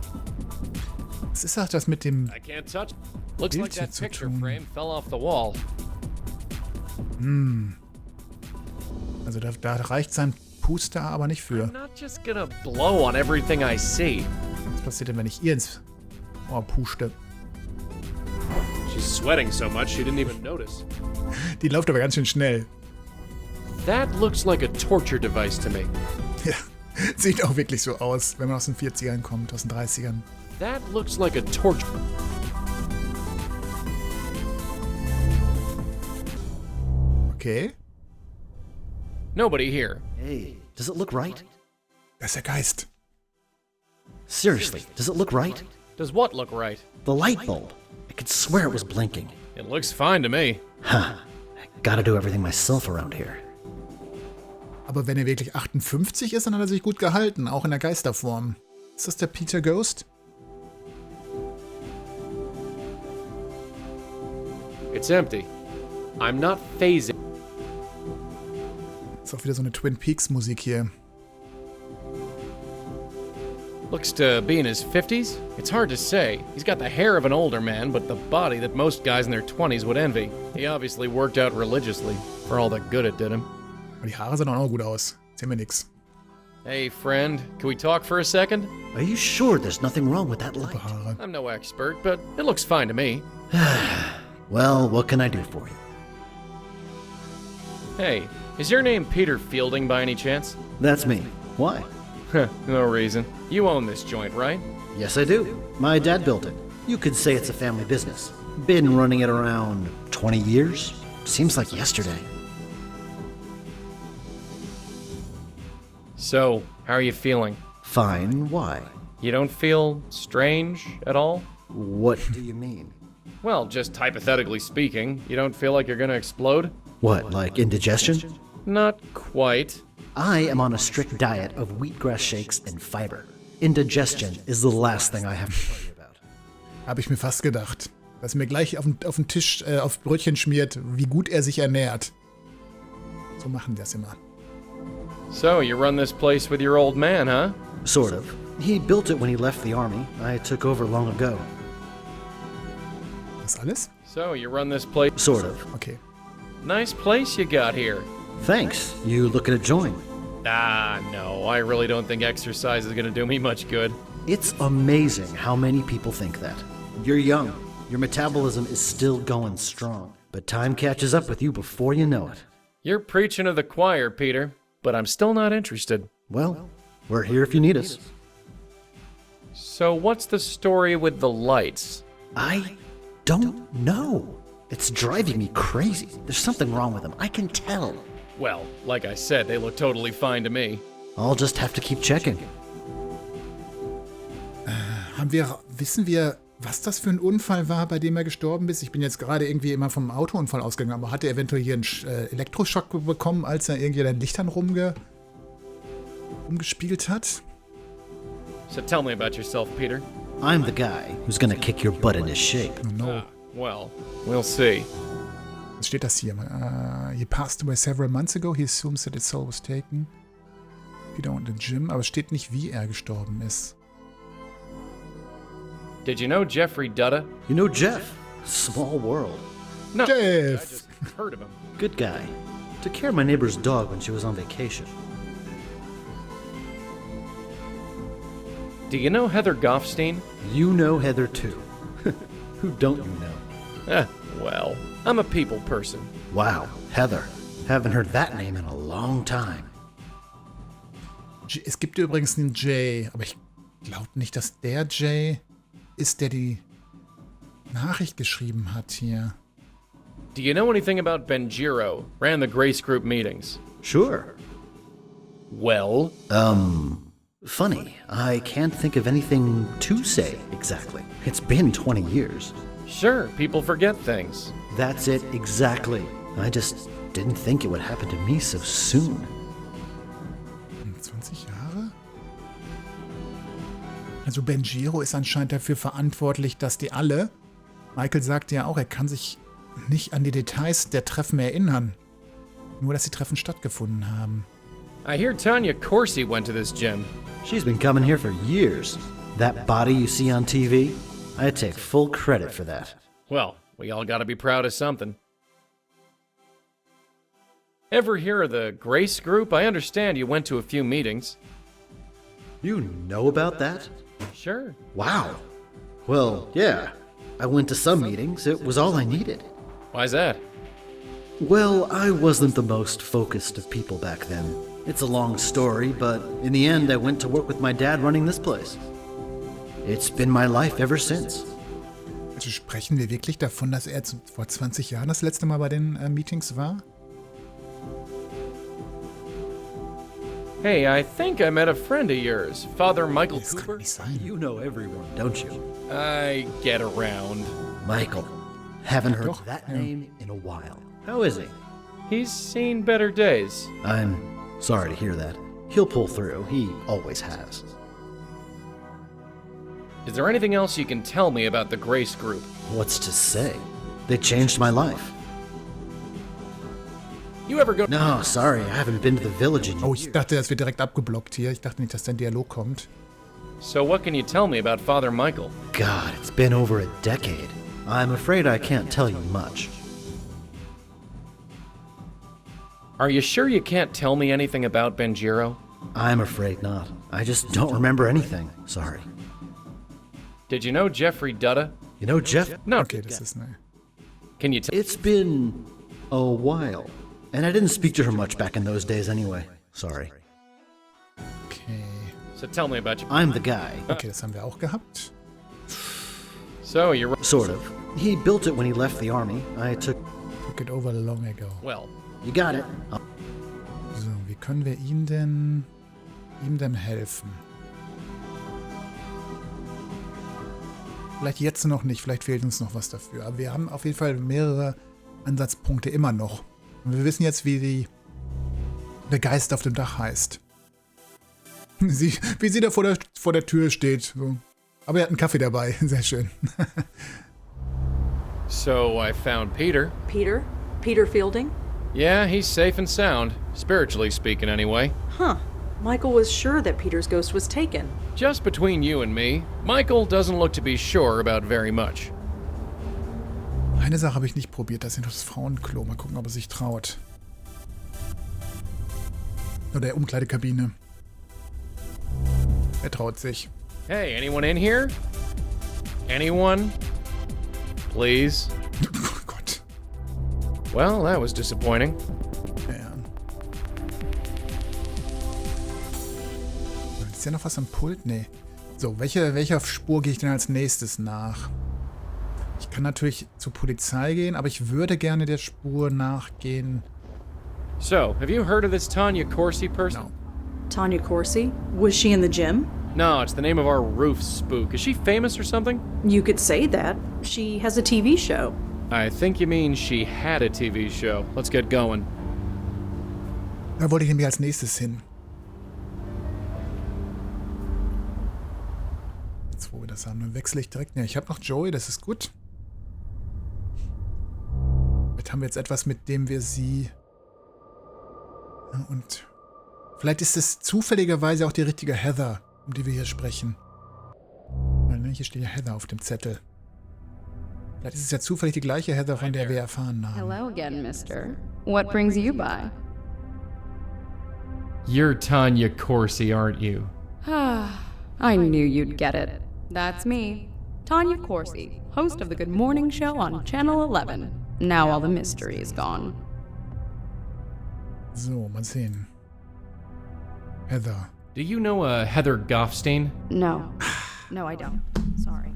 Was ist auch das mit dem I can't touch. Looks like Bild hier that zu picture tun? frame fell off the wall. Also da reicht sein Puster aber nicht für. I'm not just gonna blow on everything I see. Was passiert denn, wenn ich ihr ins Ohr puste? She's sweating so much she didn't even notice. Die läuft aber ganz schön schnell. That looks like a torture device to me. Ja, sieht auch wirklich so aus, wenn man aus den 40ern kommt, aus den 30ern. That looks like a torture... Okay. Nobody here. Hey, does it look right? Das ist der Geist. Seriously, does it look right? Does what look right? The light bulb. I could swear it was blinking. It looks fine to me. Huh. I gotta do everything myself around here. Aber wenn er wirklich 58 ist, dann hat er sich gut gehalten, auch in der Geisterform. Ist das der Peter Ghost? It's empty. I'm not phasing. Ist auch wieder so eine Twin Peaks Musik hier. Looks to be in his 50s. It's hard to say. He's got the hair of an older man, but the body that most guys in their 20s would envy. He obviously worked out religiously, for all the good it did him. Aber die Haare sehen auch noch gut aus. Sehen wir nix. Hey, friend, can we talk for a second? Are you sure there's nothing wrong with that light? I'm no expert, but it looks fine to me. Well, what can I do for you? Hey, is your name Peter Fielding by any chance? That's me. Why? No reason. You own this joint, right? Yes, I do. My dad built it. You could say it's a family business. Been running it around 20 years? Seems like yesterday. So, how are you feeling? Fine. Why? You don't feel strange at all? What do you mean? Well, just hypothetically speaking, you don't feel like you're gonna explode? What, like indigestion? Not quite. I am on a strict diet of wheatgrass shakes and fiber. Indigestion is the last thing I have to worry about. Habe ich mir fast gedacht. Dass er mir gleich auf den Tisch, auf Brötchen schmiert, wie gut er sich ernährt. So machen die das immer. So, you run this place with your old man, huh? Sort of. He built it when he left the army. I took over long ago. Das alles? So, you run this place... Sort of. Okay. Nice place you got here. Thanks. You looking to join? Ah, no. I really don't think exercise is gonna do me much good. It's amazing how many people think that. You're young. Your metabolism is still going strong. But time catches up with you before you know it. You're preaching to the choir, Peter, but I'm still not interested. Well, we're here if you need us. So what's the story with the lights? I don't know. It's driving me crazy. There's something wrong with them. I can tell. Well, like I said, they look totally fine to me. I'll just have to keep checking. Wissen wir, was das für ein Unfall war, bei dem er gestorben ist? Ich bin jetzt gerade irgendwie immer vom Autounfall ausgegangen, aber hat er eventuell hier einen Elektroschock bekommen, als er irgendwie an den Lichtern rumgespielt hat? So tell me about yourself, Peter. I'm the guy who's gonna kick your butt into shape. Oh no. Well, we'll see. Was steht das hier? He passed away several months ago. He assumes that his soul was taken. Peter went to the gym, aber es steht nicht, wie er gestorben ist. Did you know Jeffrey Dutta? You know Jeff? Small world. No, Jeff. I just heard of him. Good guy. Took care of my neighbor's dog when she was on vacation. Do you know Heather Goffstein? You know Heather too. Who don't you know? Well, I'm a people person. Wow, Heather. Haven't heard that name in a long time. Es gibt übrigens einen Jay, aber ich glaube nicht, dass der Jay ist, der die Nachricht geschrieben hat hier. Do you know anything about Benjiro? Ran the Grace Group meetings. Sure. Well? Funny. I can't think of anything to say exactly. It's been 20 years. Sure, people forget things. That's it, exactly. I just didn't think it would happen to me so soon. 20 Jahre? Also Benjiro ist anscheinend dafür verantwortlich, dass die alle, Michael sagte ja auch, er kann sich nicht an die Details der Treffen erinnern. Nur, dass die Treffen stattgefunden haben. I hear Tanya Corsi went to this gym. She's been coming here for years. That body you see on TV, I take full credit for that. Well, we all gotta be proud of something. Ever hear of the Grace Group? I understand you went to a few meetings. You know about that? Sure. Wow. Well, yeah. I went to some meetings. It was all I needed. Why's that? Well, I wasn't the most focused of people back then. It's a long story, but in the end, I went to work with my dad running this place. It's been my life ever since. Also sprechen wir wirklich davon, dass er vor 20 Jahren das letzte Mal bei den Meetings war? Hey, I think I met a friend of yours, Father Michael Cooper. You know everyone, don't you? I get around. Michael. Haven't heard that name in a while. How is he? He's seen better days. I'm sorry to hear that. He'll pull through. He always has. Is there anything else you can tell me about the Grace Group? What's to say? They changed my life. You ever go... No, sorry, I haven't been to the village in years. Oh, ich dachte, das wird direkt abgeblockt hier. Ich dachte nicht, dass da ein Dialog kommt. So what can you tell me about Father Michael? God, it's been over a decade. I'm afraid I can't tell you much. Are you sure you can't tell me anything about Benjiro? I'm afraid not. I just don't remember anything. Sorry. Did you know Jeffrey Dutta? You know Jeff? No. Okay, das ist ne. Can you tell? It's been a while. And I didn't speak to her much back in those days anyway. Sorry. Okay. So tell me about you. I'm the guy. Okay, das haben wir auch gehabt. So you're... Sort of. He built it when he left the army. I took it over long ago. Well. You got it. So, wie können wir ihm denn helfen? Vielleicht jetzt noch nicht, vielleicht fehlt uns noch was dafür. Aber wir haben auf jeden Fall mehrere Ansatzpunkte immer noch. Und wir wissen jetzt, wie der Geist auf dem Dach heißt. Wie sie da vor der Tür steht. So. Aber er hat einen Kaffee dabei. Sehr schön. So I found Peter. Peter? Peter Fielding? Yeah, he's safe and sound. Spiritually speaking, anyway. Huh. Michael was sure that Peter's ghost was taken. Just between you and me, Michael doesn't look to be sure about very much. Eine Sache habe ich nicht probiert, das ist das Frauenklo. Mal gucken, ob er sich traut. Oder der Umkleidekabine. Er traut sich. Hey, anyone in here? Anyone? Please? Oh Gott. Well, that was disappointing. Ja. Ist ja noch was am Pult? Nee. So, welcher Spur gehe ich denn als nächstes nach? Ich kann natürlich zur Polizei gehen, aber ich würde gerne der Spur nachgehen. So, have you heard of this Tanya Corsi person? No. Tanya Corsi? Was she in the gym? No, it's the name of our roof spook. Is she famous or something? You could say that. She has a TV show. I think you mean she had a TV show. Let's get going. Da wollte ich nämlich als nächstes hin. Jetzt, wo wir das haben, dann wechsle ich direkt. Ja, ich habe noch Joey, das ist gut. Jetzt haben wir jetzt etwas, mit dem wir sie... Ja, und vielleicht ist es zufälligerweise auch die richtige Heather, um die wir hier sprechen. Hier steht ja Heather auf dem Zettel. Vielleicht ist es ja zufällig die gleiche Heather, von der wir erfahren haben. Hello again, mister. What brings you by? You're Tanya Corsi, aren't you? I knew you'd get it. That's me, Tanya Corsi, host of the Good Morning Show on Channel 11. Now all the mystery is gone. So, mal sehen. Heather. Do you know a Heather Goffstein? No. No, I don't. Sorry.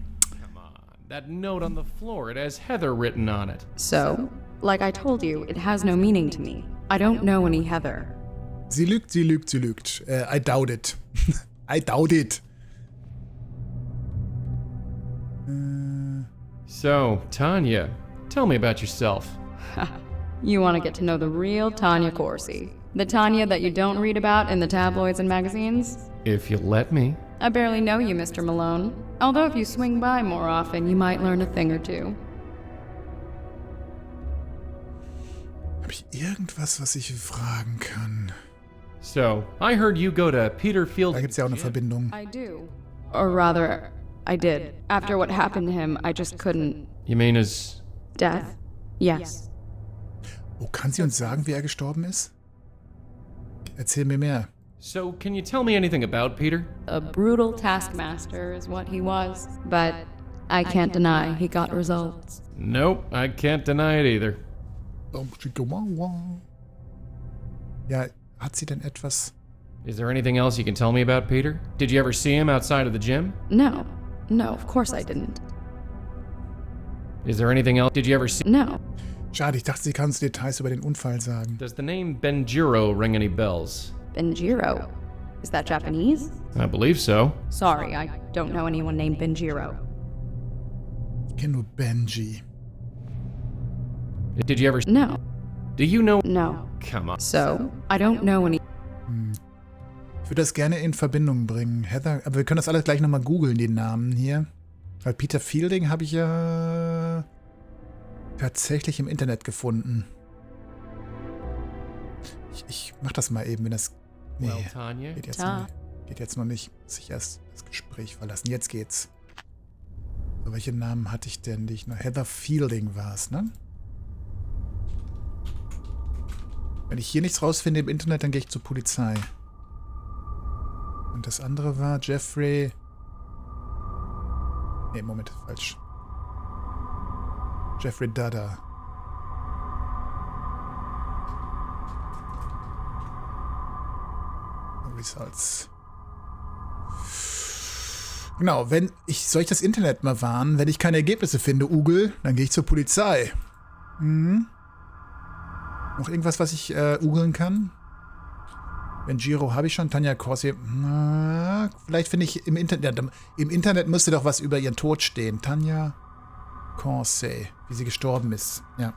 That note on the floor, it has Heather written on it. So, like I told you, it has no meaning to me. I don't know any Heather. Sie lügt, sie lügt, sie lügt. I doubt it. I doubt it. So, Tanya, tell me about yourself. You want to get to know the real Tanya Corsi. The Tanya that you don't read about in the tabloids and magazines? If you'll let me. I barely know you, Mr. Malone. Although if you swing by more often, you might learn a thing or two. Habe ich irgendwas, was ich fragen kann? So, I heard you go to Peter Field. Da gibt's ja auch eine Verbindung. I do. Or rather, I did. After what happened to him, I just couldn't. You mean his... Death? Yes. Oh, kann sie uns sagen, wie er gestorben ist? Erzähl mir mehr. So, can you tell me anything about Peter? A brutal taskmaster is what he was, but I can't deny he got results. Nope, I can't deny it either. Ja, hat sie denn etwas? Is there anything else you can tell me about Peter? Did you ever see him outside of the gym? No. No, of course I didn't. Is there anything else? Did you ever see... No. Schade, ich dachte, sie kann uns Details über den Unfall sagen. Does the name Benjiro ring any bells? Benjiro? Is that Japanese? I believe so. Sorry, I don't know anyone named Benjiro. Ich kenne nur Benji. Did you ever... No. Do you know... No. Come on. So, I don't know any... Ich würde das gerne in Verbindung bringen. Heather, aber wir können das alles gleich nochmal googeln, den Namen hier. Weil Peter Fielding habe ich ja tatsächlich im Internet gefunden. Ich mach das mal eben, wenn das... Nee, geht jetzt noch nicht. Muss ich erst das Gespräch verlassen. Jetzt geht's. So, welche Namen hatte ich denn? Die ich noch... Heather Fielding war es, ne? Wenn ich hier nichts rausfinde im Internet, dann gehe ich zur Polizei. Und das andere war Jeffrey... Nee, Moment, falsch. Jeffrey Dada. Results. Genau, soll ich das Internet mal warnen? Wenn ich keine Ergebnisse finde, Google, dann gehe ich zur Polizei. Noch irgendwas, was ich googeln kann? Benjiro habe ich schon, Tanya Corsi. Vielleicht finde ich im Internet. Im Internet müsste doch was über ihren Tod stehen. Tanya Corsi, wie sie gestorben ist. Ja.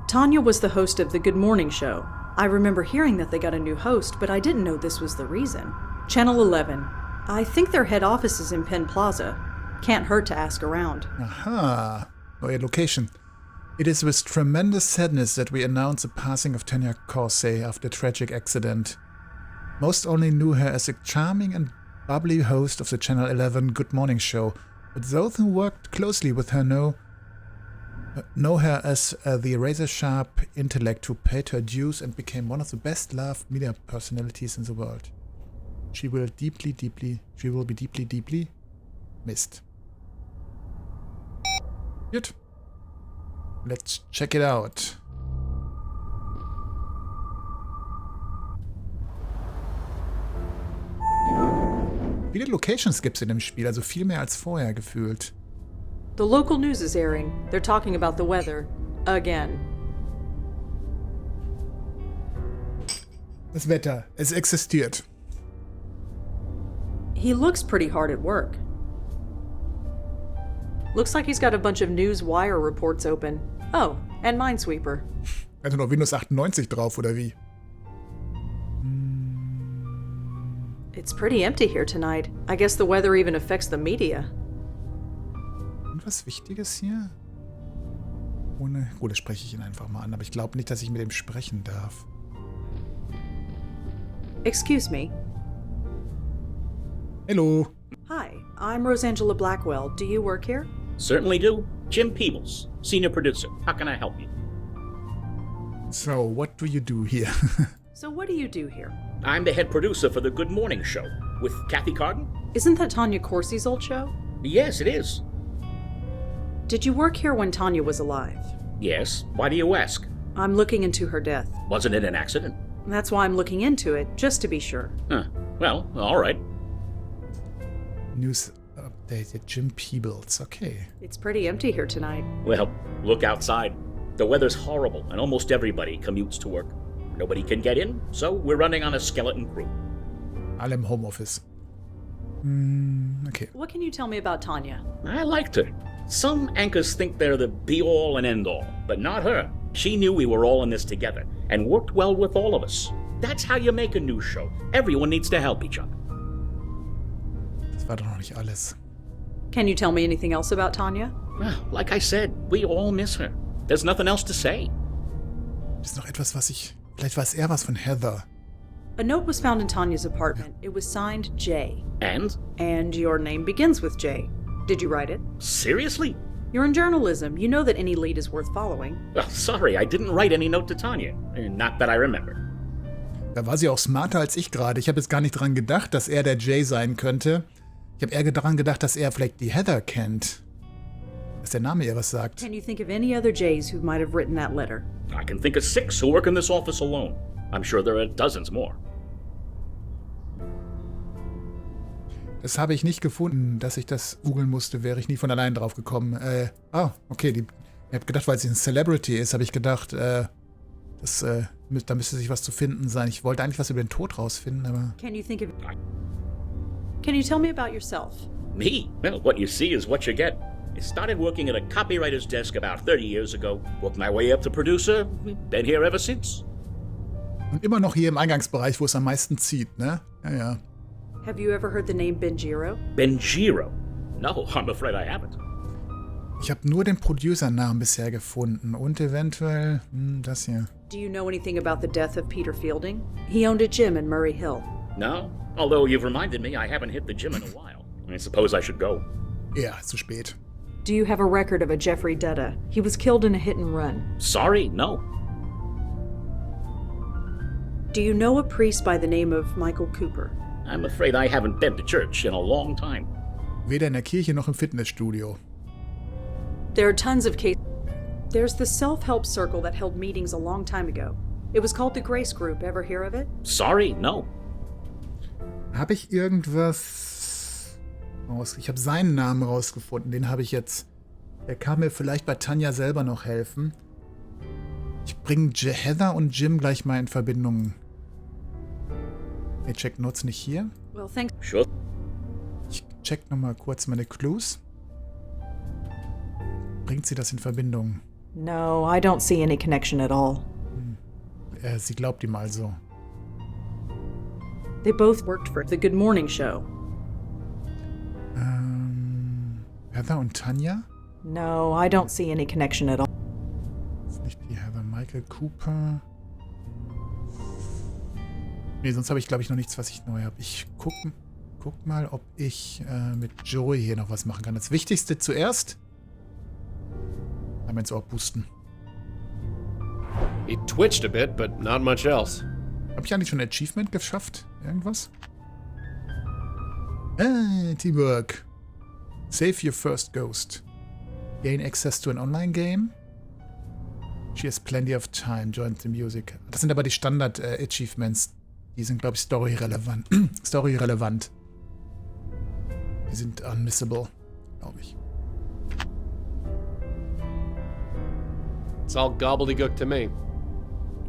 Tanya was the host of the Good Morning Show. I remember hearing that they got a new host, but I didn't know this was the reason. Channel 11. I think their head office is in Penn Plaza. Can't hurt to ask around. Aha. Neue Location. It is with tremendous sadness that we announce the passing of Tanya Corsi after a tragic accident. Most only knew her as a charming and bubbly host of the Channel 11 Good Morning Show, but those who worked closely with her know her as the razor-sharp intellect who paid her dues and became one of the best-loved media personalities in the world. She will be deeply missed. Good. Let's check it out. Viele Locations gibt's in dem Spiel, also viel mehr als vorher gefühlt. The local news is airing. They're talking about the weather. Again. Das Wetter, es existiert. He looks pretty hard at work. Looks like he's got a bunch of news wire reports open. Oh, and Minesweeper. Hat er noch Windows 98 drauf, oder wie? It's pretty empty here tonight. I guess the weather even affects the media. Und was Wichtiges hier? Gut, das spreche ich ihn einfach mal an, aber ich glaube nicht, dass ich mit ihm sprechen darf. Excuse me. Hello. Hi, I'm Rosangela Blackwell. Do you work here? Certainly do. Jim Peebles, senior producer. How can I help you? So, what do you do here? So what do you do here? I'm the head producer for the Good Morning Show with Kathy Carden. Isn't that Tanya Corsi's old show? Yes, it is. Did you work here when Tanya was alive? Yes. Why do you ask? I'm looking into her death. Wasn't it an accident? That's why I'm looking into it, just to be sure. Huh. Well, all right. News updated. Jim Peebles. Okay. It's pretty empty here tonight. Well, look outside. The weather's horrible, and almost everybody commutes to work. Nobody can get in, so we're running on a skeleton crew. Alle im Homeoffice. Okay. What can you tell me about Tanya? I liked her. Some anchors think they're the be-all and end-all, but not her. She knew we were all in this together, and worked well with all of us. That's how you make a news show. Everyone needs to help each other. Das war doch noch nicht alles. Can you tell me anything else about Tanya? Well, like I said, we all miss her. There's nothing else to say. Das ist noch etwas, was ich... Vielleicht weiß er was von Heather. A note was found in Tanya's apartment. It was signed J. And? And your name begins with J. Did you write it? Seriously? You're in journalism. You know that any lead is worth following. Well, sorry, I didn't write any note to Tanya. Not that I remember. Da war sie auch smarter als ich gerade. Ich habe jetzt gar nicht dran gedacht, dass er der Jay sein könnte. Ich habe eher daran gedacht, dass er vielleicht die Heather kennt. Dass der Name ihr was sagt. Can you think of any other Jays who might have written that letter? I can think of 6 who work in this office alone. I'm sure there are dozens more. Das habe ich nicht gefunden, dass ich das googeln musste, wäre ich nie von allein drauf gekommen. Okay, ich habe gedacht, weil sie ein Celebrity ist, habe ich gedacht, da müsste sich was zu finden sein. Ich wollte eigentlich was über den Tod rausfinden, aber... Can you tell me about yourself? Me? Well, what you see is what you get. I started working at a copywriter's desk about 30 years ago, worked my way up to producer, been here ever since. Und immer noch hier im Eingangsbereich, wo es am meisten zieht, ne? Ja. Have you ever heard the name Benjiro? Benjiro? No, I'm afraid I haven't. Ich habe nur den Producer-Namen bisher gefunden und eventuell das hier. Do you know anything about the death of Peter Fielding? He owned a gym in Murray Hill. No, although you've reminded me I haven't hit the gym in a while. I suppose I should go. Ja, zu spät. Do you have a record of a Jeffrey Dutta? He was killed in a hit and run. Sorry, no. Do you know a priest by the name of Michael Cooper? I'm afraid I haven't been to church in a long time. Weder in der Kirche noch im Fitnessstudio. There are tons of cases. There's the self-help circle that held meetings a long time ago. It was called the Grace Group. Ever hear of it? Sorry, no. Habe ich irgendwas... Ich habe seinen Namen rausgefunden. Den habe ich jetzt... Der kann mir vielleicht bei Tanya selber noch helfen. Ich bringe Heather und Jim gleich mal in Verbindung. Check Notes nicht hier. Well, thanks. Sure. Ich check nochmal kurz meine Clues. Bringt sie das in Verbindung? No, I don't see any connection at all. Sie glaubt ihm also. They both worked for the Good Morning Show. Heather und Tanya? No, I don't see any connection at all. Das ist nicht die Heather. Michael Cooper. Nee, sonst habe ich, glaube ich, noch nichts, was ich neu habe. Ich guck mal, ob ich mit Joey hier noch was machen kann. Das Wichtigste zuerst. Einmal ins Ohr pusten. He twitched a bit, but not much else. Habe ich eigentlich schon ein Achievement geschafft? Irgendwas? Teamwork. Save your first ghost. Gain access to an online game. She has plenty of time. Join the music. Das sind aber die Standard-Achievements. Die sind, glaube ich, story-relevant. Story-relevant. Die sind unmissable, glaube ich. It's all gobbledygook to me.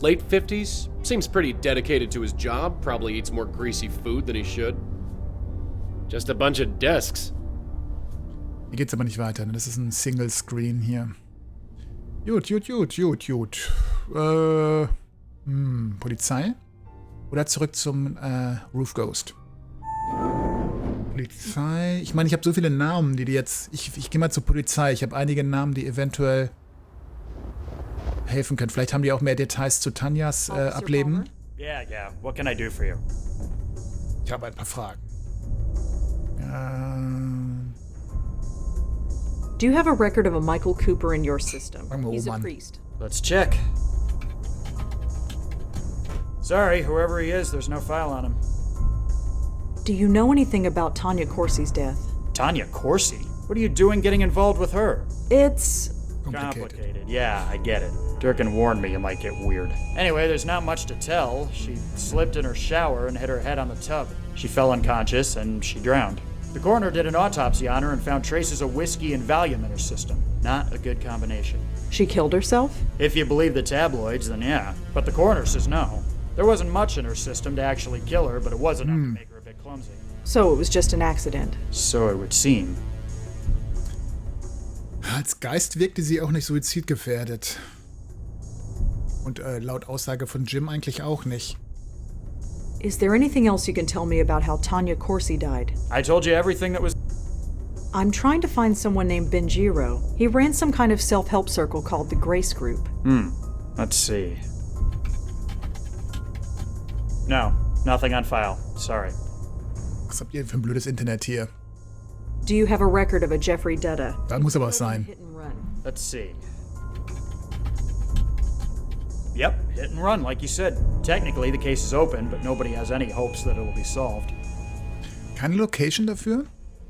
Late 50s, seems pretty dedicated to his job, probably eats more greasy food than he should. Just a bunch of desks. Hier geht's aber nicht weiter, ne? Das ist ein Single-Screen hier. Gut. Polizei? Oder zurück zum Roof Ghost? Polizei. Ich meine, ich habe so viele Namen, die jetzt... Ich gehe mal zur Polizei. Ich habe einige Namen, die eventuell helfen können. Vielleicht haben die auch mehr Details zu Tanyas Ableben. Yeah. What can I do for you? Ich habe ein paar Fragen. Do you have a record of a Michael Cooper in your system? He's a Mann. priest. Let's check. Sorry, whoever he is, there's no file on him. Do you know anything about Tanya Corsi's death? Tanya Corsi? What are you doing getting involved with her? It's complicated. Yeah, I get it. Durkin warned me you might get weird. Anyway, there's not much to tell. She slipped in her shower and hit her head on the tub. She fell unconscious and she drowned. The coroner did an autopsy on her and found traces of whiskey and Valium in her system. Not a good combination. She killed herself? If you believe the tabloids, then yeah. But the coroner says no. There wasn't much in her system to actually kill her, but it was enough to make her a bit clumsy. So it was just an accident. So it would seem. Als Geist wirkte sie auch nicht suizidgefährdet. Und laut Aussage von Jim eigentlich auch nicht. Is there anything else you can tell me about how Tanya Corsi died? I told you everything that was... I'm trying to find someone named Benjiro. He ran some kind of self-help circle called the Grace Group. Let's see. No, nothing on file. Sorry. Was habt ihr für ein blödes Internet hier? Do you have a record of a Jeffrey Dutta? Da muss aber was sein. Let's see. Yep, hit and run, like you said. Technically, the case is open, but nobody has any hopes that it will be solved. Keine Location dafür?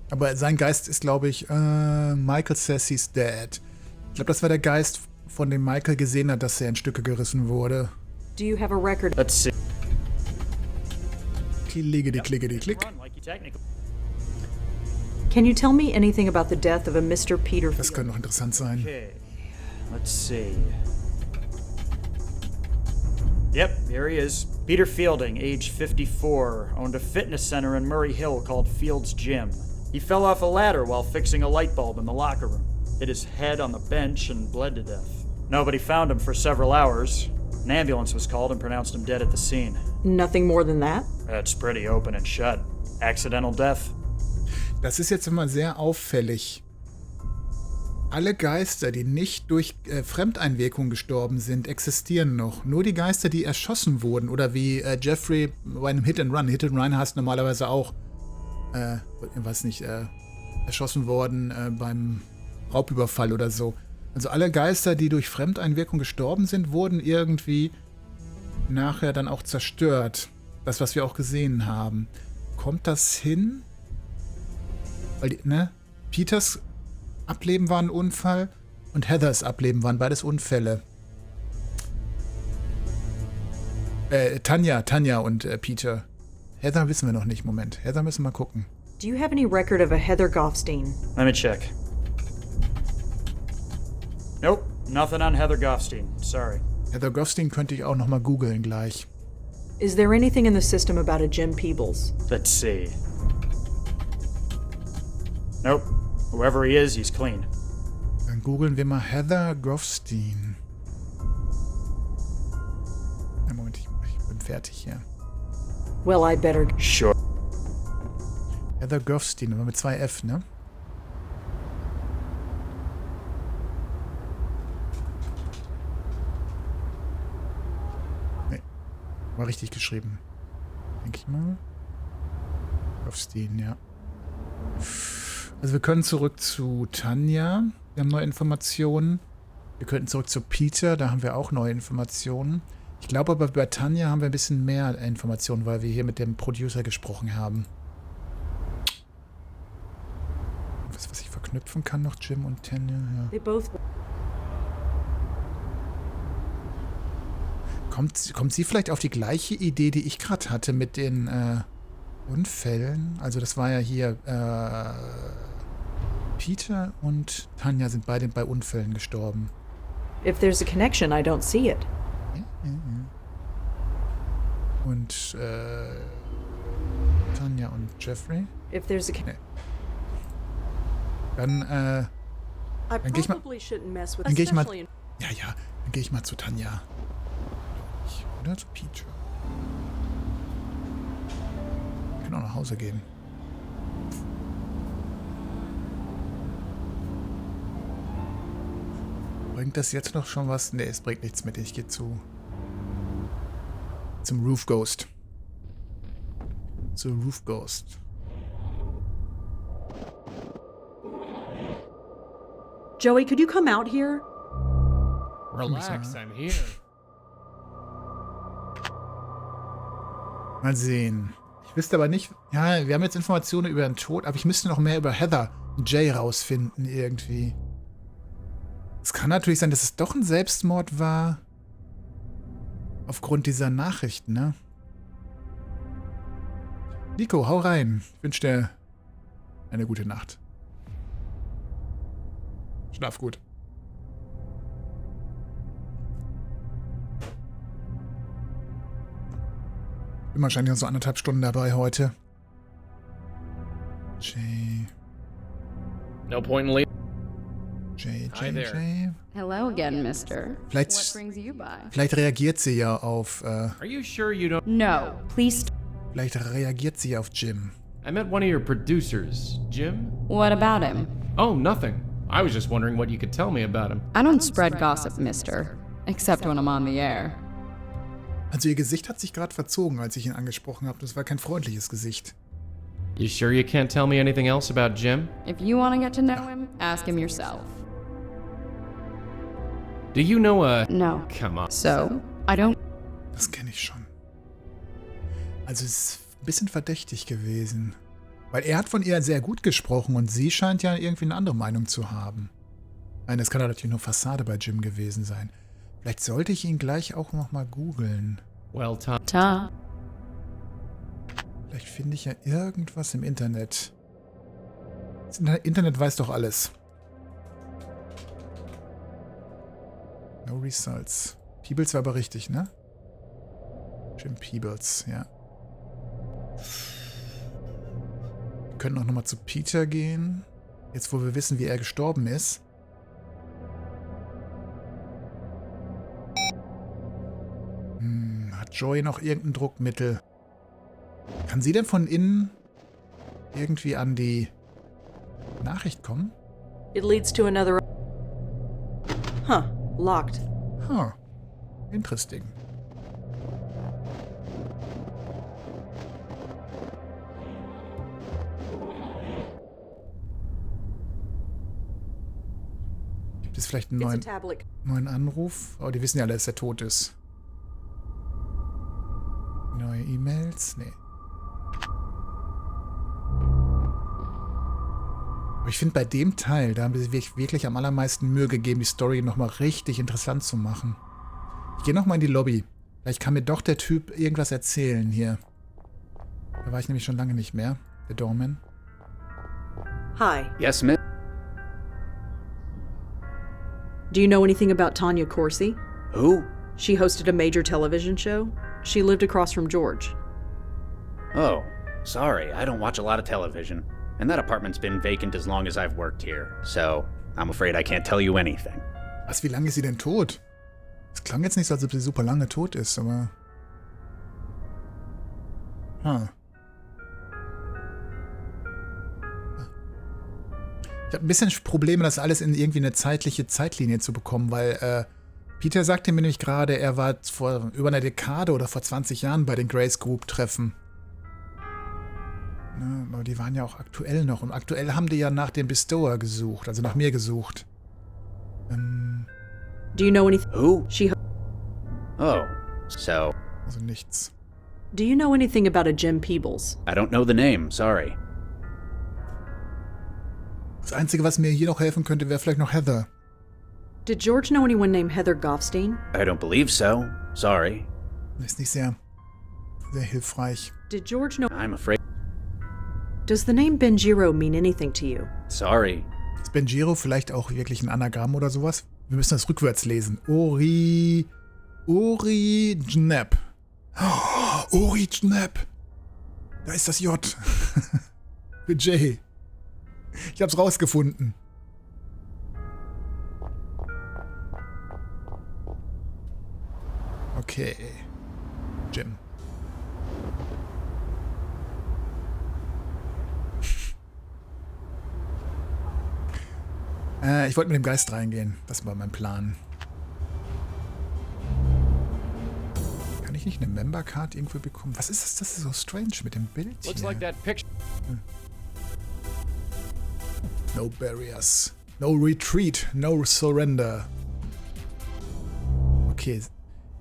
Aber sein Geist ist, glaube ich, Michael says he's dead. Ich glaube, das war der Geist, von dem Michael gesehen hat, dass er in Stücke gerissen wurde. Do you have a record? Let's see. Klick. Can you tell me anything about the death of a Mr. Peter? Das könnte noch interessant sein. Okay, let's see. Yep, here he is. Peter Fielding, age 54, owned a fitness center in Murray Hill called Field's Gym. He fell off a ladder while fixing a light bulb in the locker room, hit his head on the bench, and bled to death. Nobody found him for several hours. An ambulance was called and pronounced him dead at the scene. Nothing more than that? That's pretty open and shut. Accidental death. Das ist jetzt immer sehr auffällig. Alle Geister, die nicht durch Fremdeinwirkung gestorben sind, existieren noch. Nur die Geister, die erschossen wurden, oder wie Jeffrey bei einem Hit and Run. Hit and Run heißt normalerweise auch, erschossen worden beim Raubüberfall oder so. Also alle Geister, die durch Fremdeinwirkung gestorben sind, wurden irgendwie nachher dann auch zerstört. Das, was wir auch gesehen haben. Kommt das hin? Weil Peters Ableben war ein Unfall und Heathers Ableben waren beides Unfälle. Tanya und Peter. Heather wissen wir noch nicht. Moment. Heather müssen wir mal gucken. Do you have any record of a Heather Goffstein? Let me check. Nope, nothing on Heather Goffstein. Sorry. Heather Goffstein könnte ich auch noch mal googeln gleich. Is there anything in the system about a Jim Peebles? Let's see. Nope. Whoever he is, he's clean. Dann googeln wir mal Heather Goffstein. Moment, ich bin fertig hier. Well, I better... Sure. Heather Goffstein, aber mit 2 F, ne? Nee, war richtig geschrieben. Denke ich mal. Goffstein, ja. Also wir können zurück zu Tanya. Wir haben neue Informationen. Wir könnten zurück zu Peter. Da haben wir auch neue Informationen. Ich glaube aber bei Tanya haben wir ein bisschen mehr Informationen, weil wir hier mit dem Producer gesprochen haben. Was ich verknüpfen kann noch, Jim und Tanya. Ja. Kommt sie vielleicht auf die gleiche Idee, die ich gerade hatte mit den Unfällen? Also das war ja hier Peter und Tanya sind beide bei Unfällen gestorben. If there's a connection, I don't see it. Ja. Und Tanya und Jeffrey? If there's a Dann gehe ich mal. Ja, dann gehe ich mal zu Tanya. Oder zu Peter. Wir können auch nach Hause gehen. Bringt das jetzt noch schon was? Nee, es bringt nichts mit. Ich gehe zum Roof Ghost. Zu Roof Ghost. Joey, could you come out here? Relax, I'm here. Mal sehen. Ich wüsste aber nicht... Ja, wir haben jetzt Informationen über den Tod, aber ich müsste noch mehr über Heather und Jay rausfinden irgendwie. Es kann natürlich sein, dass es doch ein Selbstmord war. Aufgrund dieser Nachrichten, ne? Nico, hau rein. Ich wünsche dir eine gute Nacht. Schlaf gut. Bin wahrscheinlich noch so 1,5 Stunden dabei heute. Jay. No point in leaving. Jay. Hello again, mister. Vielleicht, What brings you by? vielleicht reagiert sie ja auf... Are you sure you don't... No, please. Vielleicht reagiert sie auf Jim. I met one of your producers, Jim? What about him? Oh, nothing. I was just wondering what you could tell me about him. I don't spread gossip, mister. Except when I'm on the air. Also ihr Gesicht hat sich gerade verzogen, als ich ihn angesprochen habe. Das war kein freundliches Gesicht. You sure you can't tell me anything else about Jim? If you want to get to know him, ask him yourself. Do you know a... No. Come on. So, I don't... Das kenne ich schon. Also es ist ein bisschen verdächtig gewesen. Weil er hat von ihr sehr gut gesprochen und sie scheint ja irgendwie eine andere Meinung zu haben. Nein, das kann ja natürlich nur Fassade bei Jim gewesen sein. Vielleicht sollte ich ihn gleich auch nochmal googeln. Well, Ta. Vielleicht finde ich ja irgendwas im Internet. Das Internet weiß doch alles. No results. Peebles war aber richtig, ne? Jim Peebles, ja. Wir können auch nochmal zu Peter gehen. Jetzt, wo wir wissen, wie er gestorben ist. Hat Joy noch irgendein Druckmittel? Kann sie denn von innen irgendwie an die Nachricht kommen? It leads to another... Huh. Locked. Huh. Interesting. Gibt es vielleicht einen neuen Anruf? Oh, die wissen ja alle, dass er tot ist. Neue E-Mails? Nee. Aber ich finde, bei dem Teil, da haben sie sich wirklich am allermeisten Mühe gegeben, die Story nochmal richtig interessant zu machen. Ich gehe nochmal in die Lobby. Vielleicht kann mir doch der Typ irgendwas erzählen hier. Da war ich nämlich schon lange nicht mehr. Der Doorman. Hi. Yes, miss. Do you know anything about Tanya Corsi? Who? She hosted a major television show. She lived across from George. Oh, sorry, I don't watch a lot of television. And that apartment's been vacant as long as I've worked here. So, I'm afraid I can't tell you anything. Was, wie lange ist sie denn tot? Es klang jetzt nicht so, als ob sie super lange tot ist, aber... Ich habe ein bisschen Probleme, das alles in irgendwie eine zeitliche Zeitlinie zu bekommen, weil Peter sagte mir nämlich gerade, er war vor über einer Dekade oder vor 20 Jahren bei den Grace Group Treffen. Ja, aber die waren ja auch aktuell noch. Und aktuell haben die ja nach dem Bestower gesucht, also nach mir gesucht. Do you know anything? Who? She... Oh, so... Also nichts. Do you know anything about a Jim Peebles? I don't know the name, sorry. Das Einzige, was mir hier noch helfen könnte, wäre vielleicht noch Heather. Did George know anyone named Heather Goffstein? I don't believe so. Sorry. Das ist nicht sehr hilfreich. Did George know... I'm afraid... Does the name Benjiro mean anything to you? Sorry. Ist Benjiro vielleicht auch wirklich ein Anagramm oder sowas? Wir müssen das rückwärts lesen. Ori Jnep. Oh, Ori Jnep. Da ist das J. Für Jay. Ich hab's rausgefunden. Okay. Jim. Ich wollte mit dem Geist reingehen. Das war mein Plan. Kann ich nicht eine Member-Card irgendwo bekommen? Was ist das? Das ist so strange mit dem Bild hier. Looks like that picture. No barriers. No retreat, no surrender. Okay,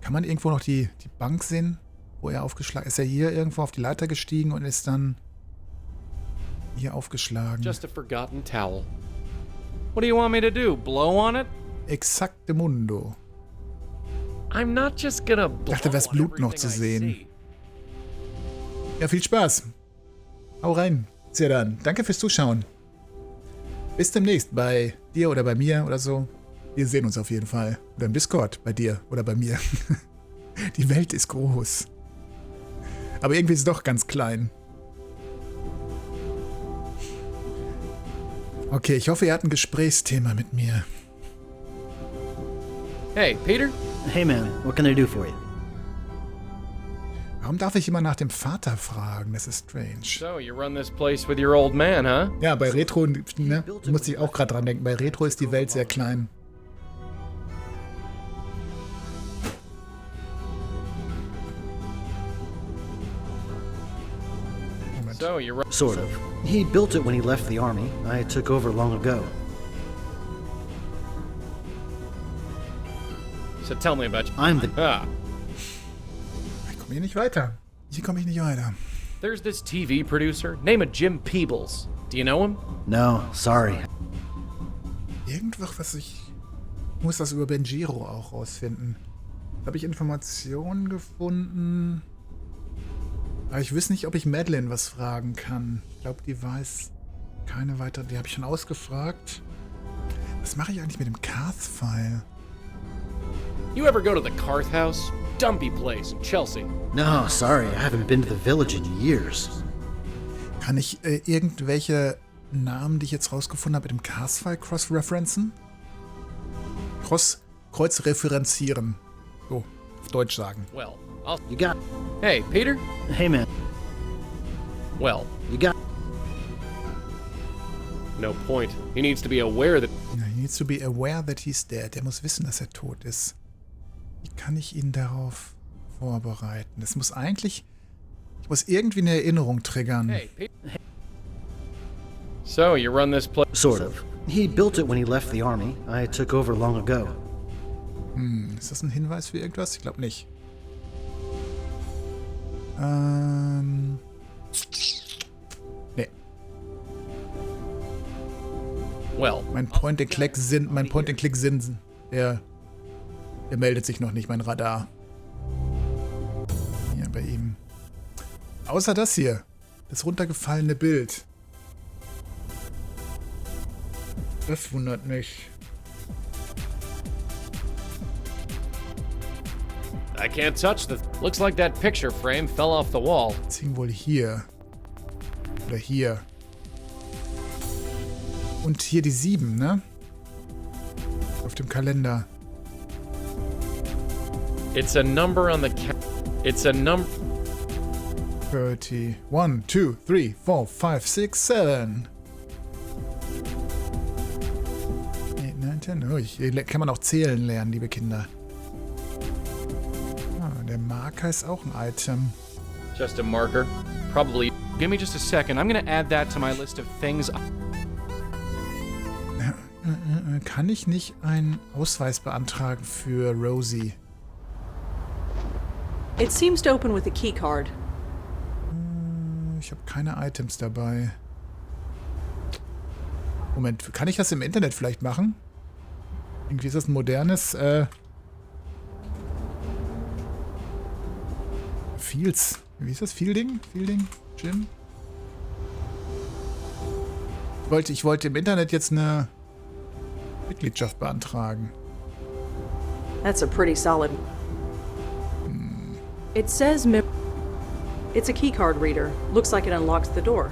kann man irgendwo noch die Bank sehen, wo er aufgeschlagen ist? Ist er hier irgendwo auf die Leiter gestiegen und ist dann hier aufgeschlagen? Just a forgotten towel. What do you want me to do? Blow on it? Exakte Mundo. I'm not just gonna blow Ich dachte, wär's Blut noch zu sehen. Ja, viel Spaß. Hau rein. Sehr dann. Danke fürs Zuschauen. Bis demnächst bei dir oder bei mir oder so. Wir sehen uns auf jeden Fall. Oder im Discord bei dir oder bei mir. Die Welt ist groß. Aber irgendwie ist es doch ganz klein. Okay, ich hoffe, ihr habt ein Gesprächsthema mit mir. Hey, Peter? Hey man, what can I do for you? Warum darf ich immer nach dem Vater fragen? Das ist strange. So, you run this place with your old man, huh? Ja, bei Retro, ne, musste ich auch gerade dran denken. Bei Retro ist die Welt sehr klein. So, you run... Sort of. He built it when he left the army. I took over long ago. So tell me about you. I'm the... Ich komme hier nicht weiter. Hier komme ich nicht weiter. There's this TV producer. Name of Jim Peebles. Do you know him? No, sorry. Irgendwas, was ich... muss das über Benjiro auch rausfinden. Da habe ich Informationen gefunden. Aber ich wüsste nicht, ob ich Madeline was fragen kann. Ich glaube, die weiß keine weitere. Die habe ich schon ausgefragt. Was mache ich eigentlich mit dem Carth-File? You ever go to the Carth House? Dumpy place in Chelsea. No, sorry, I haven't been to the village in years. Kann ich irgendwelche Namen, die ich jetzt rausgefunden habe, mit dem Carth-File cross-referenzen? Kreuzreferenzieren. So, auf Deutsch sagen. Well, I'll... You got... Hey, Peter? Hey, man. Well... You got... No point. He needs to be aware that... He needs to be aware that he's dead. Er muss wissen, dass er tot ist. Wie kann ich ihn darauf vorbereiten? Das muss eigentlich... Ich muss irgendwie eine Erinnerung triggern. Hey, Peter? So, you run this place... Sort of. He built it when he left the army. I took over long ago. Ist das ein Hinweis für irgendwas? Ich glaube nicht. Nee. Well. Mein Point-and-Click-Sinn, der meldet sich noch nicht, mein Radar. Hier bei ihm. Außer das hier. Das runtergefallene Bild. Das wundert mich. I can't touch the... Looks like that picture frame fell off the wall. Das hing wohl hier. Oder hier. Und hier die 7, ne? Auf dem Kalender. It's a number on the... It's a number... 30. 1, 2, 3, 4, 5, 6, 7. 8, 9, 10. Oh, hier kann man auch zählen lernen, liebe Kinder. Der Marker ist auch ein Item. Just a marker. Probably. Give me just a second. I'm gonna add that to my list of things. Kann ich nicht einen Ausweis beantragen für Rosie? It seems to open with a key card. Ich habe keine Items dabei. Moment, kann ich das im Internet vielleicht machen? Irgendwie ist das ein modernes, Fields. Wie ist das? Fielding? Jim? Ich wollte im Internet jetzt eine Mitgliedschaft beantragen. That's a pretty solid. It says it's a keycard reader. Looks like it unlocks the door.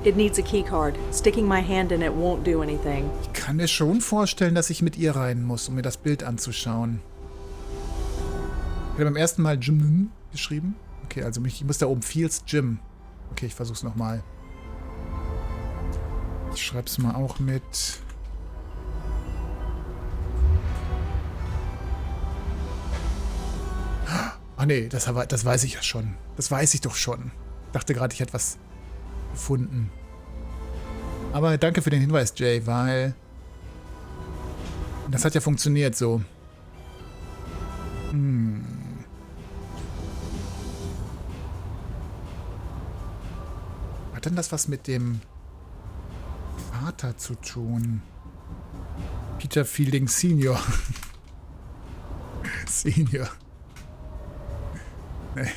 It needs a keycard. Sticking my hand in it won't do anything. Ich kann mir schon vorstellen, dass ich mit ihr rein muss, um mir das Bild anzuschauen. Ich habe beim ersten Mal Jim geschrieben. Okay, also ich muss da oben Fields Jim. Okay, ich versuch's nochmal. Ich schreib's mal auch mit. Ah nee, das weiß ich ja schon. Das weiß ich doch schon. Ich dachte gerade, ich hätte was gefunden. Aber danke für den Hinweis, Jay, weil Das hat ja funktioniert so. Hat denn das was mit dem Vater zu tun? Peter Fielding Senior. Senior. Nee.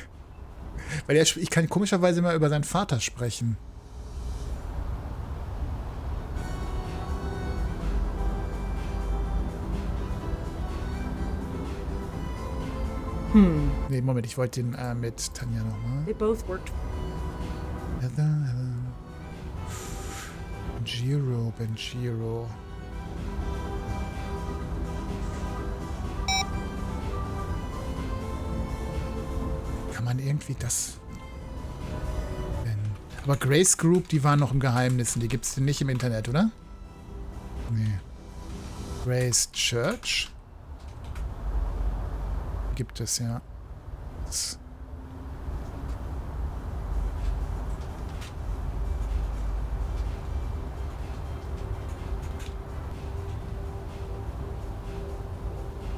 Weil ich kann komischerweise immer über seinen Vater sprechen. Nee, Moment, ich wollte den mit Tanja nochmal. They both worked. Benjiro. Kann man irgendwie das... Aber Grace Group, die waren noch im Geheimnissen. Die gibt es nicht im Internet, oder? Nee. Grace Church? Gibt es, ja.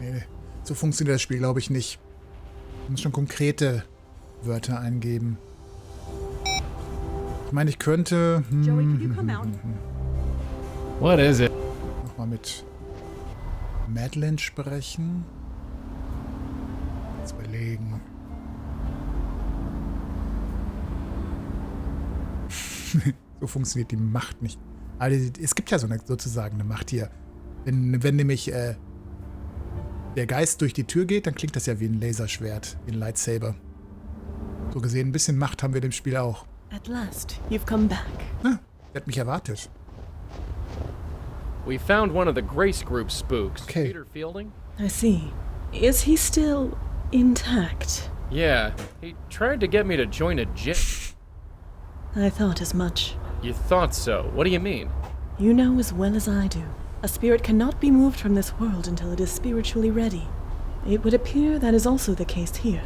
Nee, so funktioniert das Spiel, glaube ich, nicht. Man muss schon konkrete Wörter eingeben. Ich meine, ich könnte... What is it? Nochmal mit Madeline sprechen. Jetzt überlegen. So funktioniert die Macht nicht. Aber es gibt ja sozusagen eine Macht hier. Wenn nämlich der Geist durch die Tür geht, dann klingt das ja wie ein Laserschwert, wie ein Lightsaber. So gesehen, ein bisschen Macht haben wir in dem Spiel auch. At last, you've come back. Der hat mich erwartet. We found one of the Grace Group spooks. Okay. Peter Fielding? I see. Is he still intact? Yeah, he tried to get me to join a gym. I thought as much. You thought so? What do you mean? You know as well as I do. A spirit cannot be moved from this world until it is spiritually ready. It would appear that is also the case here.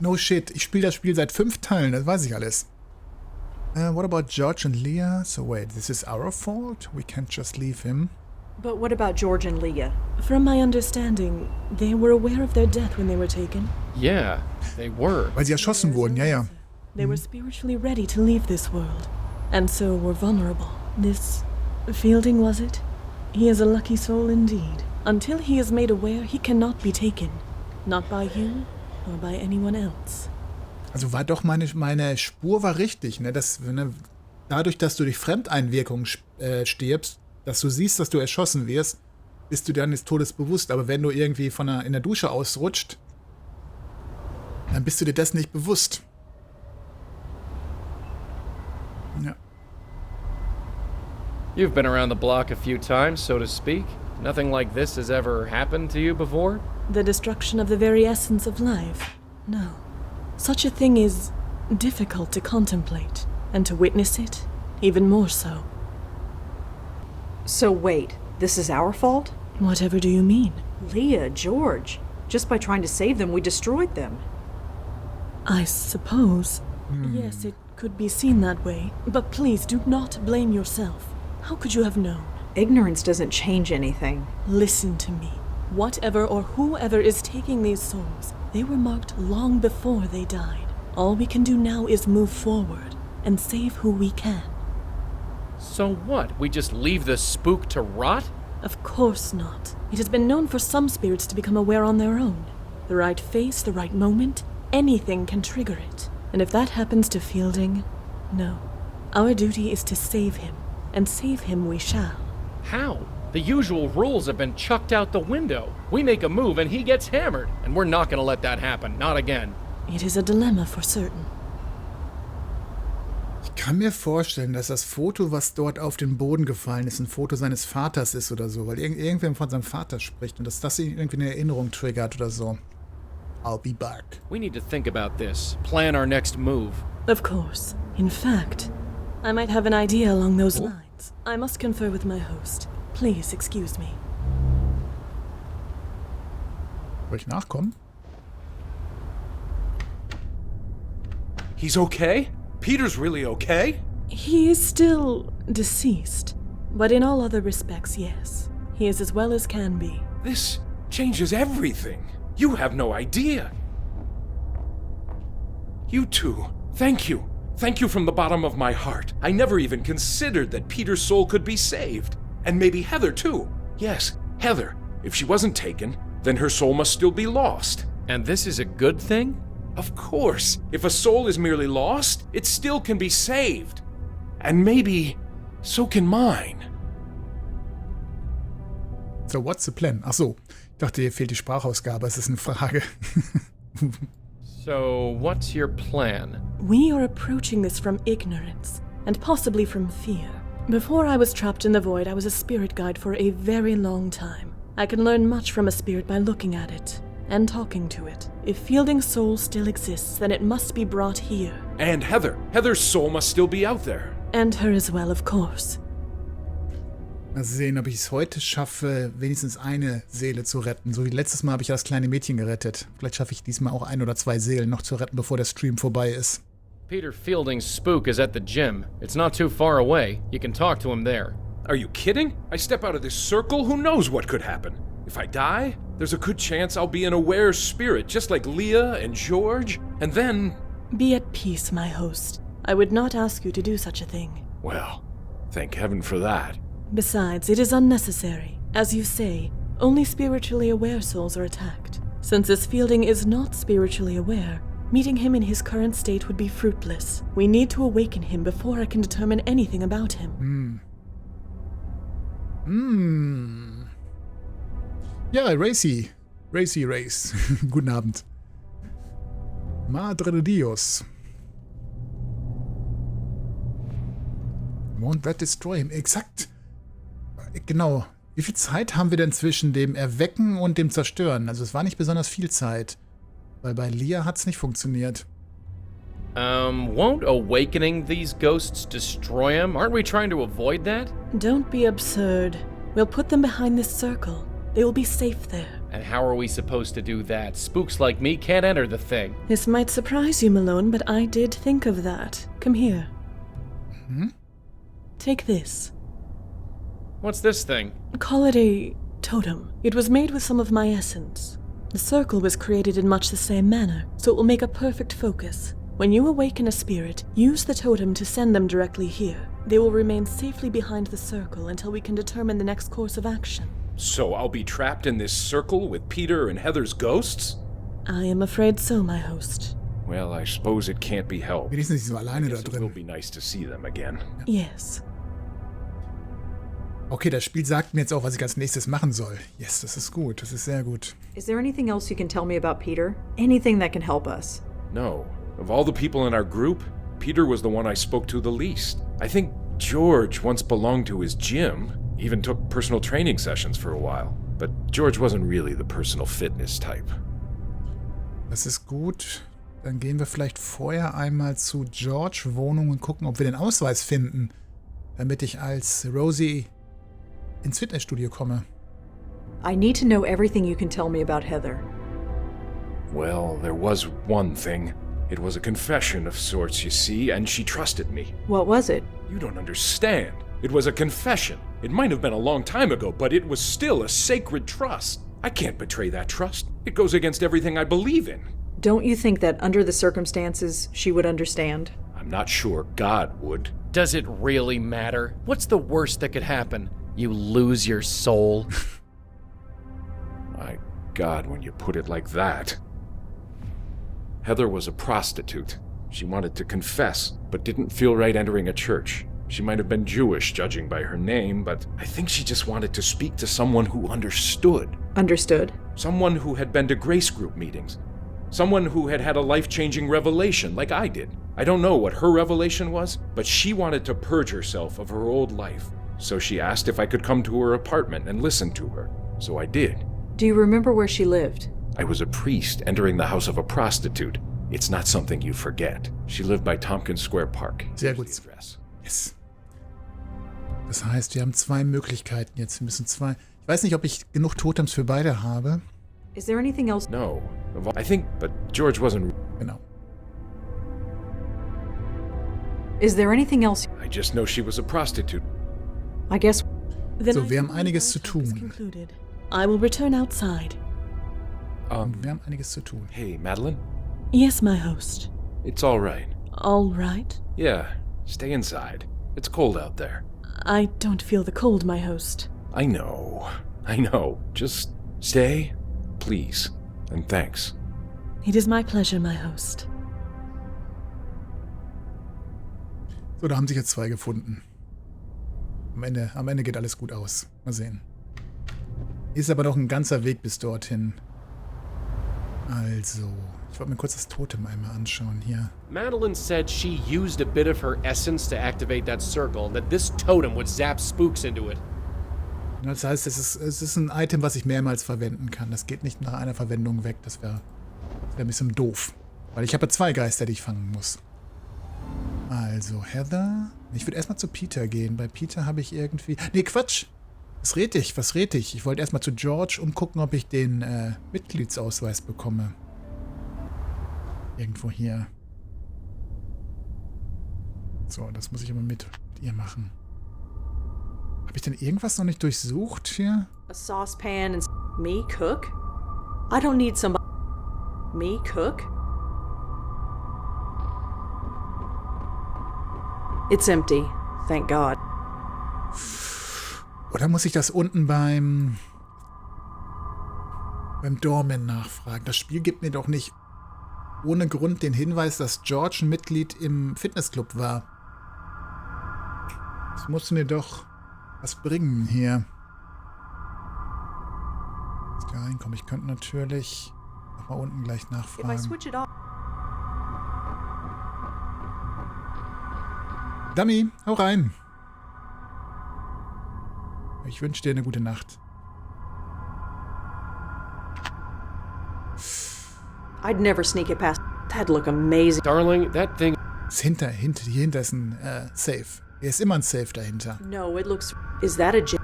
No shit, ich spiele das Spiel seit 5 Teilen, das weiß ich alles. What about George and Leah? So wait, this is our fault? We can't just leave him. But what about George and Leah? From my understanding, they were aware of their death when they were taken. Yeah, they were. Weil sie erschossen wurden, ja. They were spiritually ready to leave this world, and so were vulnerable. This Fielding, was it? He is a lucky soul indeed. Until he is made aware, he cannot be taken. Not by you, or by anyone else. Also war doch meine Spur war richtig, ne? Dadurch, dass du durch Fremdeinwirkung stirbst, dass du siehst, dass du erschossen wirst, bist du dann des Todes bewusst. Aber wenn du irgendwie in der Dusche ausrutscht, dann bist du dir das nicht bewusst. Ja. You've been around the block a few times, so to speak. Nothing like this has ever happened to you before? The destruction of the very essence of life? No. Such a thing is difficult to contemplate, and to witness it, even more so. So wait, this is our fault? Whatever do you mean? Leah, George. Just by trying to save them, we destroyed them. I suppose. Yes, it could be seen that way. But please do not blame yourself. How could you have known? Ignorance doesn't change anything. Listen to me. Whatever or whoever is taking these souls, they were marked long before they died. All we can do now is move forward and save who we can. So what? We just leave the spook to rot? Of course not. It has been known for some spirits to become aware on their own. The right face, the right moment, anything can trigger it. And if that happens to Fielding, no. Our duty is to save him, and save him we shall. How? The usual rules have been chucked out the window. We make a move and he gets hammered, and we're not gonna let that happen, not again. It is a dilemma for certain. Ich kann mir vorstellen, dass das Foto, was dort auf den Boden gefallen ist, ein Foto seines Vaters ist oder so, weil irgendwer von seinem Vater spricht und dass das ihn irgendwie eine Erinnerung triggert oder so. I'll be back. We need to think about this, plan our next move. Of course. In fact, I might have an idea along those lines. I must confer with my host. Please excuse me. Soll ich nachkommen? He's okay? Peter's really okay? He is still deceased, but in all other respects, yes. He is as well as can be. This changes everything. You have no idea. You two, thank you. Thank you from the bottom of my heart. I never even considered that Peter's soul could be saved. And maybe Heather too. Yes, Heather. If she wasn't taken, then her soul must still be lost. And this is a good thing? Of course. If a soul is merely lost, it still can be saved. And maybe so can mine. So, what's the plan? Ach so, ich dachte, hier fehlt die Sprachausgabe. Es ist eine Frage. So, what's your plan? We are approaching this from ignorance, and possibly from fear. Before I was trapped in the void, I was a spirit guide for a very long time. I can learn much from a spirit by looking at it and talking to it. If Fielding's soul still exists, then it must be brought here. And Heather. Heather's soul must still be out there. And her as well, of course. Mal sehen, ob ich es heute schaffe, wenigstens eine Seele zu retten. So wie letztes Mal habe ich ja das kleine Mädchen gerettet. Vielleicht schaffe ich diesmal auch 1 oder 2 Seelen noch zu retten, bevor der Stream vorbei ist. Peter Fielding's spook is at the gym. It's not too far away. You can talk to him there. Are you kidding? I step out of this circle, who knows what could happen? If I die, there's a good chance I'll be an aware spirit, just like Leah and George, and then... Be at peace, my host. I would not ask you to do such a thing. Well, thank heaven for that. Besides, it is unnecessary. As you say, only spiritually aware souls are attacked. Since this Fielding is not spiritually aware, meeting him in his current state would be fruitless. We need to awaken him before I can determine anything about him. Ja, Racy. Guten Abend. Madre de Dios. Won't that destroy him? Exakt. Genau. Wie viel Zeit haben wir denn zwischen dem Erwecken und dem Zerstören? Also es war nicht besonders viel Zeit. Weil bei Leah hat's nicht funktioniert. Won't awakening these ghosts destroy him? Aren't we trying to avoid that? Don't be absurd. We'll put them behind this circle. They will be safe there. And how are we supposed to do that? Spooks like me can't enter the thing. This might surprise you, Malone, but I did think of that. Come here. Take this. What's this thing? Call it a totem. It was made with some of my essence. The circle was created in much the same manner, so it will make a perfect focus. When you awaken a spirit, use the totem to send them directly here. They will remain safely behind the circle until we can determine the next course of action. So I'll be trapped in this circle with Peter and Heather's ghosts? I am afraid so, my host. Well, I suppose it can't be helped. Wenigstens nicht so alleine da It drin. will be nice to see them again. Yes. Okay, das Spiel sagt mir jetzt auch, was ich als nächstes machen soll. Yes, das ist gut. Das ist sehr gut. Is there anything else you can tell me about Peter? Anything that can help us? No. Of all the people in our group, Peter was the one I spoke to the least. I think George once belonged to his gym, even took personal training sessions for a while. But George wasn't really the personal fitness type. Das ist gut. Dann gehen wir vielleicht vorher einmal zu George Wohnung und gucken, ob wir den Ausweis finden, damit ich als Rosie ins Fitnessstudio komme. I need to know everything you can tell me about Heather. Well, there was one thing. It was a confession of sorts, you see, and she trusted me. What was it? You don't understand. It was a confession. It might have been a long time ago, but it was still a sacred trust. I can't betray that trust. It goes against everything I believe in. Don't you think that under the circumstances, she would understand? I'm not sure God would. Does it really matter? What's the worst that could happen? You lose your soul? My God, when you put it like that. Heather was a prostitute. She wanted to confess, but didn't feel right entering a church. She might have been Jewish, judging by her name, but I think she just wanted to speak to someone who understood. Understood? Someone who had been to grace group meetings. Someone who had had a life-changing revelation, like I did. I don't know what her revelation was, but she wanted to purge herself of her old life. So she asked if I could come to her apartment and listen to her. So I did. Do you remember where she lived? I was a priest entering the house of a prostitute. It's not something you forget. She lived by Tompkins Square Park. Sehr gut. Yes. Das heißt, wir haben 2 Möglichkeiten jetzt. Wir müssen 2... Ich weiß nicht, ob ich genug Totems für beide habe. Is there anything else? No. I think, but George wasn't... Genau. Is there anything else? I just know she was a prostitute. I guess... So, wir haben einiges zu tun. I will return outside. Wir haben einiges zu tun. Hey, Madeline? Yes, my host. It's all right. All right? Yeah, stay inside. It's cold out there. I don't feel the cold, my host. I know. Just stay, please. And thanks. It is my pleasure, my host. So, da haben sich jetzt zwei gefunden. Am Ende geht alles gut aus. Mal sehen. Ist aber noch ein ganzer Weg bis dorthin. Also, ich wollte mir kurz das Totem einmal anschauen hier. Madeline said she used a bit of her essence to activate that circle, and that this totem would zap spooks into it. Das heißt, es ist ein Item, was ich mehrmals verwenden kann. Das geht nicht nach einer Verwendung weg. Das wäre ein bisschen doof. Weil ich habe 2 Geister, die ich fangen muss. Also, Heather. Ich würde erstmal zu Peter gehen. Bei Peter habe ich irgendwie... Nee, Quatsch. Was red ich? Ich wollte erstmal zu George, um gucken, ob ich den Mitgliedsausweis bekomme. Irgendwo hier. So, das muss ich aber mit ihr machen. Habe ich denn irgendwas noch nicht durchsucht hier? A saucepan and me cook? I don't need somebody. Me cook? It's empty, thank God. Oder muss ich das unten beim Doorman nachfragen? Das Spiel gibt mir doch nicht ohne Grund den Hinweis, dass George ein Mitglied im Fitnessclub war. Das muss mir doch was bringen hier. Jetzt da reinkommen. Ich könnte natürlich nochmal unten gleich nachfragen. Dummy, hau rein. Ich wünsche dir eine gute Nacht. I'd never sneak it past. That'd look amazing. Darling, that thing... Hier hinter ist ein Safe. Hier ist immer ein Safe dahinter. No, it looks... Is that a gem?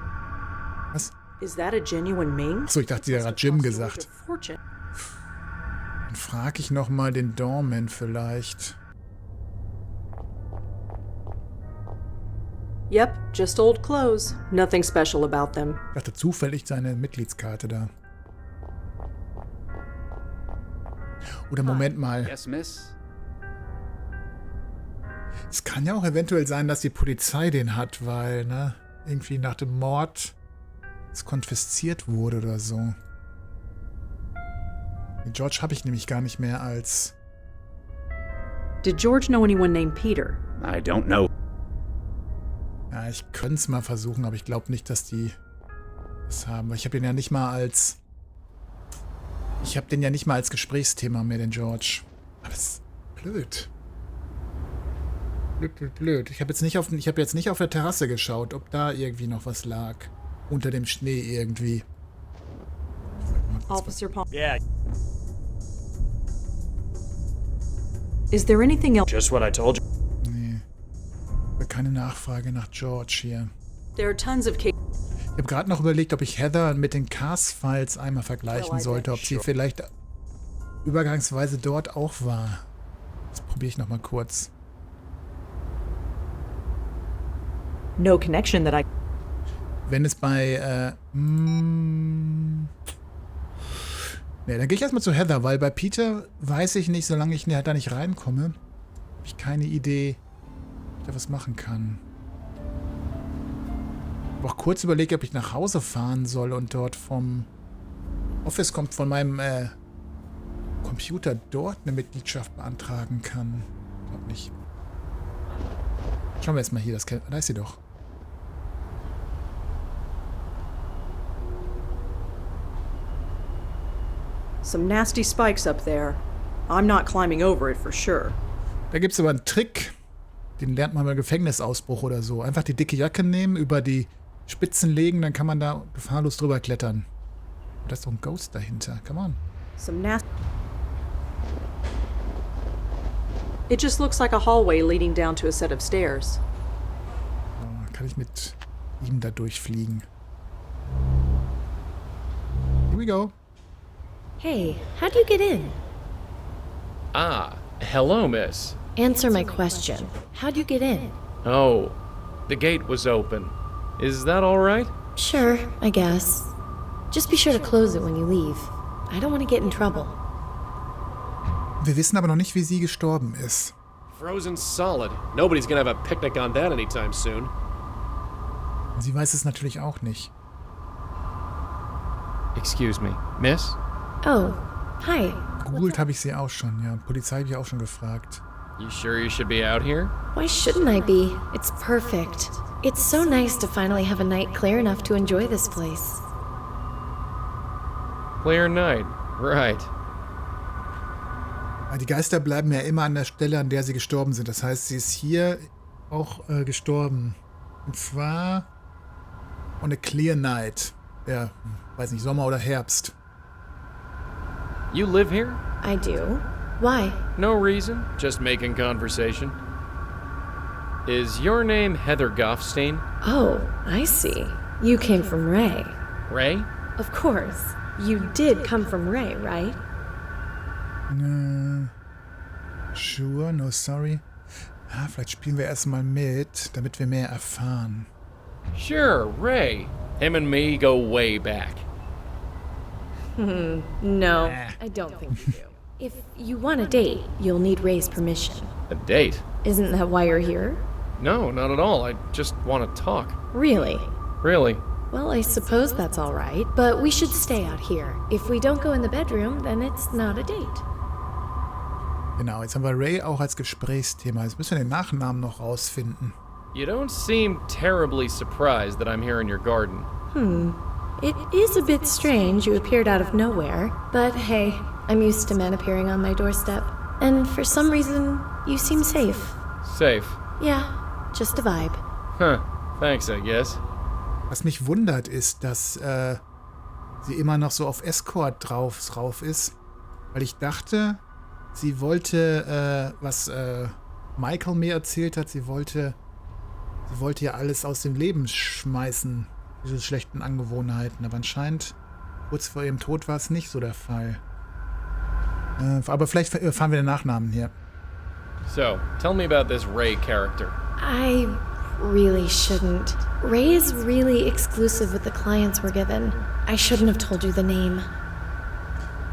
Was? Is that a genuine Ming? Achso, ich dachte, der hat Jim gesagt. Dann frage ich nochmal den Doorman vielleicht. Yep, just old clothes. Nothing special about them. Ich dachte zufällig seine Mitgliedskarte da. Oder Moment mal. Yes, Miss. Es kann ja auch eventuell sein, dass die Polizei den hat, weil, ne, irgendwie nach dem Mord es konfisziert wurde oder so. Den George habe ich nämlich gar nicht mehr als... Did George know anyone named Peter? I don't know. Ja, ich könnte es mal versuchen, aber ich glaube nicht, dass die das haben. Weil ich habe den ja nicht mal als... Ich habe den ja nicht mal als Gesprächsthema mehr, den George. Aber das ist blöd. Blöd. Ich habe jetzt nicht auf der Terrasse geschaut, ob da irgendwie noch was lag. Unter dem Schnee irgendwie. Officer Paul. Yeah. Is there anything else? Just what I told you. Nee. Keine Nachfrage nach George hier. There are tons of cases. Ich habe gerade noch überlegt, ob ich Heather mit den Cast-Files einmal vergleichen sollte, ob sie vielleicht übergangsweise dort auch war. Das probiere ich nochmal kurz. No connection that I... Wenn es bei, Ne, dann gehe ich erstmal zu Heather, weil bei Peter weiß ich nicht, solange ich da nicht reinkomme, habe ich keine Idee, ob ich da was machen kann. Ich habe auch kurz überlegt, ob ich nach Hause fahren soll und dort vom Office kommt, von meinem Computer dort eine Mitgliedschaft beantragen kann. Ich glaube nicht. Schauen wir erstmal hier, da ist sie doch. Some nasty spikes up there. I'm not climbing over it for sure. Da gibt es aber einen Trick, den lernt man beim Gefängnisausbruch oder so. Einfach die dicke Jacke nehmen, über die Spitzen legen, dann kann man da gefahrlos drüber klettern. Da ist doch ein Ghost dahinter. Come on. Some nasty... It just looks like a hallway leading down to a set of stairs. So, kann ich mit ihm da durchfliegen. Here we go. Hey, how'd you get in? Ah, hello, miss. Answer my question. How'd you get in? Oh, the gate was open. Is that all right? Sure, I guess. Just be sure to close it when you leave. I don't want to get in trouble. Wir wissen aber noch nicht, wie sie gestorben ist. Frozen solid. Nobody's gonna have a picnic on that anytime soon. Und sie weiß es natürlich auch nicht. Excuse me, miss? Oh, hi. Gegoogelt habe ich sie auch schon, ja. Polizei habe ich auch schon gefragt. You sure you should be out here? Why shouldn't I be? It's perfect. It's so nice to finally have a night clear enough to enjoy this place. Clear night, right. Die Geister bleiben ja immer an der Stelle, an der sie gestorben sind. Das heißt, sie ist hier auch gestorben. Und zwar on a clear night. Ja, weiß nicht, Sommer oder Herbst. You live here? I do. Why? No reason, just making conversation. Is your name Heather Goffstein? Oh, I see. You came from Ray. Ray? Of course. You did come from Ray, right? Sure, no sorry. Ja, vielleicht spielen wir erstmal mit, damit wir mehr erfahren. Sure, Ray. Him and me go way back. No, I don't think you do. If you want a date, you'll need Ray's permission. A date? Isn't that why you're here? No, not at all. I just want to talk. Really? Really? Well, I suppose that's all right, but we should stay out here. If we don't go in the bedroom, then it's not a date. Genau, jetzt haben wir Ray auch als Gesprächsthema. Jetzt müssen wir den Nachnamen noch rausfinden. You don't seem terribly surprised that I'm here in your garden. It is a bit strange you appeared out of nowhere, but hey, I'm used to men appearing on my doorstep. And for some reason, you seem safe. Safe? Yeah, just a vibe. Huh, thanks, I guess. Was mich wundert, ist, dass sie immer noch so auf Escort drauf ist. Weil ich dachte, sie wollte, was Michael mir erzählt hat, sie wollte ja alles aus dem Leben schmeißen, diese schlechten Angewohnheiten. Aber anscheinend, kurz vor ihrem Tod war es nicht so der Fall. Aber vielleicht erfahren wir den Nachnamen hier. So, tell me about this Ray character. I really shouldn't. Ray is really exclusive with the clients we're given. I shouldn't have told you the name.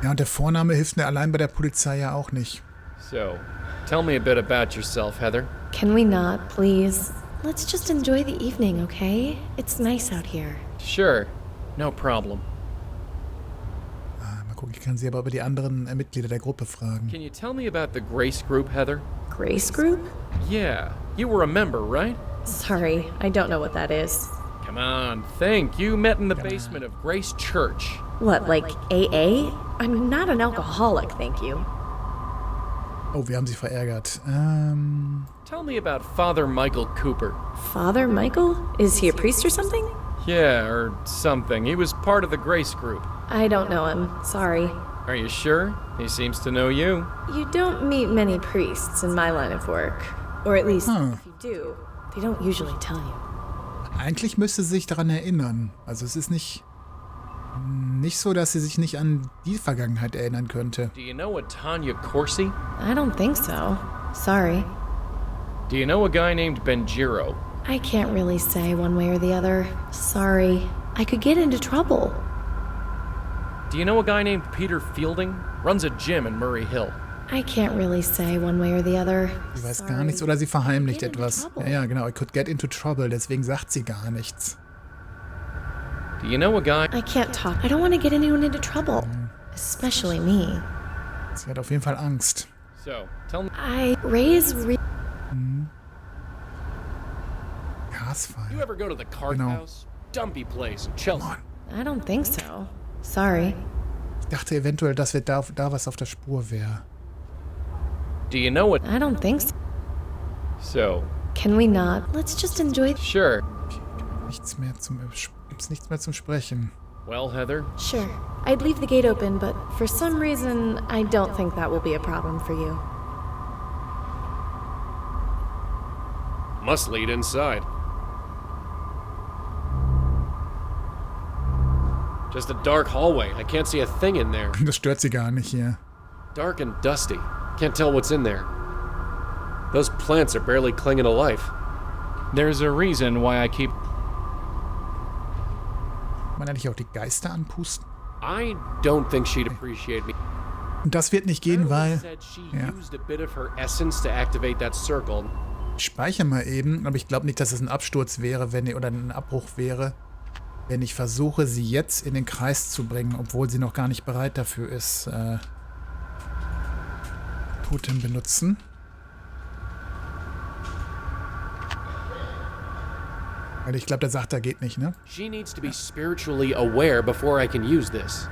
Ja, und der Vorname hilft mir allein bei der Polizei ja auch nicht. So, tell me a bit about yourself, Heather. Can we not, please? Let's just enjoy the evening, okay? It's nice out here. Sure, no problem. Mal gucken, ich kann sie aber über die anderen Mitglieder der Gruppe fragen. Can you tell me about the Grace Group, Heather? Grace Group? Yeah, you were a member, right? Sorry, I don't know what that is. Come on, think. You met in the basement of Grace Church. What, like AA? I'm not an alcoholic, thank you. Oh, wir haben sie verärgert. Tell me about Father Michael Cooper. Father Michael? Is he a priest or something? Yeah, or something. He was part of the Grace Group. I don't know him, sorry. Are you sure? He seems to know you. You don't meet many priests in my line of work. Or at least, if you do, they don't usually tell you. Eigentlich müsste sie sich daran erinnern. Also es ist nicht so, dass sie sich nicht an die Vergangenheit erinnern könnte. Do you know a Tanya Corsi? I don't think so. Sorry. Do you know a guy named Benjiro? I can't really say one way or the other. Sorry. I could get into trouble. Do you know a guy named Peter Fielding? Runs a gym in Murray Hill. I can't really say one way or the other. Sie weiß gar nichts oder sie verheimlicht etwas. Ja, genau. I could get into trouble. Deswegen sagt sie gar nichts. Do you know a guy? I can't talk. I don't want to get anyone into trouble. Especially me. Sie hat auf jeden Fall Angst. So, tell me. Ray is Gasfall. You ever go to the cart house? Dumpy place in Chelsea. I don't think so. Sorry. Ich dachte eventuell, dass wir da was auf der Spur wäre. Do you know what? I don't think so. So. Can we not? Let's just enjoy. Sure. Gibt's nichts mehr zum Sprechen. Well, Heather? Sure. I'd leave the gate open, but for some reason, I don't think that will be a problem for you. Must lead inside. Just a dark hallway. I can't see a thing in there. Das stört sie gar nicht hier. Dark and dusty. Can't tell what's in there. Those plants are barely clinging to life. There's a reason why I keep... Kann man eigentlich auch die Geister anpusten? I don't think she'd appreciate me. Und das wird nicht gehen, weil... Said she Ja. used a bit of her essence to activate that circle. Ich speichere mal eben, aber ich glaube nicht, dass es ein Absturz wäre, oder ein Abbruch wäre, wenn ich versuche, sie jetzt in den Kreis zu bringen, obwohl sie noch gar nicht bereit dafür ist. Totem benutzen. Weil ich glaube, der sagt, da geht nicht, ne? She needs to be spiritually aware before I can use this.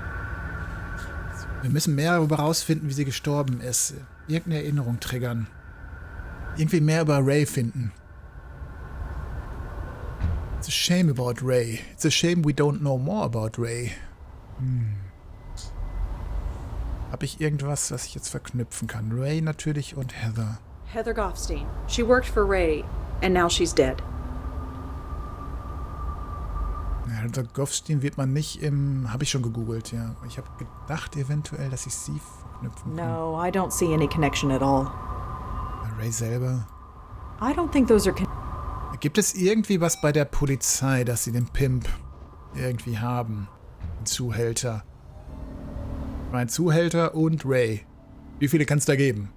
Wir müssen mehr darüber rausfinden, wie sie gestorben ist. Irgendeine Erinnerung triggern. Irgendwie mehr über Ray finden. It's a shame about Ray. It's a shame we don't know more about Ray. Habe ich irgendwas, was ich jetzt verknüpfen kann? Ray natürlich und Heather. Heather Goffstein. She worked for Ray, and now she's dead. Ja, Heather Goffstein wird man nicht im... Habe ich schon gegoogelt, ja. Ich habe gedacht eventuell, dass ich sie verknüpfen kann. No, I don't see any connection at all. Ray selber. I don't think those are Gibt es irgendwie was bei der Polizei, dass sie den Pimp irgendwie haben? Einen Zuhälter. Mein Zuhälter und Ray. Wie viele kann es da geben?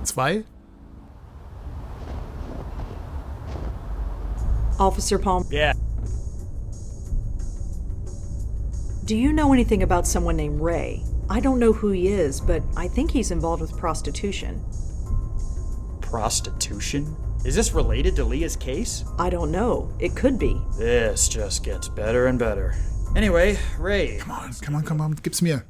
2? Officer Palm. Yeah. Do you know anything about someone named Ray? I don't know who he is, but I think he's involved with prostitution. Prostitution? Is this related to Leah's case? I don't know. It could be. This just gets better and better. Anyway, Ray. Come on, gib's mir.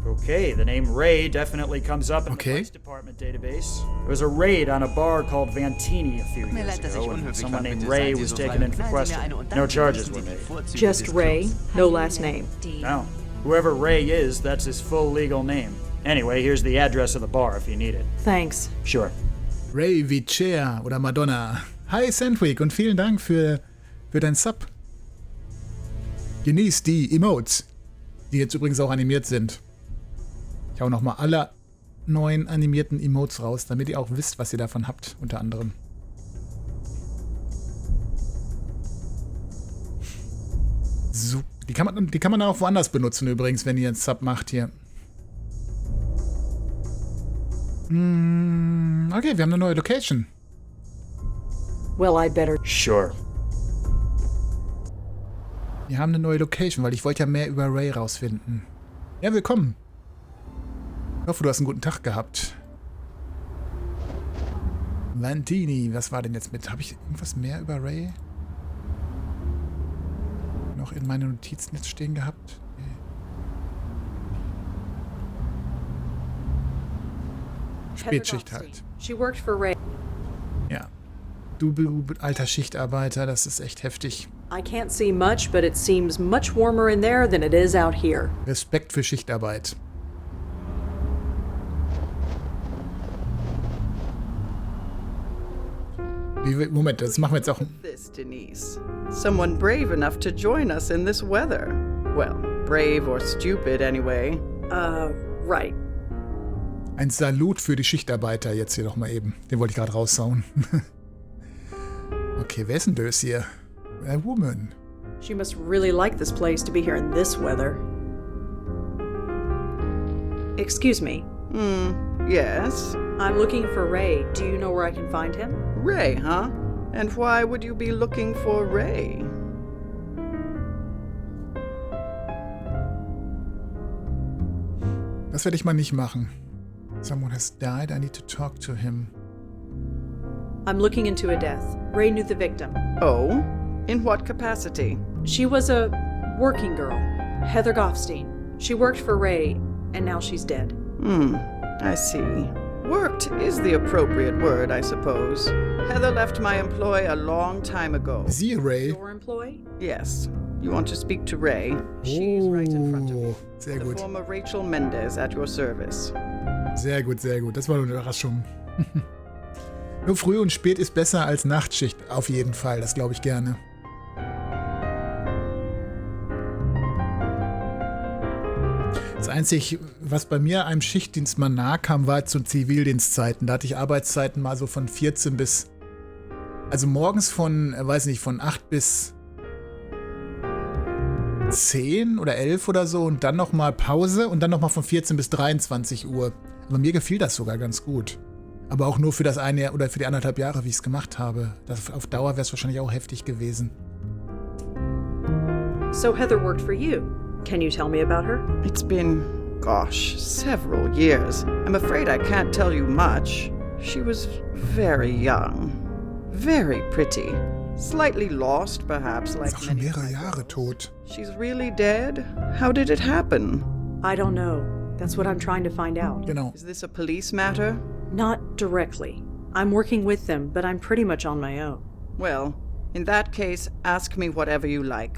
Okay, the name Ray definitely comes up in the police department database. There was a raid on a bar called Vantini a few years ago, and someone named Ray was taken in for questioning. No charges were made. Just Ray, no last name. No. Whoever Ray is, that's his full legal name. Anyway, here's the address of the bar if you need it. Thanks. Sure. Ray wie Cher oder Madonna. Hi Sandwick und vielen Dank für dein Sub. Genießt die Emotes, die jetzt übrigens auch animiert sind. Ich hau nochmal alle 9 animierten Emotes raus, damit ihr auch wisst, was ihr davon habt, unter anderem. So, die kann man auch woanders benutzen übrigens, wenn ihr einen Sub macht hier. Okay, wir haben eine neue Location. Well, I better... Sure. Wir haben eine neue Location, weil ich wollte ja mehr über Ray rausfinden. Ja, willkommen. Ich hoffe, du hast einen guten Tag gehabt. Vantini, was war denn jetzt mit? Habe ich irgendwas mehr über Ray noch in meinen Notizen jetzt stehen gehabt? Nee. Spätschicht halt. She worked for Ray. Ja. Du alter Schichtarbeiter, das ist echt heftig. I can't see much, but it seems much warmer in there than it is out here. Respekt für Schichtarbeit. Moment, das machen wir jetzt auch. This, Denise. Someone brave enough to join us in this weather. Well, brave or stupid anyway. Right. Ein Salut für die Schichtarbeiter jetzt hier nochmal eben. Den wollte ich gerade raussauen. Okay, wer ist denn das hier? A woman. She must really like this place to be here in this weather. Excuse me. Yes? I'm looking for Ray. Do you know where I can find him? Ray, huh? And why would you be looking for Ray? Das werde ich mal nicht machen. Someone has died. I need to talk to him. I'm looking into a death. Ray knew the victim. Oh? In what capacity? She was a working girl. Heather Goffstein. She worked for Ray, and now she's dead. I see. Worked is the appropriate word, I suppose. Heather left my employ a long time ago. Sie, Ray? Your employee? Yes. You want to speak to Ray? She's right in front of you. Sehr The gut. former Rachel Mendez at your service. Sehr gut, sehr gut. Das war eine Überraschung. Nur früh und spät ist besser als Nachtschicht. Auf jeden Fall, das glaube ich gerne. Das Einzige, was bei mir einem Schichtdienst mal nahe kam, war zu Zivildienstzeiten. Da hatte ich Arbeitszeiten mal so von 14 bis... Also morgens von, weiß nicht, von 8 bis 10 oder 11 oder so und dann nochmal Pause und dann nochmal von 14 bis 23 Uhr. Aber mir gefiel das sogar ganz gut. Aber auch nur für das eine Jahr oder für die 1,5 Jahre, wie ich es gemacht habe. Das, auf Dauer wäre es wahrscheinlich auch heftig gewesen. So Heather worked for you. Can you tell me about her? It's been, gosh, several years. I'm afraid I can't tell you much. She was very young, very pretty. Slightly lost, perhaps, like Ist auch schon mehrere Jahre tot. She's really dead? How did it happen? I don't know. That's what I'm trying to find out. Genau. Is this a police matter? Not directly. I'm working with them, but I'm pretty much on my own. Well, in that case, ask me whatever you like.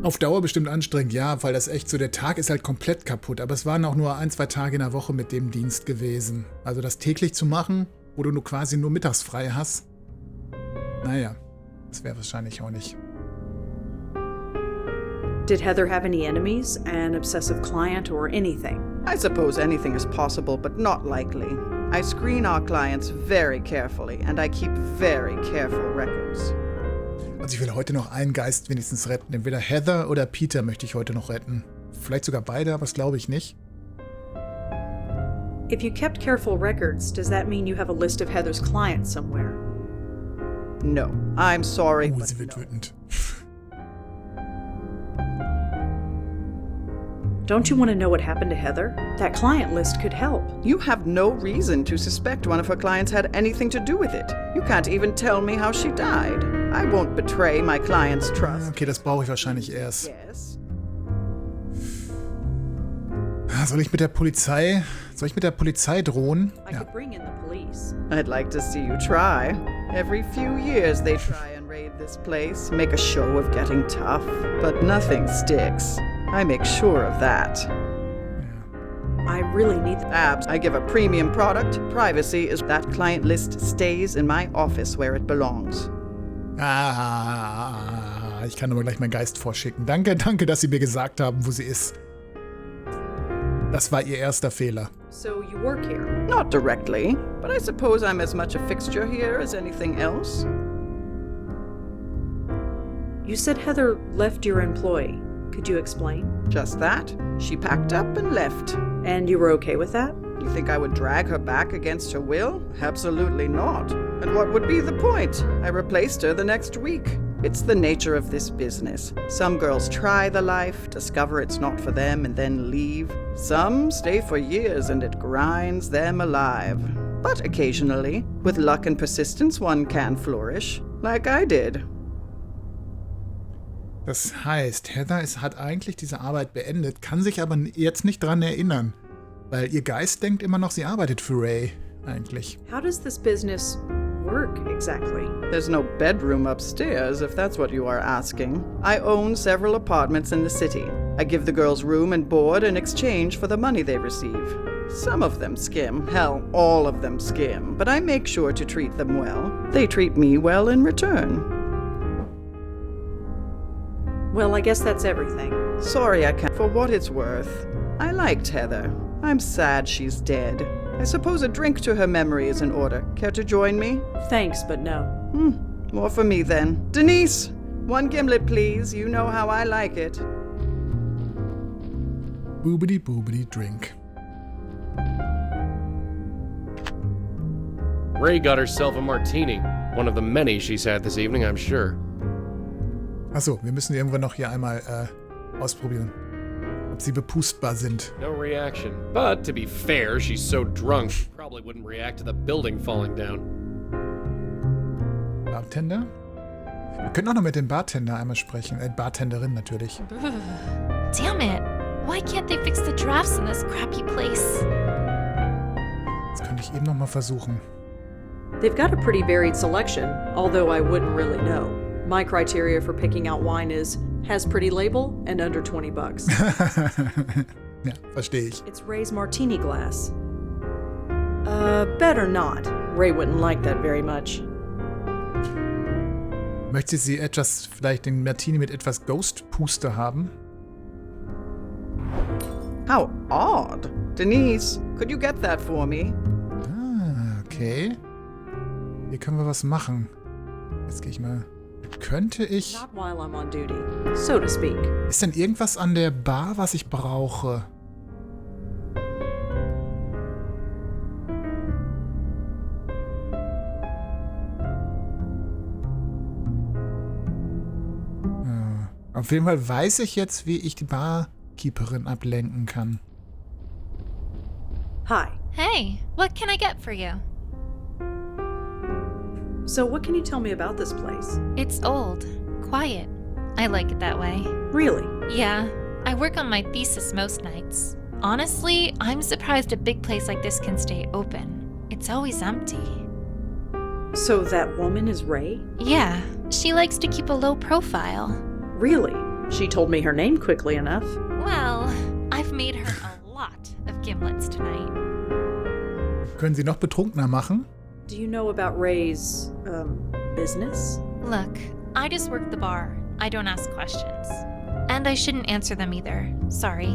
Auf Dauer bestimmt anstrengend, ja, weil das echt so, der Tag ist halt komplett kaputt. Aber es waren auch nur 1-2 Tage in der Woche mit dem Dienst gewesen. Also das täglich zu machen, wo du nur quasi nur mittags frei hast. Naja, das wäre wahrscheinlich auch nicht. Did Heather have any enemies, an obsessive client, or anything? I suppose anything is possible, but not likely. I screen our clients very carefully, and I keep very careful records. Also ich will heute noch einen Geist wenigstens retten. Entweder Heather oder Peter möchte ich heute noch retten. Vielleicht sogar beide, aber das glaube ich nicht. If you kept careful records, does that mean you have a list of Heather's clients somewhere? No, I'm sorry. Oh, sie wird wütend. Don't you want to know what happened to Heather? That client list could help. You have no reason to suspect one of her clients had anything to do with it. You can't even tell me how she died. I won't betray my client's trust. Okay, das brauche ich wahrscheinlich erst. Yes. Soll ich mit der Polizei drohen? I could bring in the police. I'd like to see you try. Every few years they try and raid this place, make a show of getting tough, but nothing sticks. I make sure of that. I really need the abs. I give a premium product. Privacy is that client list stays in my office where it belongs. Ich kann aber gleich meinen Geist vorschicken. Danke, dass Sie mir gesagt haben, wo sie ist. Das war Ihr erster Fehler. So you work here? Not directly, but I suppose I'm as much a fixture here as anything else. You said Heather left your employ. Could you explain? Just that. She packed up and left. And you were okay with that? You think I would drag her back against her will? Absolutely not. And what would be the point? I replaced her the next week. It's the nature of this business. Some girls try the life, discover it's not for them, and then leave. Some stay for years and it grinds them alive. But occasionally, with luck and persistence, one can flourish, like I did. Das heißt, Heather hat eigentlich diese Arbeit beendet, kann sich aber jetzt nicht dran erinnern. Weil ihr Geist denkt immer noch, sie arbeitet für Ray, eigentlich. How does this business work exactly? There's no bedroom upstairs, if that's what you are asking. I own several apartments in the city. I give the girls room and board in exchange for the money they receive. Some of them skim, hell, all of them skim, but I make sure to treat them well. They treat me well in return. Well, I guess that's everything. Sorry I can't. For what it's worth, I liked Heather. I'm sad she's dead. I suppose a drink to her memory is in order. Care to join me? Thanks, but no. More for me then. Denise, 1 gimlet, please. You know how I like it. Boobity boobity drink. Ray got herself a martini. One of the many she's had this evening, I'm sure. Achso, wir müssen irgendwann noch hier einmal ausprobieren, ob sie bepustbar sind. No reaction. But to be fair, she's so drunk, she probably wouldn't react to the building falling down. Bartender? Wir können auch noch mit dem Bartender einmal sprechen. Bartenderin natürlich. Damn it. Why can't they fix the drafts in this crappy place? Das könnte ich eben noch mal versuchen. They've got a pretty varied selection, although I wouldn't really know. My criteria for picking out wine is has pretty label and under $20. Ja, verstehe ich. It's Ray's martini glass. Better not. Ray wouldn't like that very much. Möchte sie vielleicht den Martini mit etwas Ghost-Puste haben? How odd. Denise, could you get that for me? Okay. Hier können wir was machen. Jetzt gehe ich mal könnte ich... Not while I'm on duty, so to speak. Ist denn irgendwas an der Bar, was ich brauche? Auf jeden Fall weiß ich jetzt, wie ich die Barkeeperin ablenken kann. Hi. Hey, what can I get for you? So what can you tell me about this place? It's old, quiet. I like it that way. Really? Yeah, I work on my thesis most nights. Honestly, I'm surprised a big place like this can stay open. It's always empty. So that woman is Ray? Yeah, she likes to keep a low profile. Really? She told me her name quickly enough. Well, I've made her a lot of gimlets tonight. Können Sie noch betrunkener machen? Do you know about Ray's, business? Look, I just work the bar. I don't ask questions. And I shouldn't answer them either. Sorry.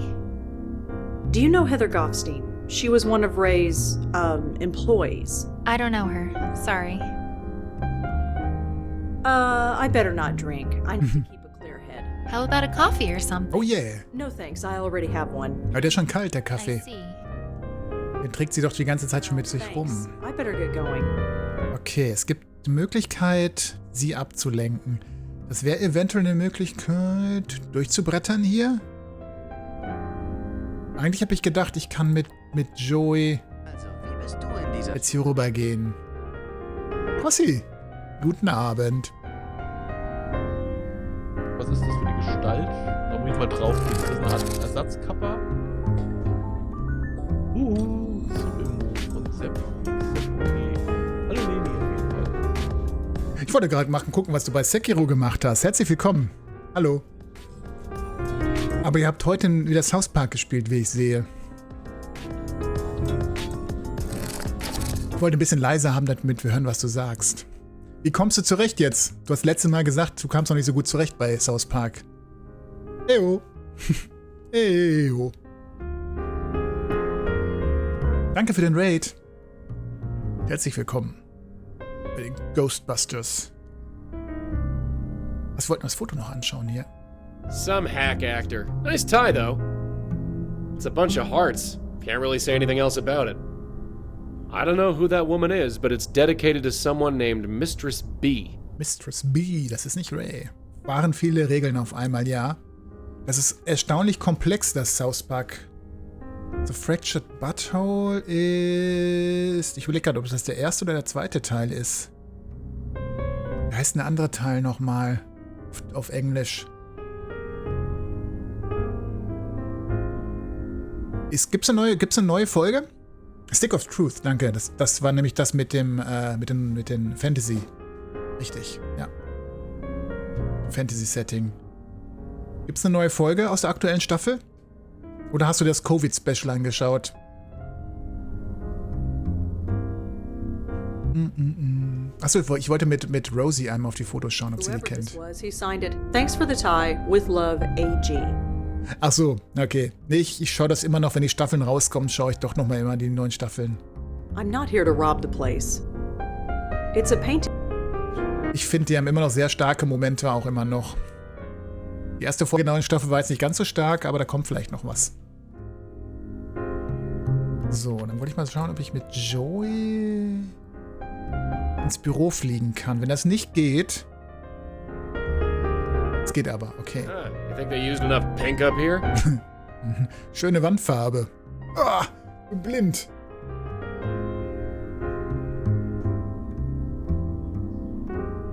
Do you know Heather Goffstein? She was one of Ray's, employees. I don't know her. Sorry. I better not drink. I need to keep a clear head. How about a coffee or something? Oh yeah. No thanks, I already have one. Aber der ist schon kalt, der Kaffee. I see. Den trägt sie doch die ganze Zeit schon mit sich rum. I better get going. Okay, es gibt die Möglichkeit, sie abzulenken. Das wäre eventuell eine Möglichkeit, durchzubrettern hier. Eigentlich habe ich gedacht, ich kann mit Joey jetzt hier rübergehen. Rossi, guten Abend. Was ist das für eine Gestalt? Da muss ich mal drauf gehen. Ist das eine Art Ersatzkapper? So im Konzept. Okay. Hallo Neni auf jeden Fall. Ich wollte gerade gucken, was du bei Sekiro gemacht hast. Herzlich willkommen. Hallo. Aber ihr habt heute wieder South Park gespielt, wie ich sehe. Ich wollte ein bisschen leiser haben, damit wir hören, was du sagst. Wie kommst du zurecht jetzt? Du hast letztes Mal gesagt, du kamst noch nicht so gut zurecht bei South Park. Eyo. Eyo. Danke für den Raid. Herzlich willkommen bei den Ghostbusters. Was wollten wir das Foto noch anschauen hier? Some hack actor. Nice tie, though. It's a bunch of hearts. Can't really say anything else about it. I don't know who that woman is, but it's dedicated to someone named Mistress B. Mistress B, das ist nicht Ray. Waren viele Regeln auf einmal, ja. Das ist erstaunlich komplex, das South Park. The Fractured Butthole ist... Ich überlege gerade, ob das der erste oder der zweite Teil ist. Wie heißt ein anderer Teil nochmal? Auf Englisch. Gibt's eine neue Folge? Stick of Truth, danke. Das war nämlich das mit den Fantasy. Richtig, ja. Fantasy-Setting. Gibt's eine neue Folge aus der aktuellen Staffel? Oder hast du das Covid-Special angeschaut? Achso, ich wollte mit Rosie einmal auf die Fotos schauen, ob sie die kennt. He signed it. Thanks for the tie. With love, AG. Ach so, okay. Nee, ich schaue das immer noch, wenn die Staffeln rauskommen, schaue ich doch nochmal immer die neuen Staffeln. I'm not here to rob the place. It's a painting. Ich finde, die haben immer noch sehr starke Momente, auch immer noch. Die erste Folge der neuen Staffel war jetzt nicht ganz so stark, aber da kommt vielleicht noch was. So, dann wollte ich mal schauen, ob ich mit Joey ins Büro fliegen kann. Wenn das nicht geht... Es geht aber, okay. You think they used enough pink up here? Schöne Wandfarbe. Ah, bin blind.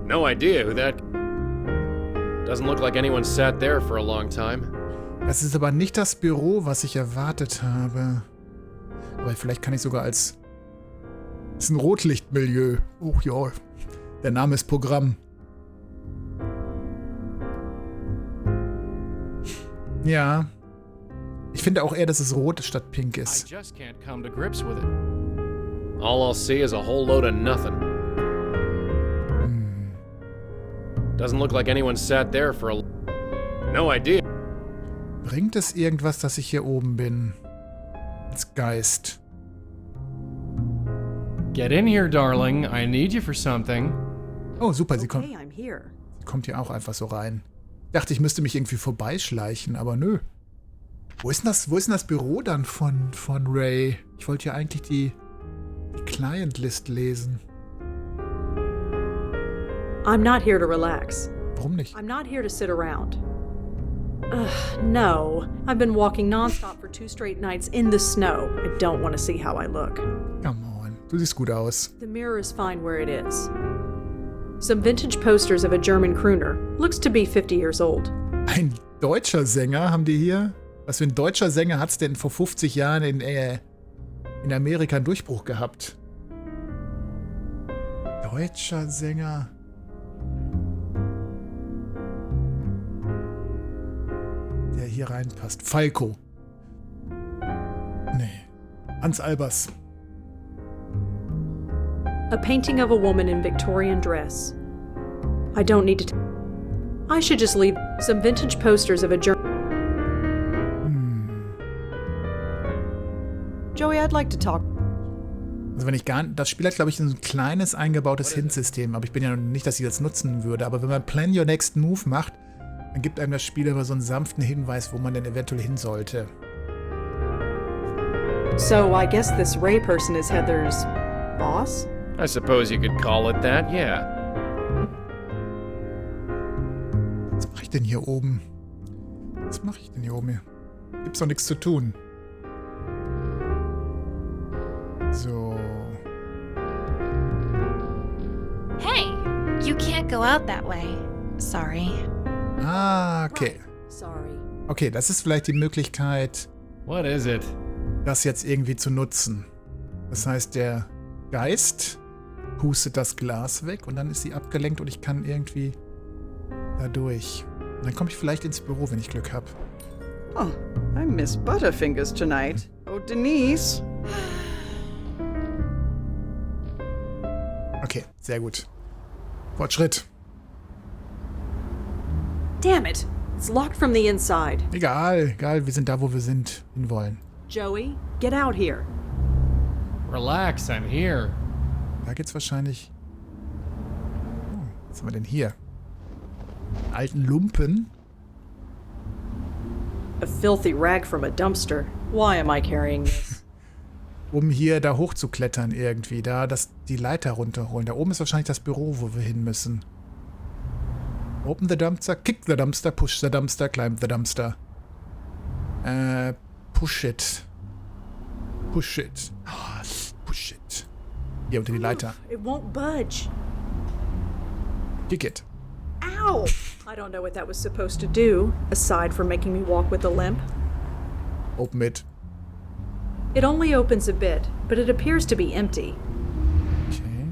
No idea who that... Doesn't look like anyone sat there for a long time. Das ist aber nicht das Büro, was ich erwartet habe. Aber vielleicht kann ich sogar als... Das ist ein Rotlichtmilieu. Oh ja, der Name ist Programm. Ja. Ich finde auch eher, dass es rot statt pink ist. I just can't come to grips with it. All I'll see is a whole load of nothing. Doesn't look like anyone sat there for a... No idea. Bringt es irgendwas, dass ich hier oben bin? Als Geist. Get in here, darling. I need you for something. Oh, super, sie kommt kommt hier auch einfach so rein. Ich dachte, ich müsste mich irgendwie vorbeischleichen, aber nö. Wo ist denn das Büro dann von Ray? Ich wollte ja eigentlich die Client-List lesen. I'm not here to relax. Warum nicht? I'm not here to sit around. Ugh, no. I've been walking nonstop for 2 straight nights in the snow. I don't want to see how I look. Come on, du siehst gut aus. The mirror is fine where it is. Some vintage posters of a German crooner. Looks to be 50 years old. Ein deutscher Sänger haben die hier? Was für ein deutscher Sänger hat's denn vor 50 Jahren in Amerika einen Durchbruch gehabt? Deutscher Sänger. Der hier reinpasst. Falco. Nee. Hans Albers. A painting of a woman in Victorian dress. I don't need to. I should just leave some vintage posters of a German. Joey, I'd like to talk. Also wenn ich das Spiel hat, glaube ich, ein kleines eingebautes Hint-System, aber ich bin ja noch nicht, dass ich das nutzen würde. Aber wenn man Plan Your Next Move macht, dann gibt einem das Spiel aber so einen sanften Hinweis, wo man denn eventuell hin sollte. So I guess this Ray person is Heather's boss? I suppose you could call it that, yeah. Was mache ich denn hier oben? Gibt's doch nichts zu tun. So. Hey, you can't go out that way. Sorry. Ah, okay. Sorry. Okay, das ist vielleicht die Möglichkeit, What is it? das jetzt irgendwie zu nutzen. Das heißt, der Geist pustet das Glas weg und dann ist sie abgelenkt und ich kann irgendwie da durch. Und dann komme ich vielleicht ins Büro, wenn ich Glück habe. Oh, I miss Butterfingers tonight. Oh, Denise. Okay, sehr gut. Fortschritt. Damn it! It's locked from the inside. Egal, wir sind da, wo wir hinwollen. Joey, get out here. Relax, I'm here. Da geht's wahrscheinlich... Oh, was haben wir denn hier? Einen alten Lumpen. A filthy rag from a dumpster. Why am I carrying this? Um hier da hochzuklettern irgendwie. Da die Leiter runterholen. Da oben ist wahrscheinlich das Büro, wo wir hin müssen. Open the dumpster, kick the dumpster, push the dumpster, climb the dumpster. Push it. Push it. Push it. Hier unter die Leiter. It won't budge. Kick it. Ow! I don't know what that was supposed to do, aside from making me walk with a limp. Open it. It only opens a bit, but it appears to be empty. Okay.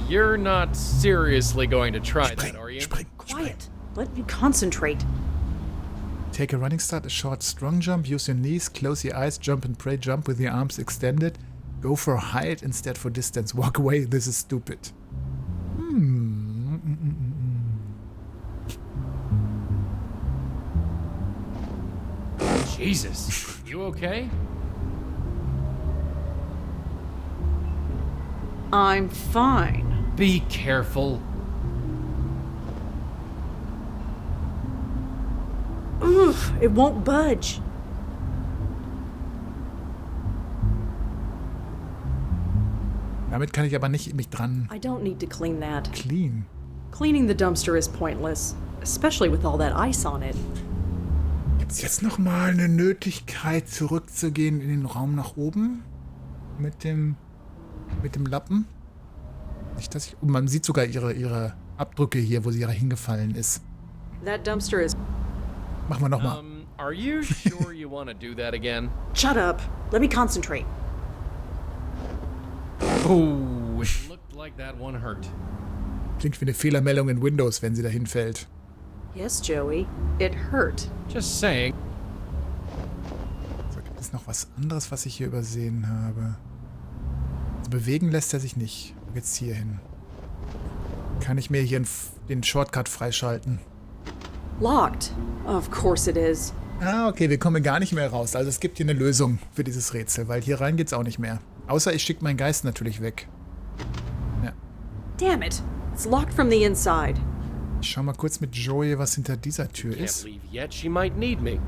You're not seriously going to try that, are you? Quiet. Let me concentrate. Take a running start, a short strong jump, use your knees, close your eyes, jump and pray, jump with your arms extended. Go for height instead for distance. Walk away, this is stupid. Jesus, you okay? I'm fine. Be careful. Oof, it won't budge. Damit kann ich aber nicht mich dran... I don't need to clean that. Clean? Cleaning the dumpster is pointless, especially with all that ice on it. Gibt's jetzt nochmal eine Nötigkeit, zurückzugehen in den Raum nach oben? Mit dem Lappen? Nicht, dass und man sieht sogar ihre Abdrücke hier, wo sie hingefallen ist. That dumpster is... Machen wir nochmal. Are you sure you want to do that again? Shut up. Let me concentrate. Oh, it looked like that one hurt. Klingt wie eine Fehlermeldung in Windows, wenn sie dahin fällt. Yes, Joey. It hurt. Just saying. So, gibt es noch was anderes, was ich hier übersehen habe? Also bewegen lässt er sich nicht. Wo geht's hier hin? Kann ich mir hier den Shortcut freischalten? Locked. Of course it is. Ah, okay, wir kommen gar nicht mehr raus. Also es gibt hier eine Lösung für dieses Rätsel, weil hier rein geht's auch nicht mehr. Außer ich schicke meinen Geist natürlich weg. Ja. Damn it. It's locked from the inside. Ich schau mal kurz mit Joey, was hinter dieser Tür Can't ist. leave yet. She might need me. You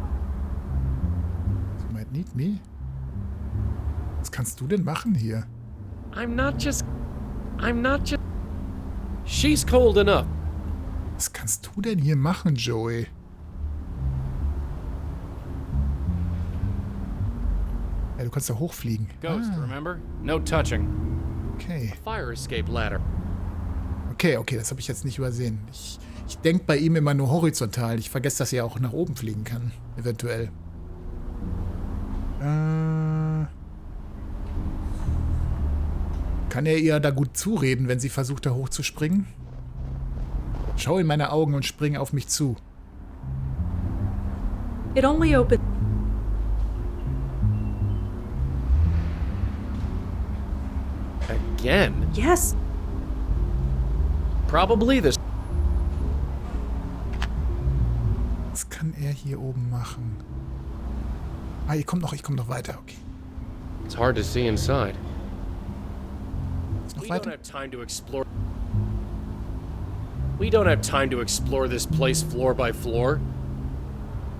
might need me? Was kannst du denn machen hier? I'm not just... She's cold enough. Was kannst du denn hier machen, Joey? Ja, du kannst da hochfliegen. Ghost, remember? No touching. Okay. Fire escape ladder. Okay, das habe ich jetzt nicht übersehen. Ich denke bei ihm immer nur horizontal. Ich vergesse, dass er auch nach oben fliegen kann. Eventuell. Kann er ihr da gut zureden, wenn sie versucht, da hochzuspringen? Schau in meine Augen und spring auf mich zu. It only opened. Again? Yes. Probably this. Was kann er hier oben machen? Ah, ich komm noch weiter, okay. It's hard to see inside. Ist noch We weiter? don't have time to explore. We don't have time to explore this place floor by floor.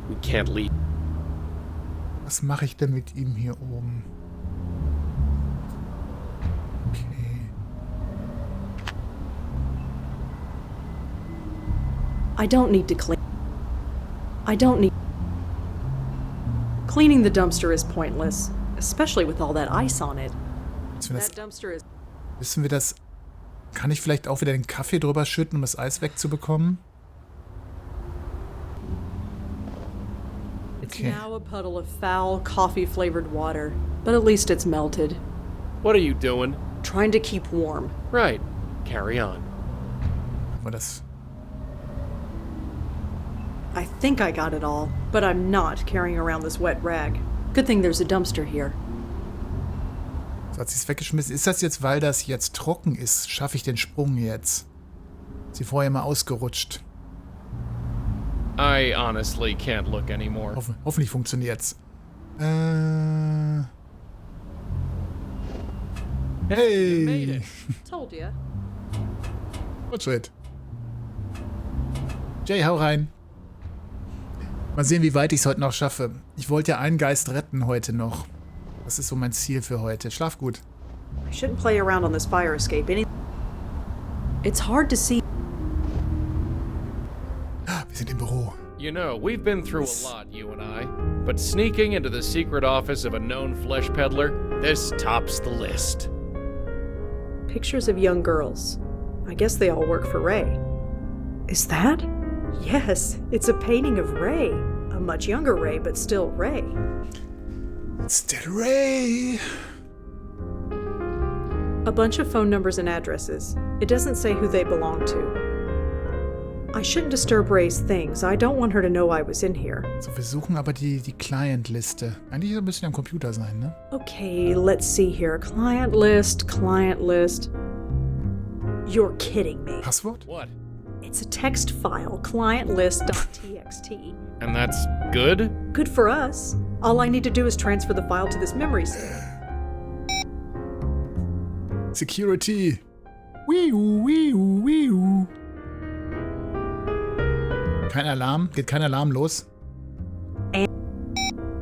We can't leave. Was mache ich denn mit ihm hier oben? Okay. I don't need to clean. Cleaning the dumpster is pointless, especially with all that ice on it. That dumpster is. Wissen wir das? Kann ich vielleicht auch wieder den Kaffee drüber schütten, um das Eis wegzubekommen? It's now a puddle of foul, coffee-flavored water, but at least it's melted. What are you doing? Trying to keep warm. Right. Carry on. Aber das. I think I got it all, but I'm not carrying around this wet rag. Good thing there's a dumpster here. So hat sie es weggeschmissen. Ist das jetzt, weil das jetzt trocken ist? Schaffe ich den Sprung jetzt? Ist sie vorher mal ausgerutscht? I honestly can't look anymore. Hoffentlich funktioniert's. Hey! Told ya. Fortschritt. Jay, hau rein. Mal sehen, wie weit ich es heute noch schaffe. Ich wollte ja einen Geist retten heute noch. Das ist so mein Ziel für heute. Schlaf gut. I shouldn't play around on this fire escape. It's hard to see. Wir sind im Büro. You know, we've been through a lot, you and I. But sneaking into the secret office of a known flesh peddler, this tops the list. Pictures of young girls. I guess they all work for Ray. Is that? Yes, it's a painting of Ray. A much younger Ray, but still Ray. Still Ray. A bunch of phone numbers and addresses. It doesn't say who they belong to. I shouldn't disturb Ray's things. I don't want her to know I was in here. So, wir suchen aber die Client-Liste. Eigentlich ein bisschen am Computer sein, ne? Okay, let's see here. Client list, client list. You're kidding me. Passwort? What? It's a text file, clientlist.txt. And that's good? Good for us. All I need to do is transfer the file to this memory stick. Security. Wiu. Kein Alarm? Geht kein Alarm los? And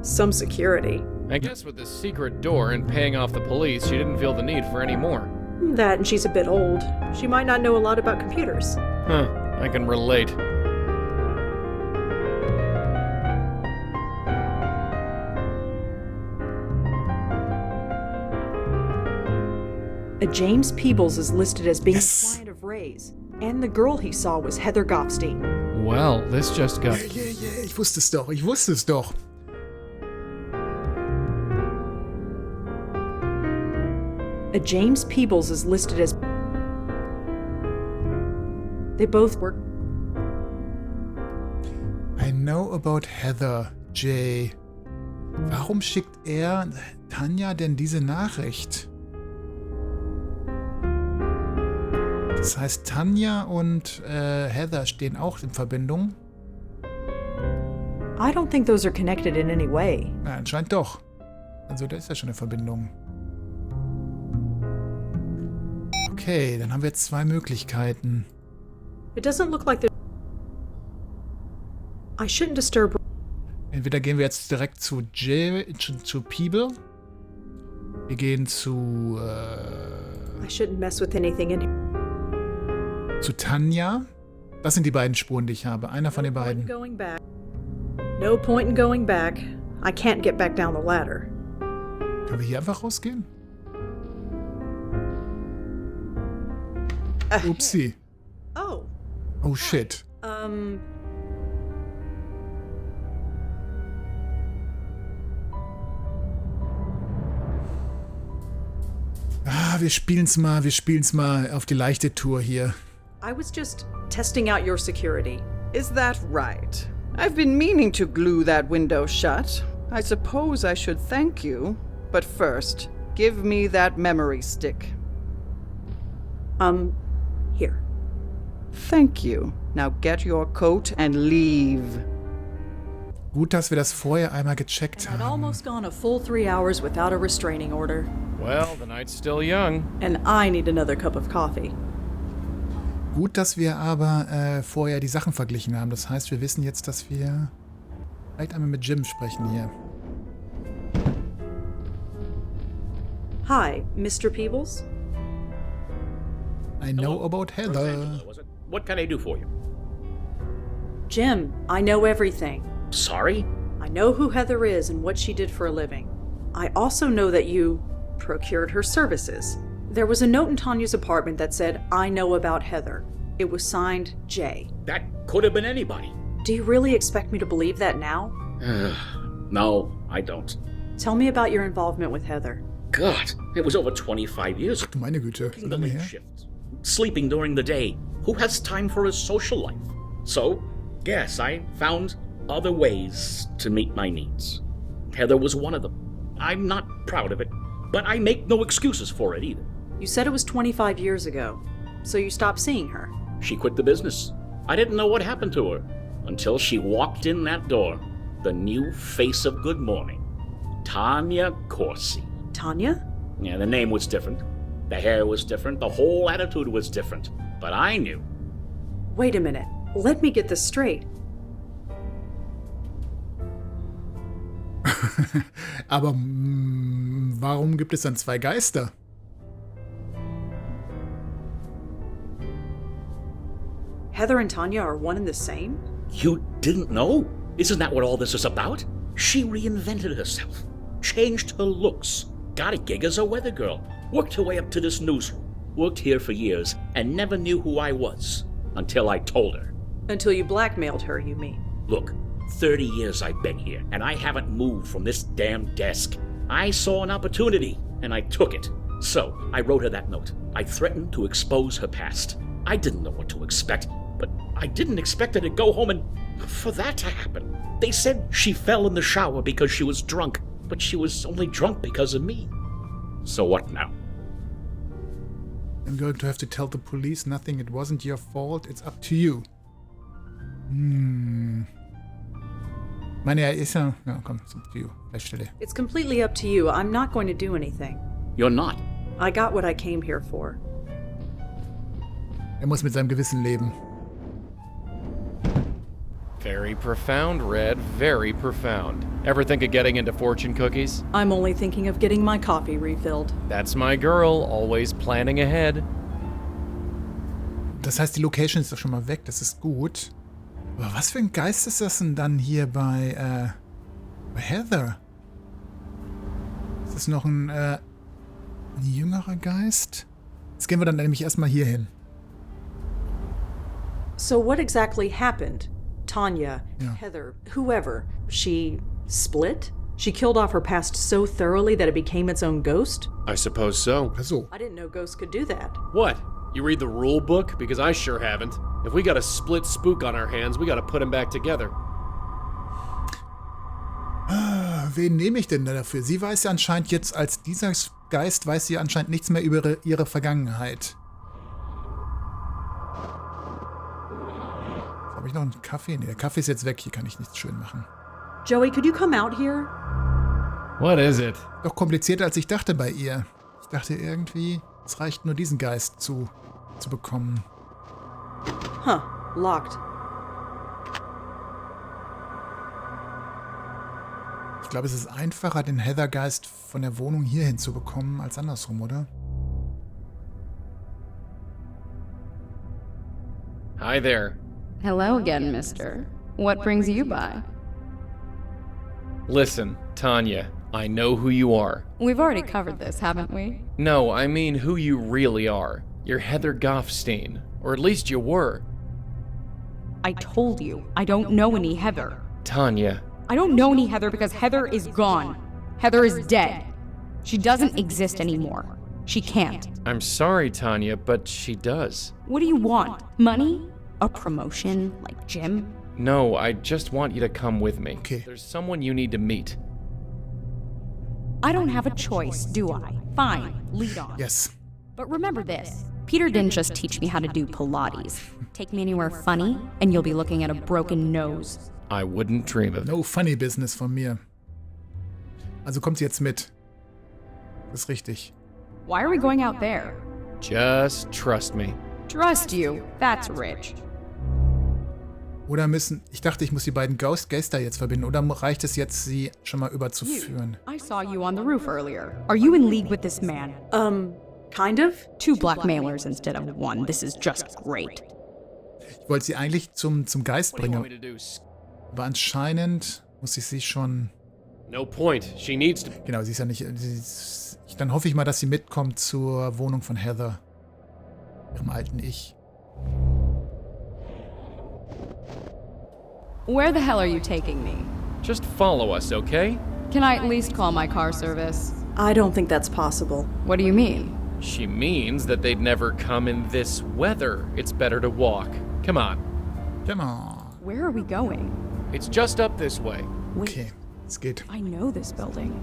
some security. I guess with this secret door and paying off the police, she didn't feel the need for any more. That and she's a bit old. She might not know a lot about computers. Huh, I can relate. A James Peebles is listed as being a client of Ray's, and the girl he saw was Heather Goffstein. Well, this just got... Yeah. Ich wusste es doch. A James Peebles is listed as... They both work... I know about Heather, Jay. Warum schickt er Tanja denn diese Nachricht? Das heißt, Tanja und Heather stehen auch in Verbindung? I don't think those are connected in any way. Na, anscheinend doch. Also da ist ja schon eine Verbindung. Okay, dann haben wir jetzt zwei Möglichkeiten. It doesn't look like I shouldn't disturb. Entweder gehen wir jetzt direkt zu Peeble. Wir gehen zu I shouldn't mess with anything in here. zu Tanja. Das sind die beiden Spuren, die ich habe. Einer von den beiden. Going back. No point in going back. I can't get back down the ladder. Können wir hier einfach rausgehen? Upsi. Oh. Oh shit. Wir spielen's mal auf die leichte Tour hier. I was just testing out your security. Is that right? I've been meaning to glue that window shut. I suppose I should thank you. But first, give me that memory stick. Here. Thank you. Now get your coat and leave. Gut, dass wir das vorher einmal gecheckt I'd haben. almost gone a full 3 hours without a restraining order. Well, the night's still young. And I need another cup of coffee. Gut, dass wir aber vorher die Sachen verglichen haben. Das heißt, wir wissen jetzt, dass wir vielleicht einmal mit Jim sprechen hier. Hi, Mr. Peebles? I know about Heather. What can I do for you? Jim, I know everything. Sorry? I know who Heather is and what she did for a living. I also know that you procured her services. There was a note in Tanya's apartment that said, I know about Heather. It was signed J. That could have been anybody. Do you really expect me to believe that now? No, I don't. Tell me about your involvement with Heather. God, it was over 25 years ago. Meine Güte, The late shift. Sleeping during the day. Who has time for a social life? So, yes, I found other ways to meet my needs. Heather was one of them. I'm not proud of it, but I make no excuses for it either. You said it was 25 years ago, so you stopped seeing her. She quit the business. I didn't know what happened to her until she walked in that door. The new face of Good Morning. Tanya Corsi. Tanya? Yeah, the name was different. The hair was different. The whole attitude was different. But I knew. Wait a minute. Let me get this straight. Aber warum gibt es dann zwei Geister? Heather and Tanya are one and the same? You didn't know? Isn't that what all this is about? She reinvented herself, changed her looks, got a gig as a weather girl, worked her way up to this newsroom, worked here for years, and never knew who I was until I told her. Until you blackmailed her, you mean? Look, 30 years I've been here, and I haven't moved from this damn desk. I saw an opportunity, and I took it. So, I wrote her that note. I threatened to expose her past. I didn't know what to expect, but I didn't expect her to go home and for that to happen. They said she fell in the shower because she was drunk, but she was only drunk because of me. So what now? I'm going to have to tell the police nothing. It wasn't your fault. It's up to you. Meine, er ist ja... Ja, komm, it's up to you. Stelle. It's completely up to you. I'm not going to do anything. You're not. I got what I came here for. Er muss mit seinem Gewissen leben. Very profound, Red. Very profound. Ever think of getting into fortune cookies? I'm only thinking of getting my coffee refilled. That's my girl, always planning ahead. Das heißt, die Location ist doch schon mal weg. Das ist gut. Aber was für ein Geist ist das denn dann hier bei Heather? Ist das noch ein jüngerer Geist? Jetzt gehen wir dann nämlich erstmal hier hin. So what exactly happened? Tanya, Heather, whoever, she split? She killed off her past so thoroughly that it became its own ghost? I suppose so. I didn't know ghosts could do that. What? You read the rule book? Because I sure haven't. If we got a split spook on our hands, we gotta put him back together. Wen nehme ich denn da dafür? Sie weiß ja anscheinend jetzt, als dieser Geist weiß sie anscheinend nichts mehr über ihre Vergangenheit. Habe ich noch einen Kaffee? Nee, der Kaffee ist jetzt weg. Hier kann ich nichts schön machen. Joey, could you come out here? What is it? Doch komplizierter, als ich dachte bei ihr. Ich dachte irgendwie... Es reicht nur, diesen Geist zu bekommen. Huh, locked. Ich glaube, es ist einfacher, den Heather-Geist von der Wohnung hier hinzubekommen, als andersrum, oder? Hi there. Hello again, mister. What brings you by? Listen, Tanya, I know who you are. We've already covered this, haven't we? No, I mean who you really are. You're Heather Goffstein. Or at least you were. I told you, I don't know any Heather. Tanya. I don't know any Heather because Heather is gone. Heather is dead. She doesn't exist anymore. She can't. I'm sorry, Tanya, but she does. What do you want? Money? A promotion? Like Jim? No, I just want you to come with me. Okay. There's someone you need to meet. I don't have a choice, do I? Fine, lead on. Yes. But remember this. Peter didn't just teach me how to do Pilates. Take me anywhere funny, and you'll be looking at a broken nose. I wouldn't dream of it. No funny business von mir. Also kommt sie jetzt mit. Das ist richtig. Why are we going out there? Just trust me. Trust you. That's rich. Oder ich dachte, ich muss die beiden Geister jetzt verbinden. Oder reicht es jetzt, sie schon mal überzuführen? I saw you on the roof earlier. Are you in league with this man? Kind of? 2 blackmailers instead of 1. This is just great. Ich wollte sie eigentlich zum Geist bringen. Aber anscheinend muss ich sie schon... No point. She needs to... Genau, sie ist ja nicht... Dann hoffe ich mal, dass sie mitkommt zur Wohnung von Heather. Ihrem alten Ich. Where the hell are you taking me? Just follow us, okay? Can I at least call my car service? I don't think that's possible. What do you mean? She means that they'd never come in this weather. It's better to walk. Come on. Come on. Where are we going? It's just up this way. Okay, es geht. I know this building.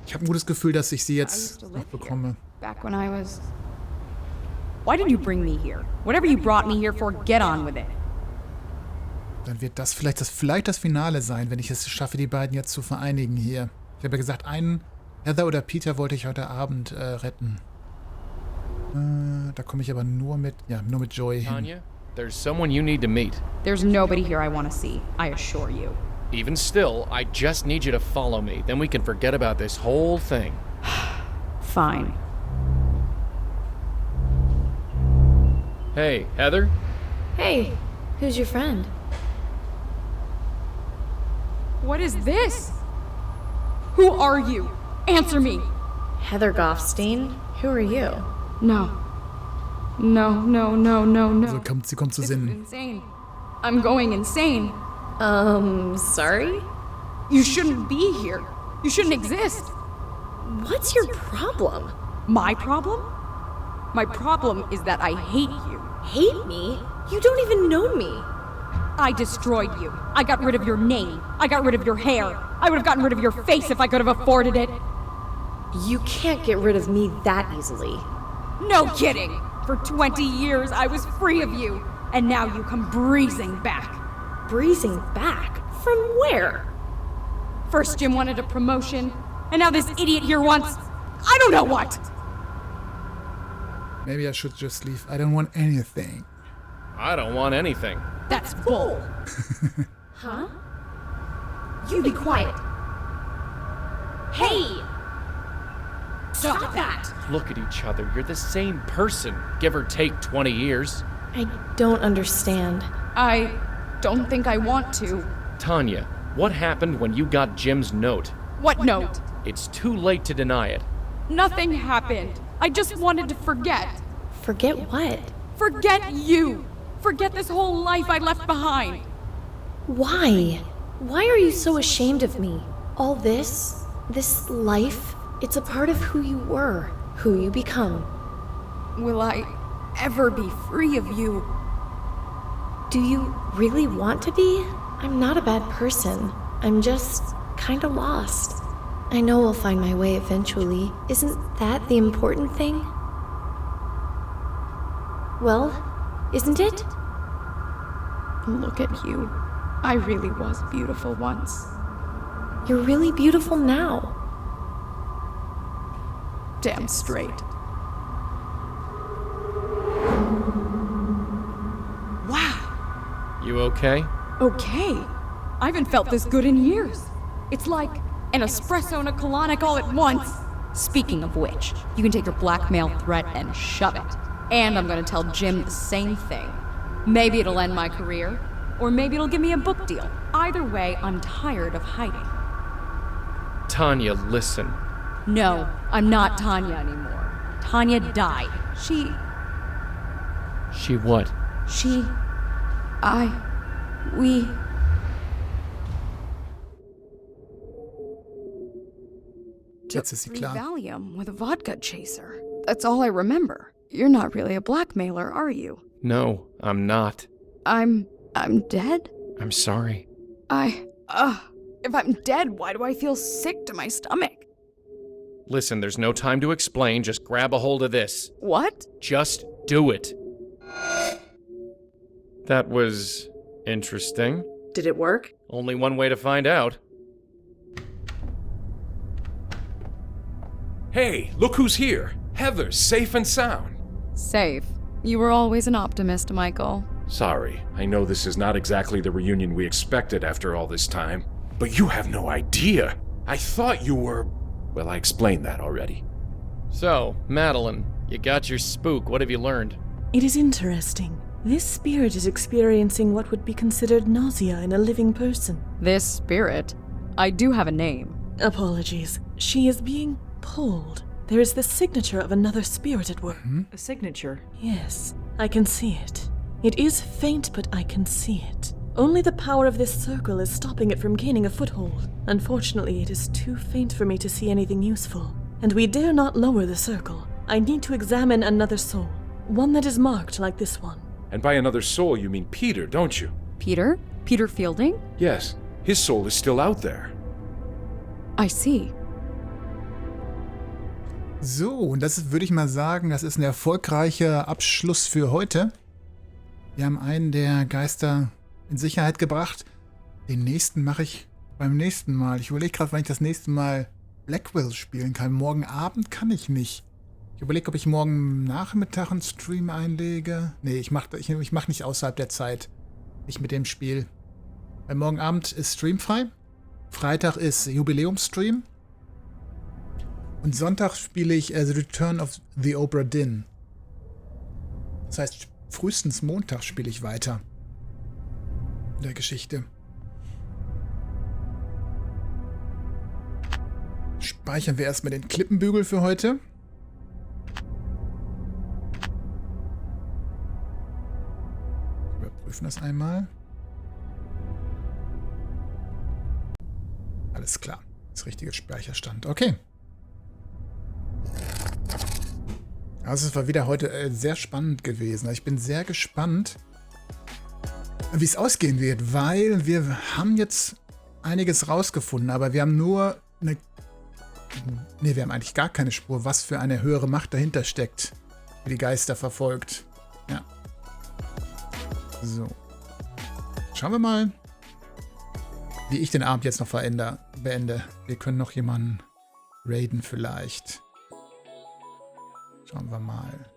Ich habe ein gutes Gefühl, dass ich sie jetzt noch bekomme. Back when I was... Why did you bring me here? Whatever you brought me here for, get on with it. Dann wird das vielleicht das Finale sein, wenn ich es schaffe, die beiden jetzt zu vereinigen hier. Ich habe ja gesagt, einen Heather oder Peter wollte ich heute Abend retten. Da komme ich aber nur mit Joy hin. Tanya, there's someone you need to meet. There's nobody here I want to see, I assure you. Even still, I just need you to follow me. Then we can forget about this whole thing. Fine. Hey, Heather? Hey, who's your friend? What is this? Who are you? Answer me. Heather Goffstein? Who are you? No. No. Also sie kommt zu Sinnen. Insane. I'm going insane. Sorry? You shouldn't be here. You shouldn't exist. What's your problem? My problem? My problem is that I hate you. Hate me? You don't even know me. I destroyed you. I got rid of your name. I got rid of your hair. I would have gotten rid of your face if I could have afforded it. You can't get rid of me that easily. No kidding. For 20 years, I was free of you. And now you come breezing back. Breezing back? From where? First Jim wanted a promotion, and now this idiot here wants... I don't know what! Maybe I should just leave. I don't want anything. I don't want anything. That's bull. Huh? You be quiet. Hey! Stop that! Look at each other. You're the same person, give or take 20 years. I don't understand. I don't think I want to. Tanya, what happened when you got Jim's note? What note? It's too late to deny it. Nothing happened. I just wanted to forget. Forget what? Forget you! Forget this whole life I left behind! Why? Why are you so ashamed of me? All this life, it's a part of who you were, who you become. Will I ever be free of you? Do you really want to be? I'm not a bad person. I'm just kinda lost. I know I'll find my way eventually. Isn't that the important thing? Well, isn't it? Look at you. I really was beautiful once. You're really beautiful now. Damn straight. Wow. You okay? Okay. I haven't felt this good in years. It's like an espresso and a colonic all at once. Speaking of which, you can take your blackmail threat and shove it. And I'm gonna tell Jim the same thing. Maybe it'll end my career, or maybe it'll give me a book deal. Either way, I'm tired of hiding. Tanya, listen. No, I'm not Tanya anymore. Tanya died. She what? We... Jetzt ist sie klar. Valium with a vodka chaser. That's all I remember. You're not really a blackmailer, are you? No, I'm not. I'm dead? I'm sorry. If I'm dead, why do I feel sick to my stomach? Listen, there's no time to explain. Just grab a hold of this. What? Just do it. That was interesting. Did it work? Only one way to find out. Hey, look who's here. Heather's safe and sound. Safe. You were always an optimist, Michael. Sorry, I know this is not exactly the reunion we expected after all this time, but you have no idea. I thought you were... Well, I explained that already. So, Madeline, you got your spook. What have you learned? It is interesting. This spirit is experiencing what would be considered nausea in a living person. This spirit? I do have a name. Apologies. She is being pulled. There is the signature of another spirit at work. A signature? Yes, I can see it. It is faint, but I can see it. Only the power of this circle is stopping it from gaining a foothold. Unfortunately, it is too faint for me to see anything useful. And we dare not lower the circle. I need to examine another soul. One that is marked like this one. And by another soul, you mean Peter, don't you? Peter? Peter Fielding? Yes, his soul is still out there. I see. So, und das ist, würde ich mal sagen, das ist ein erfolgreicher Abschluss für heute. Wir haben einen der Geister in Sicherheit gebracht. Den nächsten mache ich beim nächsten Mal. Ich überlege gerade, wann ich das nächste Mal Blackwell spielen kann. Morgen Abend kann ich nicht. Ich überlege, ob ich morgen Nachmittag einen Stream einlege. Nee, ich mach nicht außerhalb der Zeit. Nicht mit dem Spiel. Weil morgen Abend ist streamfrei. Freitag ist Jubiläumsstream. Und Sonntag spiele ich The Return of the Obra Dinn. Das heißt, frühestens Montag spiele ich weiter. In der Geschichte. Speichern wir erstmal den Klippenbügel für heute. Überprüfen das einmal. Alles klar. Das richtige Speicherstand. Okay. Also es war wieder heute sehr spannend gewesen. Ich bin sehr gespannt, wie es ausgehen wird, weil wir haben jetzt einiges rausgefunden, aber wir haben nur eine... Ne, wir haben eigentlich gar keine Spur, was für eine höhere Macht dahinter steckt, die die Geister verfolgt. Ja. So. Schauen wir mal, wie ich den Abend jetzt noch beende. Wir können noch jemanden raiden vielleicht. Schauen wir mal.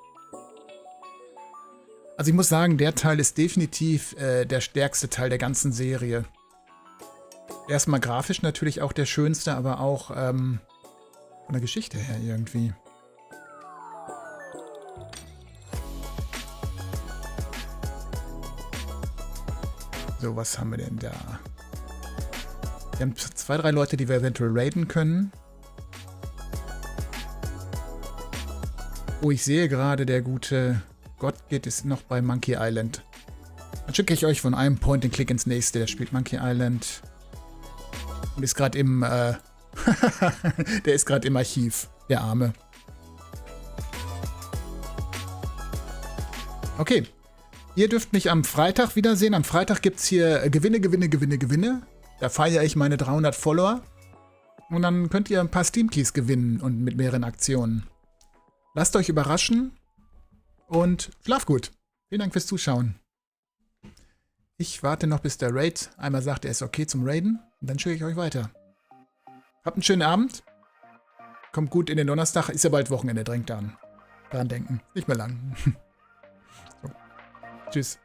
Also ich muss sagen, der Teil ist definitiv der stärkste Teil der ganzen Serie. Erstmal grafisch natürlich auch der schönste, aber auch von der Geschichte her irgendwie. So, was haben wir denn da? Wir haben 2, 3 Leute, die wir eventuell raiden können. Oh, ich sehe gerade, der gute Gottgit ist noch bei Monkey Island. Dann schicke ich euch von einem Point-and-Click ins nächste. Der spielt Monkey Island. Und ist gerade im, der ist gerade im Archiv. Der Arme. Okay. Ihr dürft mich am Freitag wiedersehen. Am Freitag gibt es hier Gewinne. Da feiere ich meine 300 Follower. Und dann könnt ihr ein paar Steam-Keys gewinnen und mit mehreren Aktionen. Lasst euch überraschen und schlaf gut. Vielen Dank fürs Zuschauen. Ich warte noch, bis der Raid einmal sagt, er ist okay zum Raiden. Und dann schicke ich euch weiter. Habt einen schönen Abend. Kommt gut in den Donnerstag. Ist ja bald Wochenende. Dran denken. Nicht mehr lang. So. Tschüss.